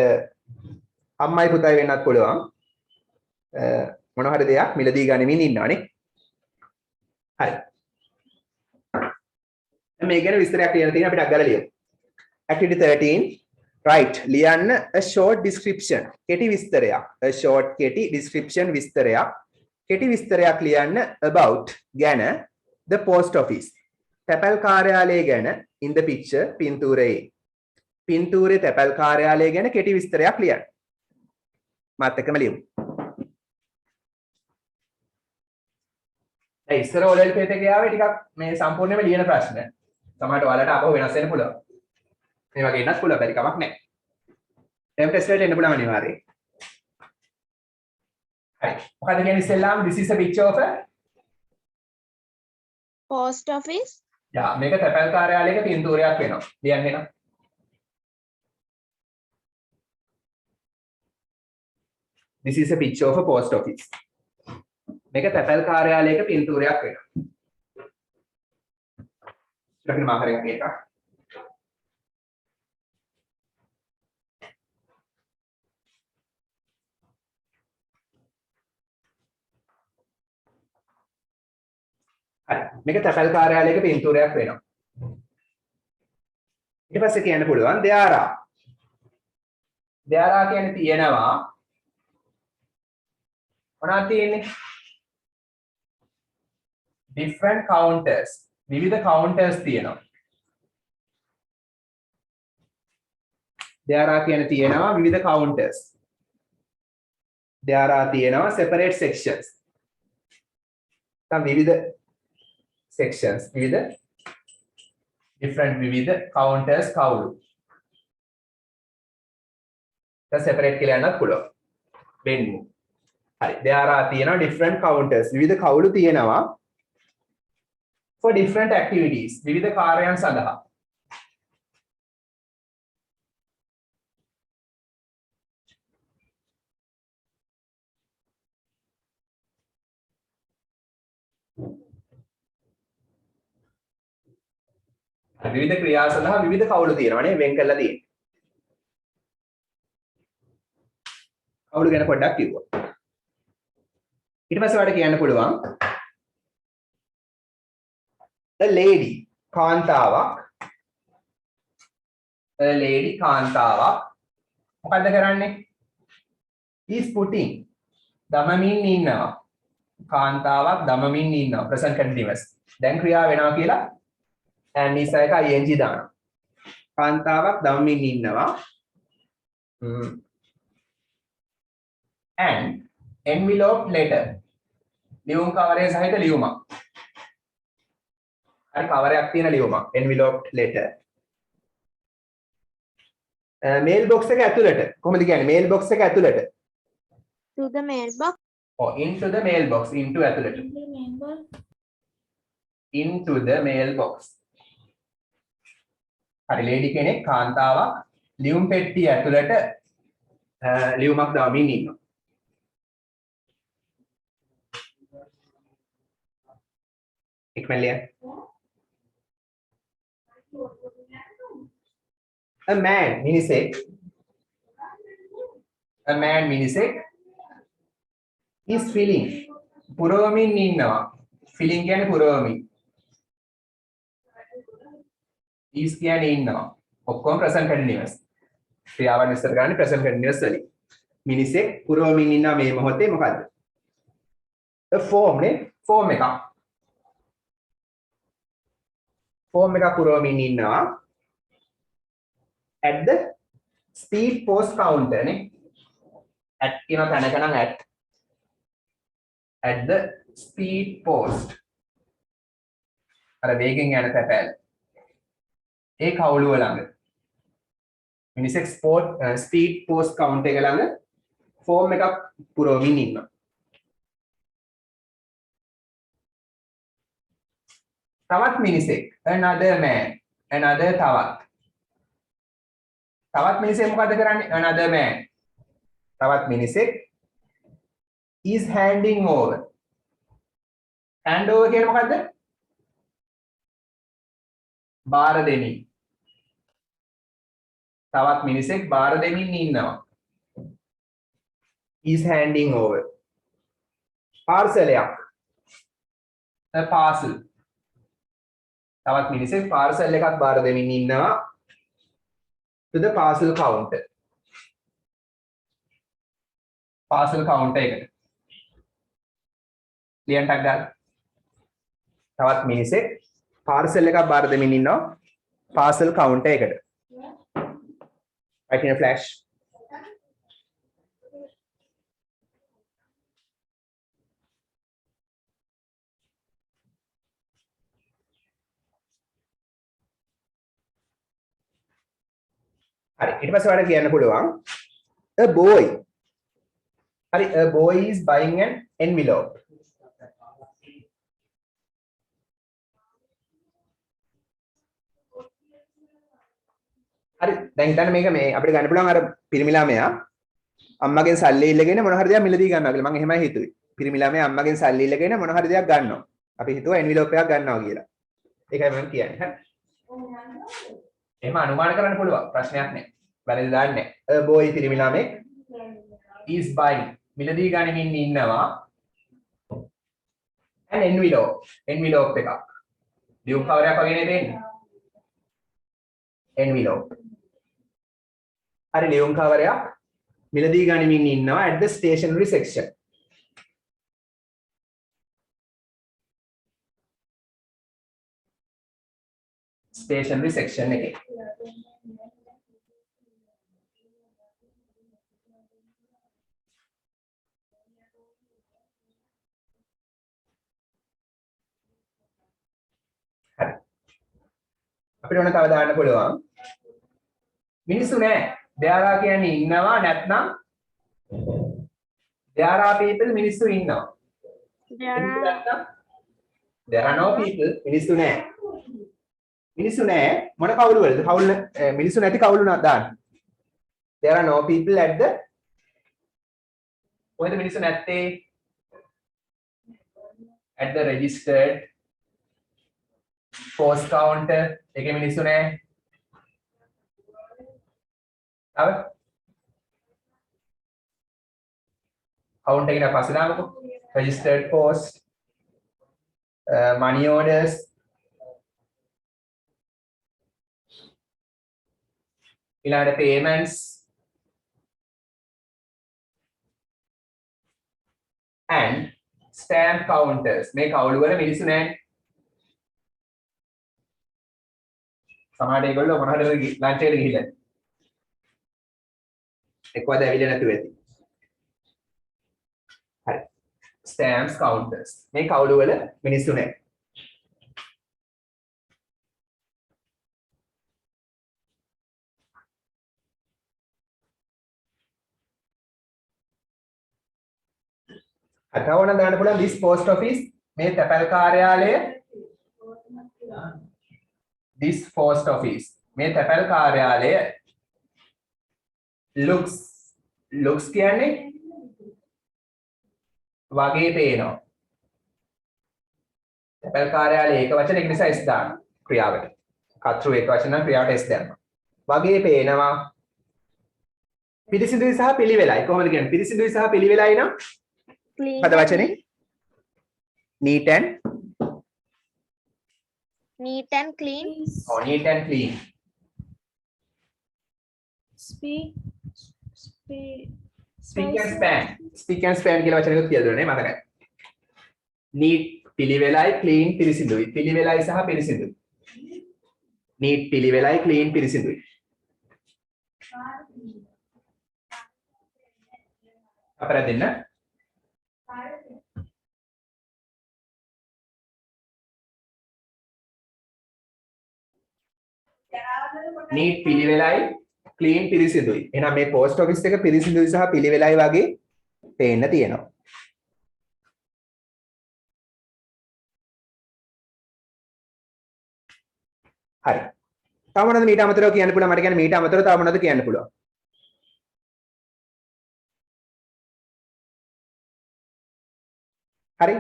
අම්මයි පුතයි වෙන්නත් පුළුවන්. මොන හරි දෙයක් මිලදී ගනිමින් ඉන්නවානේ. හරි. මේ ගැන විස්තරයක් ලියන්න තියෙන අපිට අග්ගල ලියමු. Activity 13 right ලියන්න a short description කෙටි විස්තරයක් a short කෙටි description විස්තරයක් කෙටි විස්තරයක් ලියන්න about ගැන the post office තැපැල් කාර්යාලය ගැන in the picture පින්තූරයේ පින්තූරේ තැපැල් කාර්යාලය ගැන කෙටි විස්තරයක් ලියන්න මාත් එක්කම ලියමු. ඒ ඉස්සර ඔලෙල් පේට ගියාවේ ටිකක් මේ සම්පූර්ණයෙන්ම ලියන ප්‍රශ්න. සමහරට ඔයාලට අපව වෙනස් වෙන්න පුළුවන්. මේ වගේ එන්නත් පුළුවන් බැරි කමක් නැහැ. ටර්ම් ටෙස්ට් වලට එන්න පුළුවන් අනිවාර්යයෙන්. හරි. මොකද කියන්නේ ඉස්සෙල්ලාම this is a picture of a Post office. යා මේක තැපැල් කාර්යාලයක පින්තූරයක් වෙනවා. ලියන්න එනවා. This is a picture of a post office. මේක තැපැල් කාර්යාලයක පින්තූරයක් වෙනවා. ඊට මාකර් එකක් එකක්. හරි. මේක තැපැල් කාර්යාලයක පින්තූරයක් වෙනවා. ඊට පස්සේ කියන්න පුළුවන් there are. there are කියන්නේ තියෙනවා. මොනවද තියෙන්නේ? different counters. විවිධ counters තියෙනවා. there are කියන්නේ තියෙනවා විවිධ counters. there are තියෙනවා separate sections. විවිධ sections විවිධ different විවිධ counters කවුළු. දැන් separate කියලා යන්නත් පුළුවන්. වෙන්නේ. හරි. there are තියෙනවා different counters විවිධ කවුළු තියෙනවා for different activities විවිධ කාර්යයන් සඳහා. විවිධ ක්‍රියා සඳහා විවිධ කවුළු තියෙනවානේ වෙන් කරලා තියෙන්නේ. කවුළු ගැන පොඩ්ඩක් කිව්වා. ඊට පස්සේ ඔයාලට කියන්න පුළුවන් a lady කාන්තාවක් මොකද්ද කරන්නේ is putting දමමින් ඉන්නවා කාන්තාවක් දමමින් ඉන්නවා present continuous දැන් ක්‍රියාව වෙනවා කියලා and is එක ing දානවා කාන්තාවක් දමමින් ඉන්නවා and envelope letter ලියුම් කවරය සහිත ලියුමක් හරි කවරයක් තියෙන ලියුමක් envelope letter mail box එක ඇතුළට කොහොමද කියන්නේ mail box එක ඇතුළට to the mailbox. into the mailbox into ඇතුළට into the mailbox හරි lady කෙනෙක් කාන්තාවක් ලියුම් පෙට්ටිය ඇතුළට ලියුමක් දාමින් ඉන්නවා ඉක්මනට a man මිනිසෙක් is feeling පුරවමින් ඉන්නවා feeling කියන්නේ පුරවමින් is කියන්නේ ඉන්නවා ඔක්කොම present continuous ක්‍රියාවන් විස්තර කරන්නේ present continuous වලින් මිනිසෙක් පුරවමින් ඉන්නවා මේ මොහොතේ මොකද්ද a form නේ form එකක් පුරවමින් ඉන්නවා at the speed post counter නේ at කියන තැනක නම් at the speed post අර වේගෙන් යන තැපෑල ඒ කවුළුව ළඟ මිනිසෙක් ස්පීඩ් පෝස්ට් කවුන්ට් එක ළඟ ෆෝම් එකක් පුරවමින් ඉන්නවා තවත් මිනිසෙක් another තවත් මිනිසෙක් මොකද කරන්නේ another man තවත් මිනිසෙක් is handing over hand over කියන්නේ මොකද්ද බාර දෙමින් තවත් මිනිසෙක් බාර දෙමින් ඉන්නවා is handing over පාර්සලයක් a parcel තවත් මිනිසෙක් පාර්සල් එකක් බාර දෙමින් ඉන්නවා to the parcel counter එකට ලියන්නක් ගන්න තවත් මිනිසෙක් පාර්සල් එකක් බාර දෙමින් ඉන්නවා පාර්සල් කවුන්ටර් එකට right in a flash හරි ඊට පස්සේ ඔයාලට කියන්න පුළුවන් a boy හරි a boy is buying an envelope හරි දැන් හිතන්න මේක මේ අපිට ගන්න පුළුවන් අර පිරිමි ළමයා අම්මගෙන් සල්ලි ඉල්ලගෙන මොන හරි දෙයක් මිලදී ගන්නවා කියලා මම එහෙමයි හිතුවේ පිරිමි ළමයා අම්මගෙන් සල්ලි ඉල්ලගෙන මොන හරි දෙයක් ගන්නවා අපි හිතුවා envelope එකක් ගන්නවා කියලා ඒකයි මම කියන්නේ හරි එහෙම අනුමාන කරන්න පුළුවන් ප්‍රශ්නයක් නෑ වැරදි දාන්නේ නෑ a boy පිරිමි ළමෙක් is buying මිලදී ගනිමින් ඉන්නවා an envelope එකක් ලියුම් කවරයක් වගේ නේද දෙන්නේ envelope හරි ලියුම් කවරයක් මිලදී ගනිමින් ඉන්නවා at the stationery section එකේ අපිට ඕන තව දාන්න පුළුවන් මිනිස්සු නෑ there are කියන්නේ ඉන්නවා නැත්නම් there are people මිනිස්සු ඉන්නවා there are no people මිනිස්සු නෑ මොන කවුරු වලද කවුල් මිනිස්සු නැති කවුරු දාන්න there are no people at the කොහෙද මිනිස්සු නැත්තේ at the registered post counter එකේ මිනිස්සු නෑ කවුන්ටර් එකට පස්සේ දාමුකෝ registered post, money orders, ඊළඟට payments and stamp counters. මේ කවුළු වල මිනිස්සු නැහැ. සමහර ඒගොල්ලෝ මොනවද ලන්ච් එකට ගිහිල්ලා. එක්කවද ඇවිල්ලා නැතුව ඇති. හරි. stamps counters. මේ කවුළු වල මිනිස්සු නැහැ. අතවන දාන්න පුළුවන් this post office මේ තැපැල් කාර්යාලය this post office මේ තැපැල් කාර්යාලය looks කියන්නේ වගේ පේනවා තැපැල් කාර්යාලය ඒක වචන ඒක නිසා s දාන්න ක්‍රියාවට කතෘ ඒක වචන නම් ක්‍රියාවට s දානවා වගේ පේනවා පිරිසිදුයි සහ පිළිවෙලයි කොහොමද කියන්නේ පිරිසිදුයි සහ පිළිවෙලයි නම් පද වචනේ neat and clean. Oh, neat and clean. Speak and span. Speak and span කියලා වචනයකුත් කියලා දුන්නා නේ මතකයි. neat පිළිවෙලයි clean පිරිසිදුයි. පිළිවෙලයි සහ පිරිසිදුයි. neat පිළිවෙලයි clean පිරිසිදුයි. අපර දෙන්න. neat පිළිවෙලයි clean පිරිසිදුයි. එහෙනම් මේ post office එක පිරිසිදුයි සහ පිළිවෙලයි වගේ පේන්න තියෙනවා. හරි. තව මොනවද මීට අමතරව කියන්න පුළුවන්? මට කියන්නේ මීට අමතරව තව මොනවද කියන්න පුළුවන්? හරි.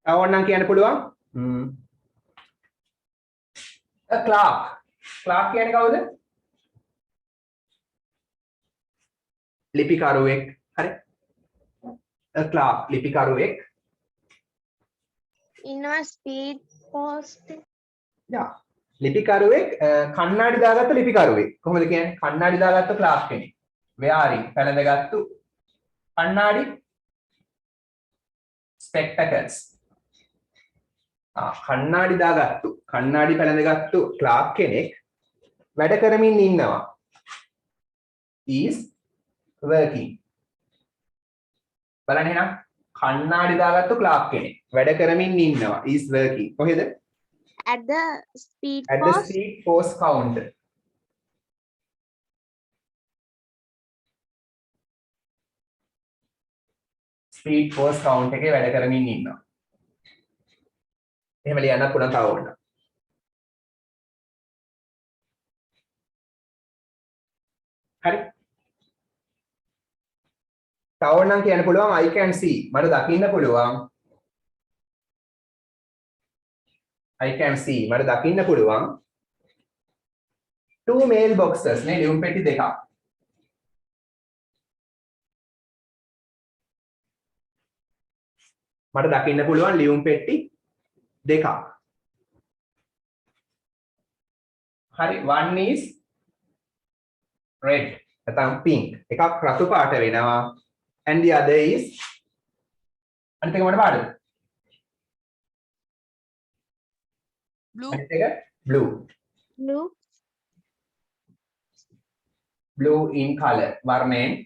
තව ඕනනම් කියන්න පුළුවන්? a clerk කියන්නේ කවුද? ලිපිකරුවෙක්. හරි. a clerk ලිපිකරුවෙක්. ඉන්නවා speed post. යා. ලිපිකරුවෙක් කණ්ණාඩි දාගත්ත ලිපිකරුවෙක්. කොහොමද කියන්නේ? කණ්ණාඩි දාගත්ත ක්ලාක් කෙනෙක්. wearing පැළඳගත්තු කණ්ණාඩි spectacles. කණ්ණාඩි දාගත්තු කණ්ණාඩි පැළඳගත්තු ක්ලාක් කෙනෙක් වැඩ කරමින් ඉන්නවා is working බලන්න එහෙනම් කණ්ණාඩි දාගත්තු ක්ලාක් කෙනෙක් වැඩ කරමින් ඉන්නවා is working කොහෙද at the speed post counter speed post counter එකේ වැඩ කරමින් ඉන්නවා එහෙම ලියන්නත් පුළුවන් තව ඕන. හරි. තව ඕනනම් කියන්න පුළුවන් I can see. මට දකින්න පුළුවන්. I can see. මට දකින්න පුළුවන්. two mail boxes නේ ලියුම් පෙට්ටි දෙකක්. මට දකින්න පුළුවන් ලියුම් පෙට්ටි දෙකක්. හරි one is red නැත්නම් pink එකක් රතු පාට වෙනවා and the other is අනිත් එක මොන පාටද? blue. අනිත් එක blue. blue in color වර්ණයෙන්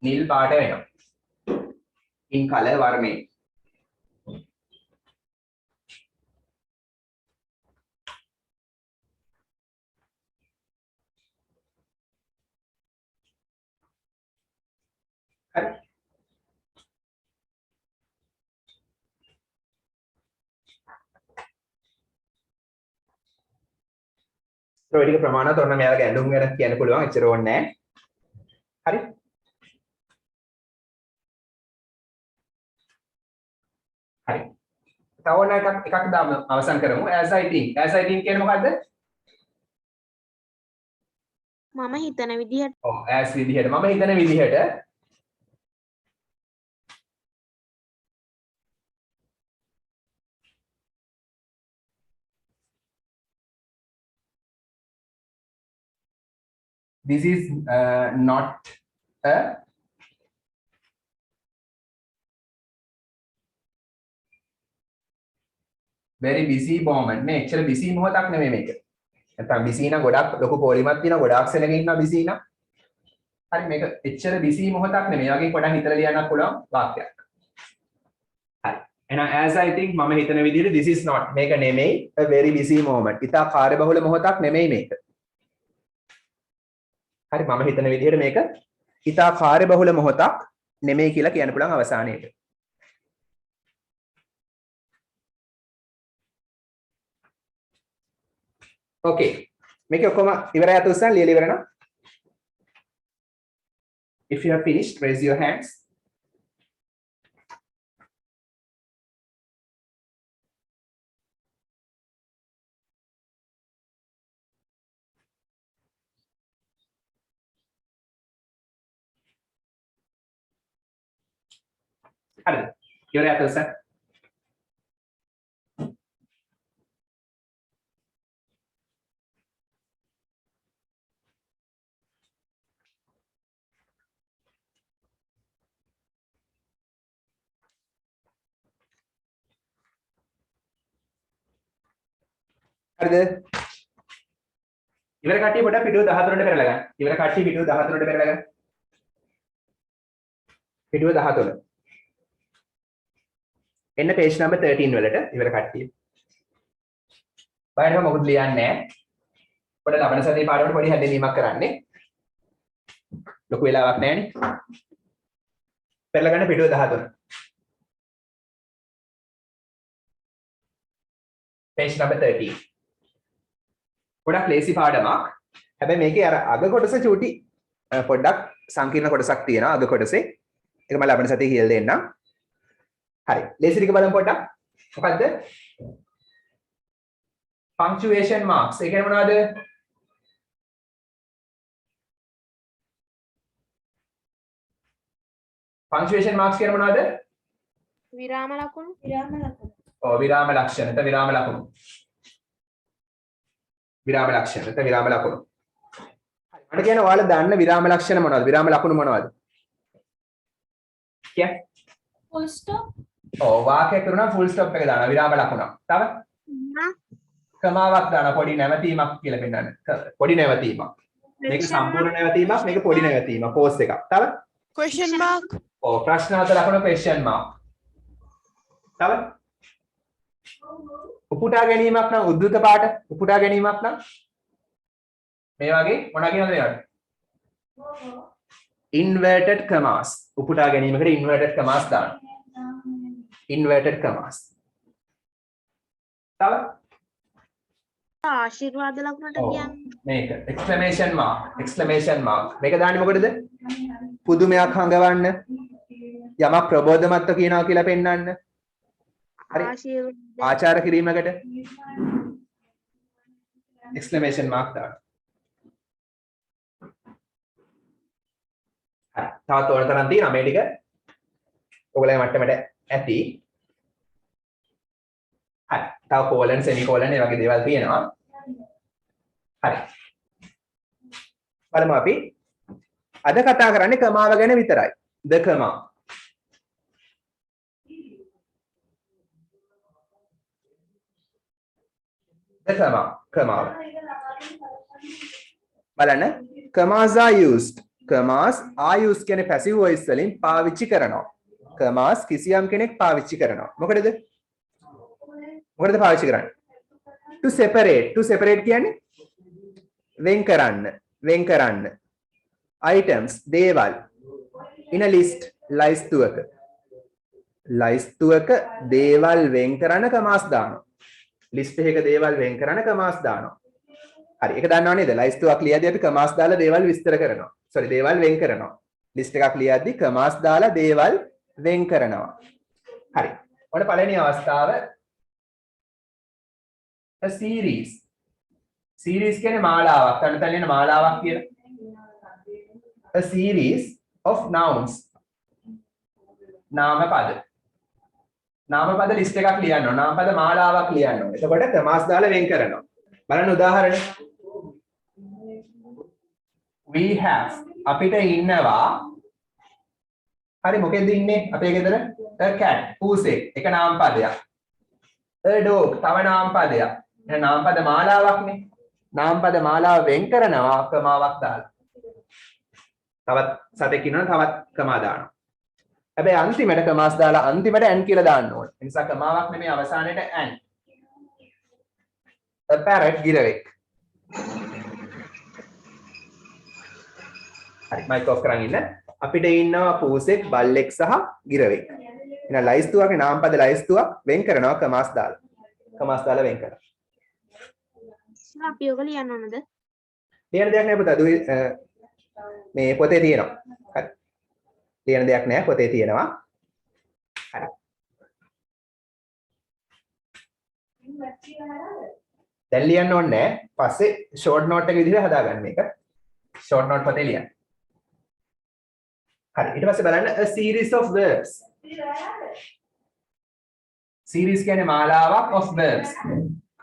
නිල් පාට වෙනවා. in color වර්ණයෙන් හරි. ඔය ටික ප්‍රමාණවත් ඔන්න මෙයාලගේ ඇඳුම් ගැන කියන්න පුළුවන් එච්චර ඕනේ නැහැ. හරි. හරි. තව ඕන එකක් දාමු අවසන් කරමු. as I think කියන්නේ මොකද්ද? මම හිතන විදිහට ඔව් as විදිහට මම හිතන විදිහට this is not a very busy moment මේ එච්චර busy මොහොතක් නෙමෙයි මේක. නැත්නම් busy නම් ගොඩක් ලොකු පොලිමක් තියෙනවා ගොඩක් සෙනග ඉන්නවා busy නම්. හරි මේක එච්චර busy මොහොතක් නෙමෙයි. වගේ පොඩක් හිතලා ලියන්නත් පුළුවන් වාක්‍යයක්. හරි. එහෙනම් as I think මම හිතන විදිහට this is not මේක නෙමෙයි a very busy moment. ඉතා කාර්යබහුල මොහොතක් නෙමෙයි මේක. හරි මම හිතන විදිහට මේක ඉතා කාර්යබහුල මොහොතක් නෙමෙයි කියලා කියන්න පුළුවන් අවසානයේට. Okay. මේක ඔක්කොම ඉවරයි අත උස්සන් ලියලා ඉවර නම්. If you have finished, raise your hands. හරිද? ඉවරයි අත උස්සන්. හරිද? ඉවර කට්ටිය පොඩ්ඩක් පිටුව 14ට පෙරලා ගන්න. ඉවර කට්ටිය පිටුව 14ට පෙරලා ගන්න. පිටුව 14. එන්න page number 13 වලට ඉවර කට්ටිය. බලන්න මොකද ලියන්නේ නැහැ. පොඩ ලබන සතියේ පාඩමට පොඩි හැදෙන්නීමක් කරන්නේ. ලොකු වෙලාවක් නැහැනේ. පෙරලා ගන්න පිටුව 13. page number 13. පොඩක් ලේසි පාඩමක්. හැබැයි මේකේ අර අග කොටස චූටි පොඩ්ඩක් සංකීර්ණ කොටසක් තියෙනවා අග කොටසේ. ඒක මම ලබන සතියේ කියලා දෙන්නම්. හරි. ලේසි ටික බලමු පොඩ්ඩක්. මොකද්ද? punctuation marks. ඒ කියන්නේ මොනවද? punctuation marks කියන්නේ මොනවද? විරාම ලකුණු ඔව් විරාම ලක්ෂණ නැත්නම් විරාම ලකුණු. විරාම ලක්ෂණ නැත්නම් විරාම ලකුණු. හරි. මට කියන්න ඔයාලා දන්න විරාම ලක්ෂණ මොනවද? විරාම ලකුණු මොනවද? කිය. full stop. ඔව් වාක්‍යයක් කරුණා full stop එක දානවා විරාම ලකුණක්. තව? කමාවක් දානවා පොඩි නැවතීමක් කියලා පෙන්නන්න. පොඩි නැවතීමක්. මේක සම්පූර්ණ නැවතීමක් මේක පොඩි නැවතීමක් පෝස් එකක්. තව? Question mark. ඔව් ප්‍රශ්නාර්ථ ලකුණු question mark. තව? උපුටා ගැනීමක් නම් උද්දෘත පාඨ උපුටා ගැනීමක් නම් මේ වගේ මොනවා කියනවද මේවට? inverted commas උපුටා ගැනීමකට inverted commas දාන්න. inverted commas. තව? ආශිර්වාද ලකුණට කියන්නේ මේක exclamation mark මේක දාන්නේ මොකටද? පුදුමයක් හංගවන්න යමක් ප්‍රබෝධමත්ව කියනවා කියලා පෙන්වන්න. හරි. ආචාර කිරීමකට exclamation mark දාන්න. හරි. තවත් ඕන තරම් තියෙනවා මේ ටික. ඔයගොල්ලෝ මට්ටමට ඇති. හරි. තව colon semicolon ඒ වගේ දේවල් තියෙනවා. හරි. බලමු අපි අද කතා කරන්නේ කමාව ගැන විතරයි. the comma. the comma. බලන්න commas are used. commas are used කියන්නේ passive voice වලින් පාවිච්චි කරනවා. commas කිසියම් කෙනෙක් පාවිච්චි කරනවා. මොකටද? මොකටද පාවිච්චි කරන්නේ? to separate කියන්නේ වෙන් කරන්න items දේවල් in a list ලයිස්තුවක දේවල් වෙන් කරන commas දානවා. list එකක දේවල් වෙන් කරන commas දානවා. හරි ඒක දන්නව නේද? ලයිස්තුවක් ලියද්දී අපි commas දාලා දේවල් විස්තර කරනවා. දේවල් වෙන් කරනවා. list එකක් ලියද්දී commas දාලා දේවල් වෙන් කරනවා. හරි. ඔන්න පළවෙනි අවස්ථාව a series කියන්නේ මාලාවක්. අන්න තැන් වෙන මාලාවක් කියලා. a series of nouns. නාමපද. නාමපද ලිස්ට් එකක් ලියන්න ඕන. නාමපද මාලාවක් ලියන්න ඕන. එතකොට කමාස් දාලා වෙන් කරනවා. බලන්න උදාහරණ. We have අපිට ඉන්නවා. හරි මොකෙද ඉන්නේ අපේ ගෙදර? a cat පූසෙක්. එක නාමපදයක්. a dog තව නාමපදයක්. එහෙනම් නාමපද මාලාවක්නේ. නාමපද මාලාව වෙන් කරනවා කමාවක් දාලා. තවත් සතෙක් ඉන්නවනම් තවත් කමා දානවා. හැබැයි අන්තිමට කමාස් දාලා අන්තිමට n කියලා දාන්න ඕනේ. ඒ නිසා කමාවක් නෙමෙයි අවසානයේට n. a parrot ගිරවෙක්. හරි මයික් ඔෆ් කරන් ඉන්න. අපිට ඉන්නවා පූසෙක්, බල්ලෙක් සහ ගිරවෙක්. එහෙනම් ලයිස්තුවගේ නාමපද ලයිස්තුවක් වෙන් කරනවා කමාස් දාලා. කමාස් දාලා වෙන් කරනවා. අපි ඔක ලියන්න ඕනද? ලියන දෙයක් නෑ පුතා. මේ පොතේ තියෙනවා. හරි. ලියන දෙයක් නෑ පොතේ තියෙනවා. හරි. දැන් ලියන්න ඕනේ නෑ. පස්සේ ෂෝට් නෝට් එක විදිහට හදාගන්න මේක. ෂෝට් නෝට් පොතේ ලියන්න. හරි. ඊට පස්සේ බලන්න a series of verbs. series කියන්නේ මාලාවක් of verbs.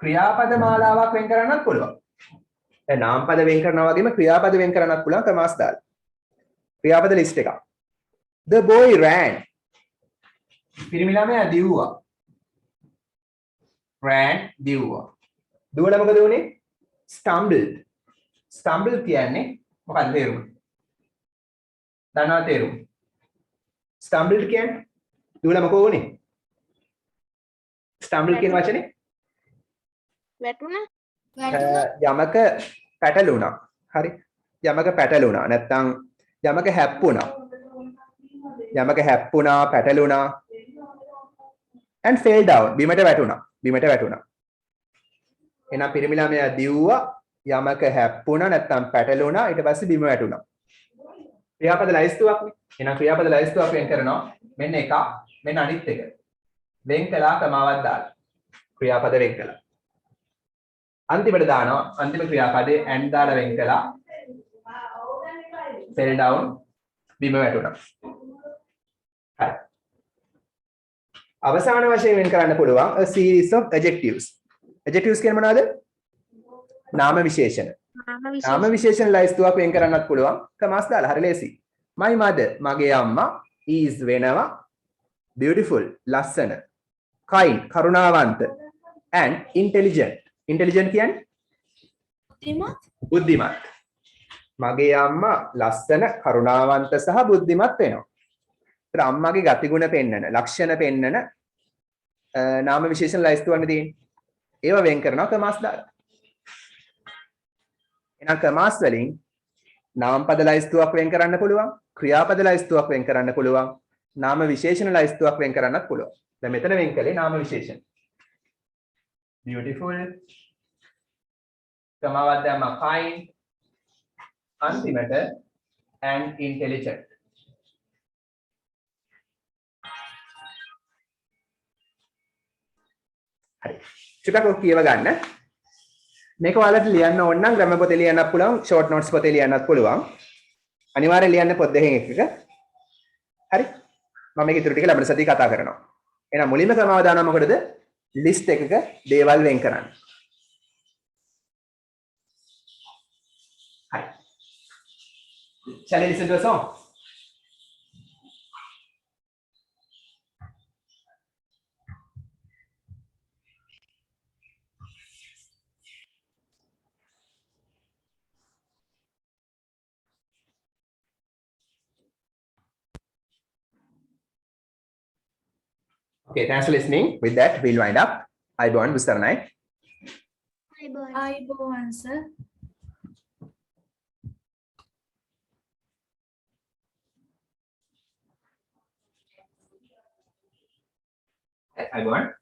ක්‍රියාපද මාලාවක් වෙන් කරන්නත් පුළුවන්. දැන් නාමපද වෙන් කරනවා වගේම ක්‍රියාපද වෙන් කරන්නත් පුළුවන් කමාස් දාලා. ක්‍රියාපද ලිස්ට් එකක්. The boy ran. පිරිමි ළමයා දිව්වා. ran දිව්වා. දුවලා මොකද වුනේ? stumbled. stumble කියන්නේ මොකක්ද තේරුම? දන්නවද තේරුම? stumbled කියන්නේ දුවලා මොකෝ වුනේ? stumble කියන වචනේ වැටුණා. යමක පැටලුණා. හරි. යමක පැටලුණා. නැත්තම් යමක හැප්පුණා. යමක හැප්පුණා, පැටලුණා. and fell down. බිමට වැටුණා. බිමට වැටුණා. එහෙනම් පිරිමි ළමයා දිව්වා, යමක හැප්පුණා නැත්තම් පැටලුණා, ඊට පස්සේ බිම වැටුණා. ක්‍රියාපද ලයිස්තුවක්නේ. එහෙනම් ක්‍රියාපද ලයිස්තුවක් වෙන් කරනවා. මෙන්න එක, මෙන්න අනිත් එක. වෙන් කළා කමාවක් දාලා. ක්‍රියාපද වෙන් කළා. අන්තිමට දානවා අන්තිම ක්‍රියාපදේ and දාලා වෙන් කළා. fell down බිම වැටුණා. හරි. අවසාන වශයෙන් වෙන් කරන්න පුළුවන් a series of adjectives. adjectives කියන්නේ මොනවද? නාම විශේෂණ. නාම විශේෂණ ලයිස්තුවක් වෙන් කරන්නත් පුළුවන් කමාස් දාලා. හරි ලේසි. my mother මගේ අම්මා is වෙනවා beautiful ලස්සන kind කරුණාවන්ත and intelligent. intelligent කියන්නේ බුද්ධිමත්. මගේ අම්මා ලස්සන කරුණාවන්ත සහ බුද්ධිමත් වෙනවා. ඒතර අම්මාගේ ගතිගුණ පෙන්නන, ලක්ෂණ පෙන්නන නාම විශේෂණ ලයිස්තුවන්නේ තියෙන්නේ. ඒව වෙන් කරනවා කමාස් දාලා. එහෙනම් කමාස් වලින් නාමපද ලයිස්තුවක් වෙන් කරන්න පුළුවන්, ක්‍රියාපද ලයිස්තුවක් වෙන් කරන්න පුළුවන්, නාම විශේෂණ ලයිස්තුවක් වෙන් කරන්නත් පුළුවන්. දැන් මෙතන වෙන් කළේ නාම විශේෂණ. beautiful කමාවක් දැම්මා kind අන්තිමට and intelligent. හරි. චුට්ටක් ඔක් කියව ගන්න. මේක ඔයාලට ලියන්න ඕන නම් ග්‍රැමර් පොතේ ලියන්නත් පුළුවන්, ෂෝට් නෝට්ස් පොතේ ලියන්නත් පුළුවන්. අනිවාර්යෙන් ලියන්න පොත් දෙකෙන් එකක. හරි. මම මේක ඉතුරු ටික ලබන සතියේ කතා කරනවා. එහෙනම් මුලින්ම කමාව දානවා මොකටද? ලිස්ට් එකක දේවල් වෙන් කරන්න. Hi. Shall I listen to a song? Okay, thanks for listening. With that, we'll wind up. Aibon Bustarnai. අයිබෝවන් සර්. Aibon.